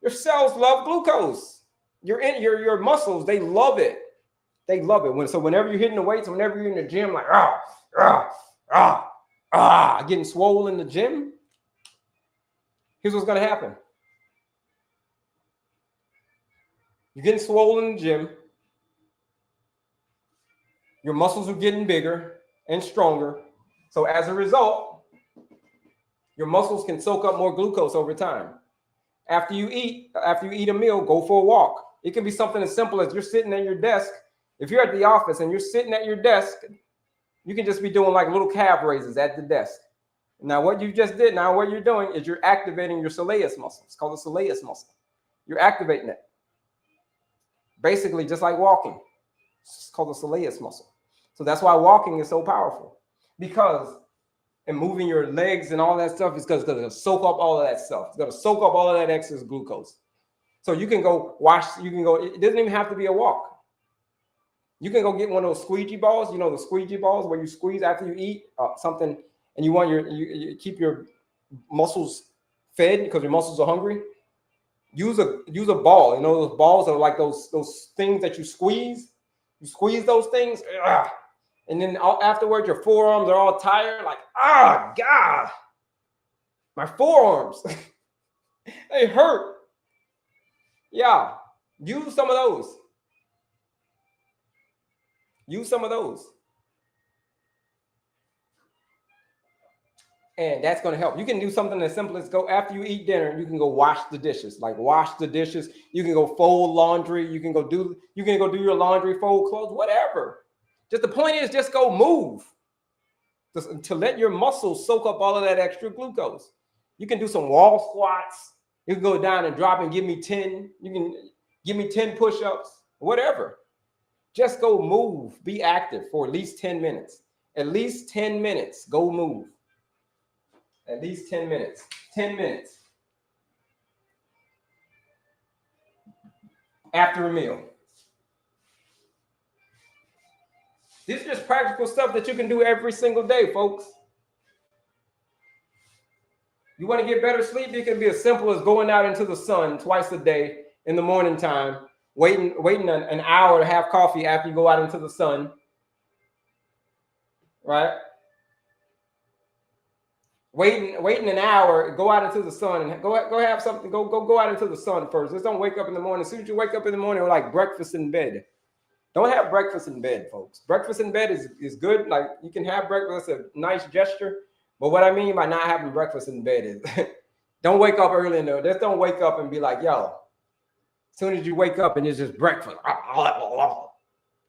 Your cells love glucose. Your muscles, they love it. They love it. So whenever you're hitting the weights, whenever you're in the gym, like getting swollen in the gym, here's what's going to happen. You're getting swollen in the gym. Your muscles are getting bigger and stronger. So as a result, your muscles can soak up more glucose over time. After you eat a meal, go for a walk. It can be something as simple as you're sitting at your desk. If you're at the office and you're sitting at your desk, you can just be doing like little calf raises at the desk. Now, what you just did, what you're doing is you're activating your soleus muscle. It's called the soleus muscle. You're activating it. Basically, just like walking. It's called the soleus muscle. So that's why walking is so powerful. And moving your legs and all that stuff is because it's going to soak up all of that stuff. It's going to soak up all of that excess glucose. So you can go it doesn't even have to be a walk. You can go get one of those squeegee balls, the squeegee balls where you squeeze after you eat something and you want you keep your muscles fed because your muscles are hungry. Use a ball. Those balls are like those things that you squeeze. You squeeze those things. And then afterwards, your forearms are all tired. Like, God, my forearms, they hurt. Yeah, use some of those. And that's going to help. You can do something as simple as go after you eat dinner, you can go wash the dishes. You can go fold laundry. You can go do your laundry, fold clothes, whatever. Just the point is just go move to let your muscles soak up all of that extra glucose. You can do some wall squats. You can go down and drop and give me 10. You can give me 10 push-ups, whatever. Just go move. Be active for at least 10 minutes. At least 10 minutes. Go move. At least 10 minutes. 10 minutes. After a meal. This is just practical stuff that you can do every single day, folks. You want to get better sleep? It can be as simple as going out into the sun twice a day in the morning time, waiting an hour to have coffee after you go out into the sun, right? Waiting an hour, go out into the sun and go have something, go out into the sun first. Just don't wake up in the morning. As soon as you wake up in the morning, like breakfast in bed. Don't have breakfast in bed, folks. Breakfast in bed is good. Like you can have breakfast, a nice gesture. But what I mean by not having breakfast in bed is don't wake up early in the day. Just don't wake up and be like, yo, as soon as you wake up and it's just breakfast.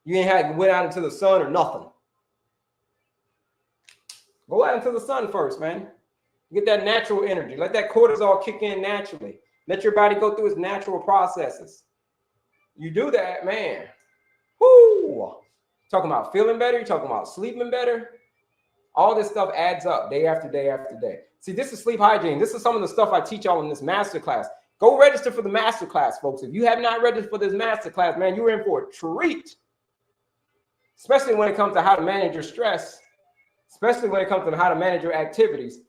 You ain't had went out into the sun or nothing. Go out into the sun first, man. Get that natural energy. Let that cortisol kick in naturally. Let your body go through its natural processes. You do that, man. Whoo! Talking about feeling better, you're talking about sleeping better. All this stuff adds up day after day after day. See, this is sleep hygiene. This is some of the stuff I teach y'all in this masterclass. Go register for the masterclass, folks. If you have not registered for this masterclass, man, you're in for a treat. Especially when it comes to how to manage your stress. Especially when it comes to how to manage your activities.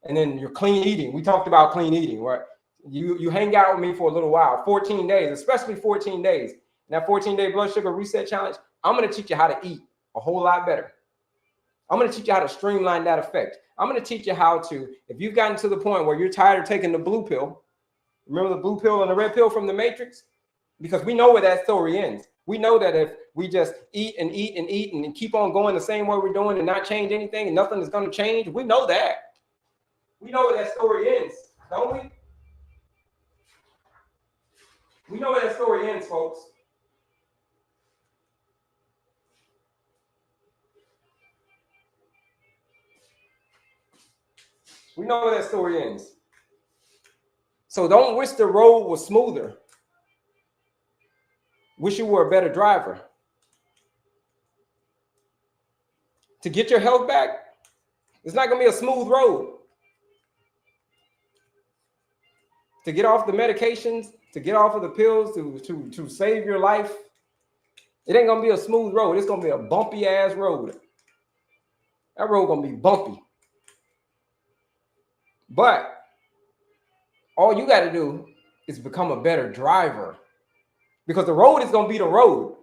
And then your clean eating. We talked about clean eating, right? You hang out with me for a little while, 14 days, especially 14 days. That 14-day blood sugar reset challenge, I'm going to teach you how to eat a whole lot better. I'm going to teach you how to streamline that effect. I'm going to teach you how to, if you've gotten to the point where you're tired of taking the blue pill, remember the blue pill and the red pill from the Matrix? Because we know where that story ends. We know that if we just eat and eat and eat and keep on going the same way we're doing and not change anything and nothing is going to change, we know that. We know where that story ends, don't we? We know where that story ends, folks. We know where that story ends. So don't wish the road was smoother. Wish you were a better driver. To get your health back, it's not going to be a smooth road. To get off the medications, to get off of the pills, to save your life, it ain't going to be a smooth road. It's going to be a bumpy ass road. That road going to be bumpy. But all you got to do is become a better driver, because the road is going to be the road.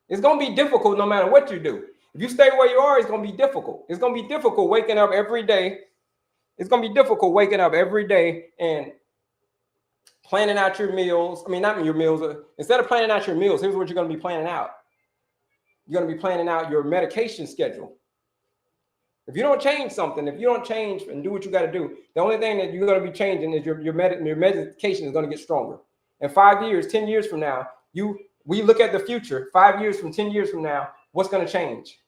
It's going to be difficult no matter what you do. If you stay where you are, it's going to be difficult. It's going to be difficult waking up every day. It's going to be difficult waking up every day and planning out your meals. I mean, not your meals. Instead of planning out your meals, here's what you're going to be planning out. You're going to be planning out your medication schedule. If you don't change something, if you don't change and do what you got to do, the only thing that you're going to be changing is your medication is going to get stronger. In 5 years, 10 years from now, we look at the future. 5 years from 10 years from now, what's going to change?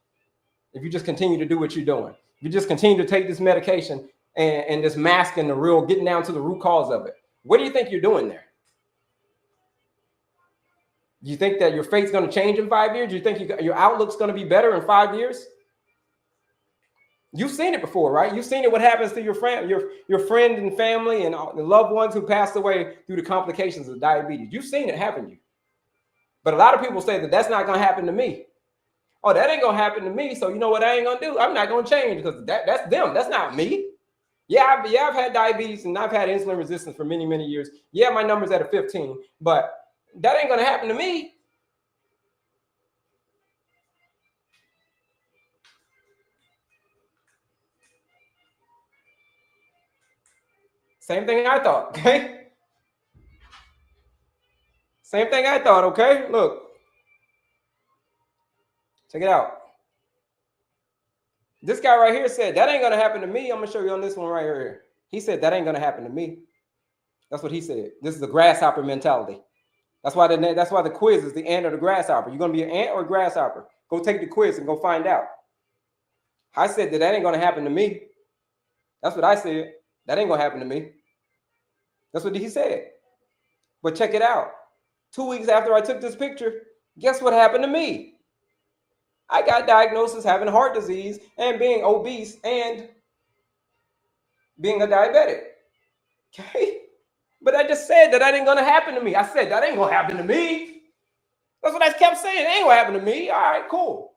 If you just continue to do what you're doing, you just continue to take this medication and this masking the real, getting down to the root cause of it. What do you think you're doing there? Do you think that your fate's going to change in 5 years? Do you think your outlook's going to be better in 5 years? You've seen it before, right? You've seen it. What happens to your friend and family and the loved ones who passed away through the complications of diabetes. You've seen it, haven't you? But a lot of people say that that's not going to happen to me. Oh, that ain't going to happen to me. So you know what I ain't going to do? I'm not going to change, because that's them. That's not me. Yeah, I've had diabetes and I've had insulin resistance for many, many years. Yeah, my number's at a 15, but that ain't going to happen to me. Same thing I thought, okay? Same thing I thought, okay? Look. Check it out. This guy right here said, that ain't going to happen to me. I'm going to show you on this one right here. He said, that ain't going to happen to me. That's what he said. This is the grasshopper mentality. That's why the quiz is the ant or the grasshopper. You're going to be an ant or a grasshopper. Go take the quiz and go find out. I said that ain't going to happen to me. That's what I said. That ain't going to happen to me. That's what he said. But check it out. 2 weeks after I took this picture, guess what happened to me? I got diagnosed as having heart disease and being obese and being a diabetic. Okay? But I just said that ain't going to happen to me. I said that ain't going to happen to me. That's what I kept saying. It ain't going to happen to me. All right, cool.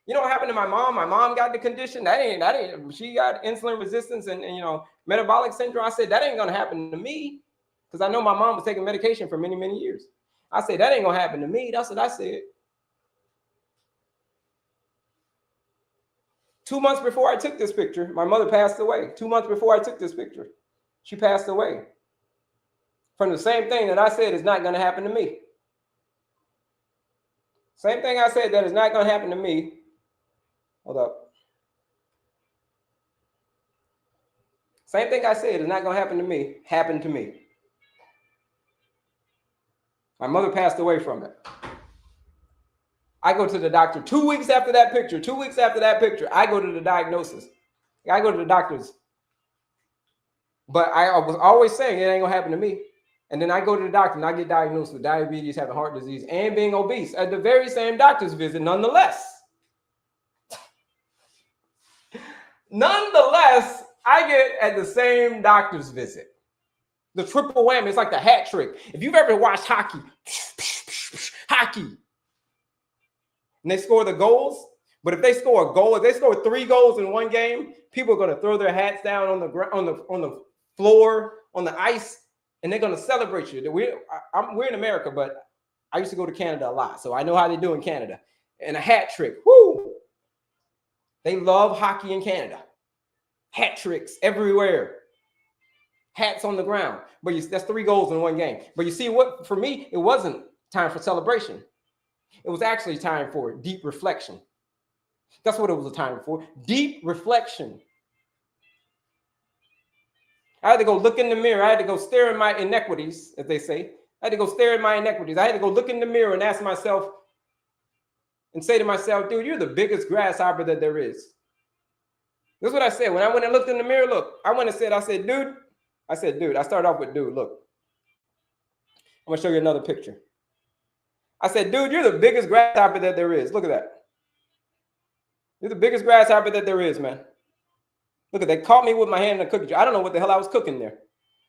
You know what happened to my mom? My mom got the condition. She got insulin resistance and metabolic syndrome. I said that ain't going to happen to me, because I know my mom was taking medication for many, many years. I said that ain't going to happen to me. That's what I said. 2 months before I took this picture, my mother passed away. 2 months before I took this picture, she passed away from the same thing that I said is not going to happen to me. Same thing I said that is not going to happen to me. Hold up. Same thing I said is not going to happen to me happened to me. My mother passed away from it. I go to the doctor 2 weeks after that picture. 2 weeks after that picture, I go to the diagnosis. I go to the doctors. But I was always saying it ain't going to happen to me. And then I go to the doctor and I get diagnosed with diabetes, having heart disease, and being obese at the very same doctor's visit, nonetheless. Nonetheless, I get at the same doctor's visit. The triple whammy, it's like the hat trick. If you've ever watched hockey, and they score the goals, but if they score a goal, if they score 3 goals in one game, people are going to throw their hats down on the floor, on the ice, and they're going to celebrate you. We're in America, but I used to go to Canada a lot, so I know how they do in Canada. And a hat trick, whoo! They love hockey in Canada. Hat tricks everywhere. Hats on the ground. But that's 3 goals in one game. But you see what? For me, it wasn't time for celebration. It was actually time for deep reflection. That's what it was a time for. Deep reflection. I had to go look in the mirror. I had to go stare at my inequities, as they say. I had to go stare at my inequities. I had to go look in the mirror and ask myself and say to myself, dude, you're the biggest grasshopper that there is. This is what I said. When I went and looked in the mirror, look, I said, dude, I started off with dude, look. I'm going to show you another picture. I said, dude, you're the biggest grasshopper that there is. Look at that. You're the biggest grasshopper that there is, man. Look at that. They caught me with my hand in a cookie jar. I don't know what the hell I was cooking there.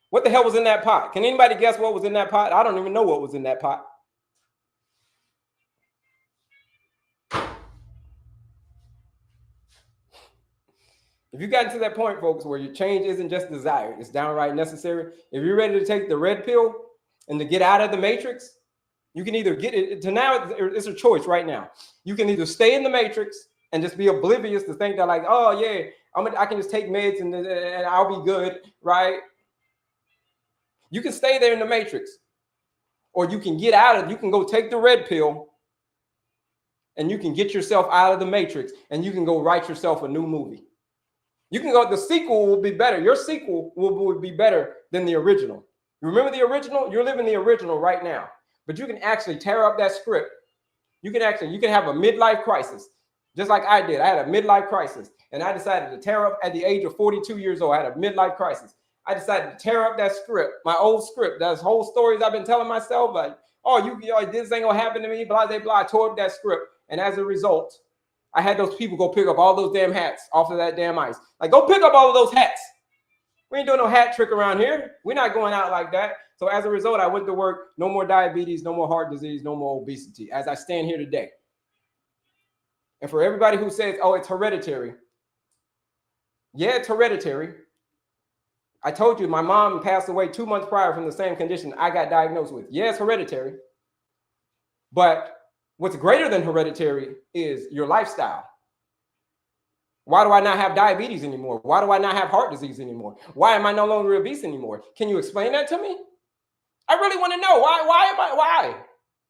What the hell was in that pot? Can anybody guess what was in that pot? I don't even know what was in that pot. If you got to that point, folks, where your change isn't just desired, it's downright necessary. If you're ready to take the red pill and to get out of the matrix, you can either get it to now. It's a choice right now. You can either stay in the matrix and just be oblivious to think that, like, oh yeah, I can just take meds and I'll be good, right? You can stay there in the matrix, or you can get out of. You can go take the red pill, and you can get yourself out of the matrix, and you can go write yourself a new movie. You can go. The sequel will be better. Your sequel will be better than the original. You remember the original? You're living the original right now. But you can actually tear up that script. You can have a midlife crisis, just like I did. I had a midlife crisis, and I decided to tear up at the age of 42 years old. I had a midlife crisis. I decided to tear up that script, my old script, those whole stories I've been telling myself, like, oh, this ain't gonna happen to me, blah, blah, blah. I tore up that script, and as a result, I had those people go pick up all those damn hats off of that damn ice. Like, go pick up all of those hats. We ain't doing no hat trick around here. We're not going out like that. So as a result, I went to work. No more diabetes, no more heart disease, no more obesity as I stand here today. And for everybody who says, oh, it's hereditary. Yeah, it's hereditary. I told you my mom passed away 2 months prior from the same condition I got diagnosed with. Yeah, it's hereditary. But what's greater than hereditary is your lifestyle. Why do I not have diabetes anymore? Why do I not have heart disease anymore? Why am I no longer obese anymore? Can you explain that to me? I really want to know. Why?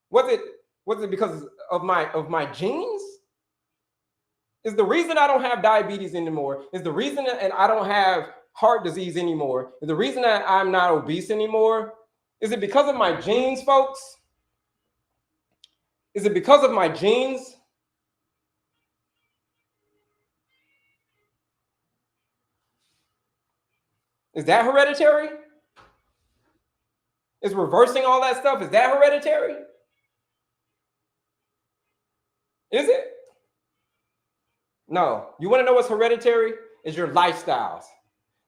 Was it because of my genes? Is the reason I don't have diabetes anymore? Is the reason that I don't have heart disease anymore? Is the reason that I'm not obese anymore? Is it because of my genes, folks? Is it because of my genes? Is that hereditary? Is reversing all that stuff, is that hereditary? Is it? No. You want to know what's hereditary? Is your lifestyles.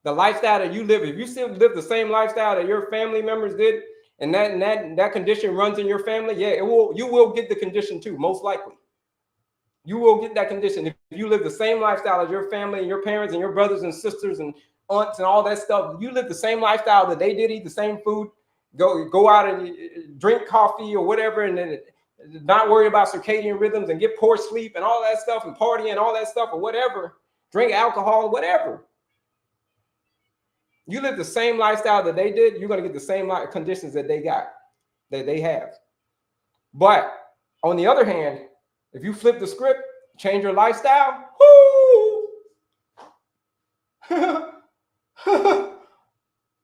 The lifestyle that you live. If you still live the same lifestyle that your family members did, and that condition runs in your family, yeah, you will get the condition too, most likely. You will get that condition. If you live the same lifestyle as your family and your parents and your brothers and sisters and aunts and all that stuff, you live the same lifestyle that they did, eat the same food, go out and drink coffee or whatever, and then not worry about circadian rhythms and get poor sleep and all that stuff and party and all that stuff or whatever, drink alcohol, whatever. You live the same lifestyle that they did, you're going to get the same conditions that they got, that they have. But on the other hand, if you flip the script, change your lifestyle, whoo!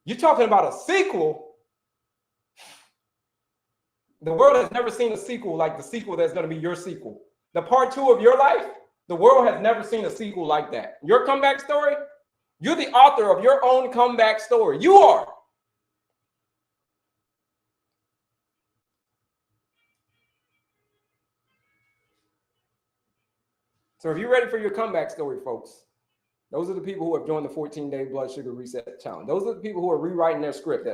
You're talking about a sequel. The world has never seen a sequel like the sequel that's going to be your sequel. The part 2 of your life, the world has never seen a sequel like that. Your comeback story, you're the author of your own comeback story. You are. So if you're ready for your comeback story, folks, those are the people who have joined the 14-day blood sugar reset challenge. Those are the people who are rewriting their script.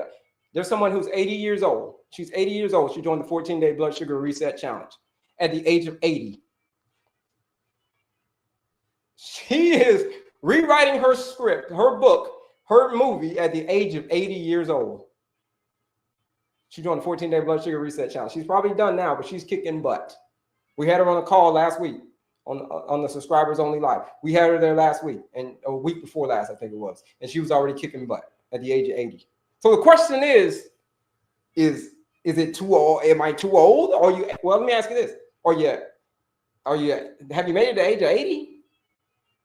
There's someone who's 80 years old. She's 80 years old. She joined the 14-day blood sugar reset challenge at the age of 80. She is rewriting her script, her book, her movie at the age of 80 years old. She joined the 14-day blood sugar reset challenge. She's probably done now, but she's kicking butt. We had her on a call last week on the subscribers only live. We had her there last week and a week before last, I think it was. And she was already kicking butt at the age of 80. So the question is it too old? Am I too old? Well, let me ask you this. Have you made it to the age of 80?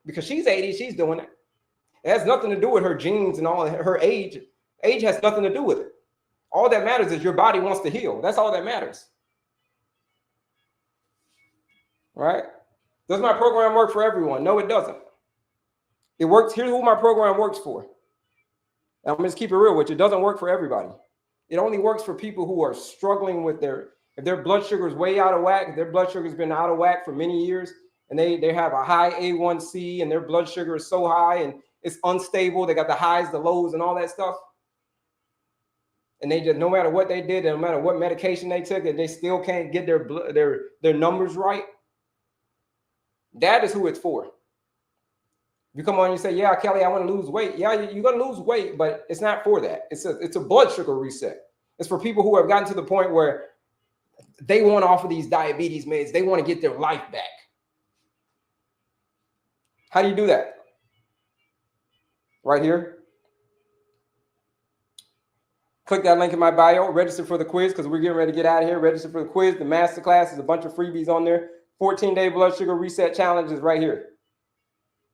Because she's 80, she's doing it. It has nothing to do with her genes and all her age. Age has nothing to do with it. All that matters is your body wants to heal. That's all that matters. Right? Does my program work for everyone? No, it doesn't. It works. Here's who my program works for. And I'm going to keep it real with you. It doesn't work for everybody. It only works for people who are struggling with if their blood sugar is way out of whack, if their blood sugar has been out of whack for many years, and they have a high A1C and their blood sugar is so high and it's unstable. They got the highs, the lows, and all that stuff. And they just, no matter what they did, no matter what medication they took, and they still can't get their numbers right. That is who it's for. You come on and you say, yeah, Kelley, I want to lose weight. Yeah, you're going to lose weight, but it's not for that. It's a blood sugar reset. It's for people who have gotten to the point where they want off of these diabetes meds. They want to get their life back. How do you do that? Right here. Click that link in my bio. Register for the quiz because we're getting ready to get out of here. Register for the quiz. The masterclass is a bunch of freebies on there. 14-day blood sugar reset challenge is right here.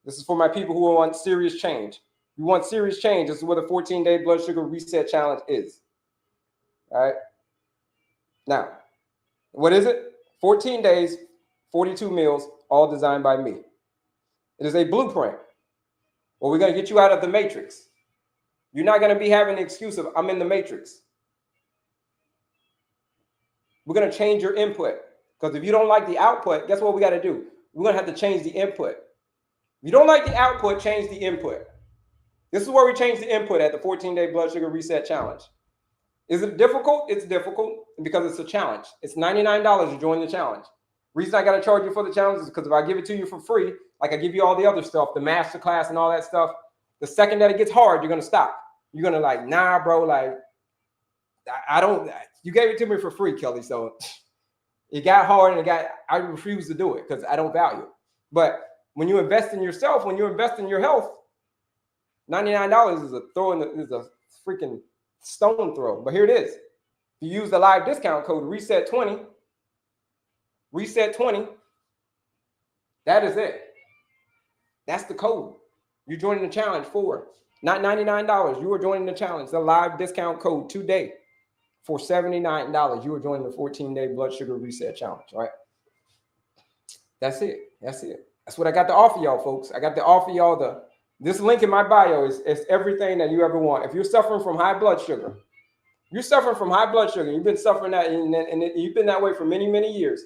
This is for my people who want serious change. You want serious change. This is what a 14-day blood sugar reset challenge is. All right. Now, what is it? 14 days, 42 meals, all designed by me. It is a blueprint. Well, we're going to get you out of the matrix. You're not going to be having the excuse of, I'm in the matrix. We're going to change your input. Because if you don't like the output, guess what we got to do? We're going to have to change the input. If you don't like the output, change the input. This is where we change the input at the 14-day blood sugar reset challenge. Is it difficult? It's difficult because it's a challenge. It's $99 to join the challenge. Reason I got to charge you for the challenge is because if I give it to you for free, like I give you all the other stuff, the master class and all that stuff, the second that it gets hard, you're going to stop. You're going to like, nah, bro, like, you gave it to me for free, Kelley. So it got hard and I refuse to do it because I don't value it. But when you invest in yourself, when you invest in your health, $99 is is a freaking stone throw. But here it is. If you use the live discount code reset20, that is it. That's the code. You're joining the challenge for not $99. You are joining the challenge. The live discount code today for $79. You are joining the 14-day blood sugar reset challenge. All right. That's it. That's it. That's what I got to offer y'all, folks. I got to offer y'all this link in my bio is everything that you ever want. If you're suffering from high blood sugar, you've been suffering that and you've been that way for many, many years.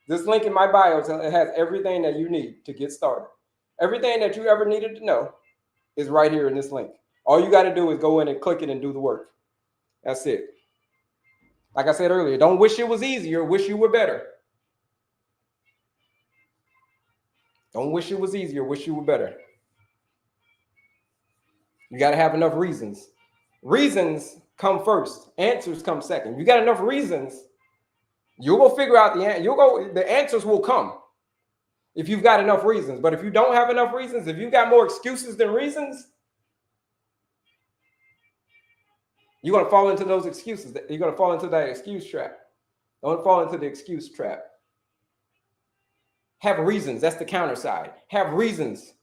This link in my bio, it has everything that you need to get started. Everything that you ever needed to know is right here in this link. All you got to do is go in and click it and do the work. That's it. Like I said earlier, don't wish it was easier, wish you were better. Don't wish it was easier, wish you were better. You got to have enough reasons. Reasons come first. Answers come second. You got enough reasons, you'll go figure out the answers will come. If you've got enough reasons. But if you don't have enough reasons, if you've got more excuses than reasons, you're going to fall into those excuses. You're going to fall into that excuse trap. Don't fall into the excuse trap. Have reasons. That's the counter side. Have reasons.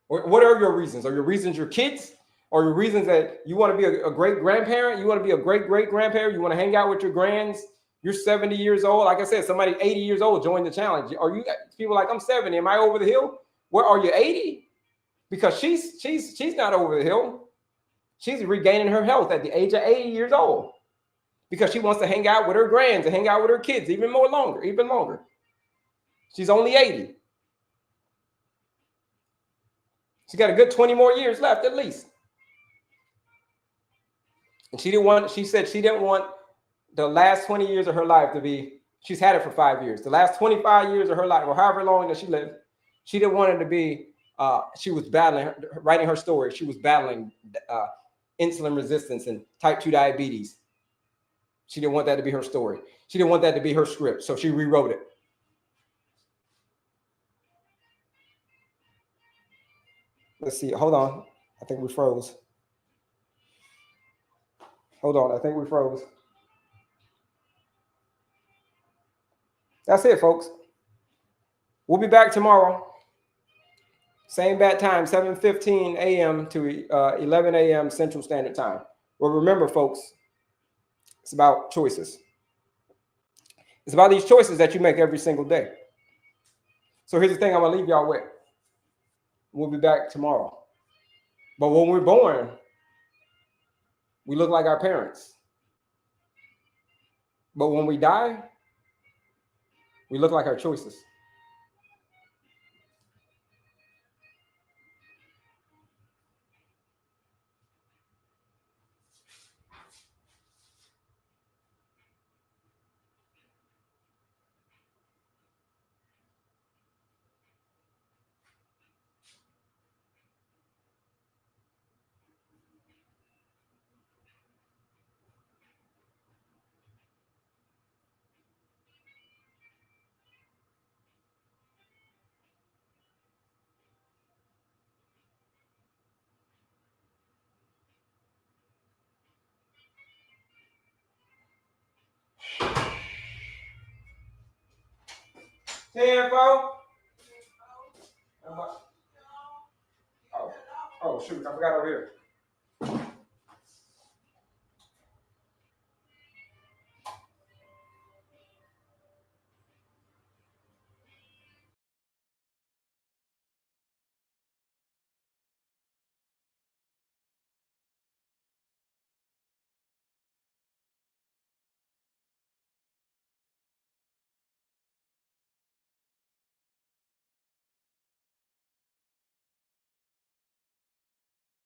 What are your reasons? Are your reasons your kids? Or your reasons that you want to be a great grandparent? You want to be a great great grandparent? You want to hang out with your grands? You're 70 years old. Like I said, somebody 80 years old joined the challenge. Are you people like, I'm 70? Am I over the hill? Where are you, 80? Because she's not over the hill. She's regaining her health at the age of 80 years old because she wants to hang out with her grands and hang out with her kids even longer. She's only 80. She's got a good 20 more years left at least. And she said she didn't want the last 20 years of her life to be, she's had it for 5 years. The last 25 years of her life, or however long that she lived, she didn't want it to be, she was battling, writing her story, she was battling insulin resistance and type 2 diabetes. She didn't want that to be her story. She didn't want that to be her script, so she rewrote it. Let's see, hold on. I think we froze. Hold on, I think we froze. That's it, folks. We'll be back tomorrow. Same bat time, 7:15 a.m. to 11 a.m. Central Standard Time. Well, remember, folks, it's about choices. It's about these choices that you make every single day. So here's the thing I'm going to leave y'all with. We'll be back tomorrow. But when we're born, we look like our parents. But when we die, we look like our choices. Hey, info. Oh, shoot, I forgot over here.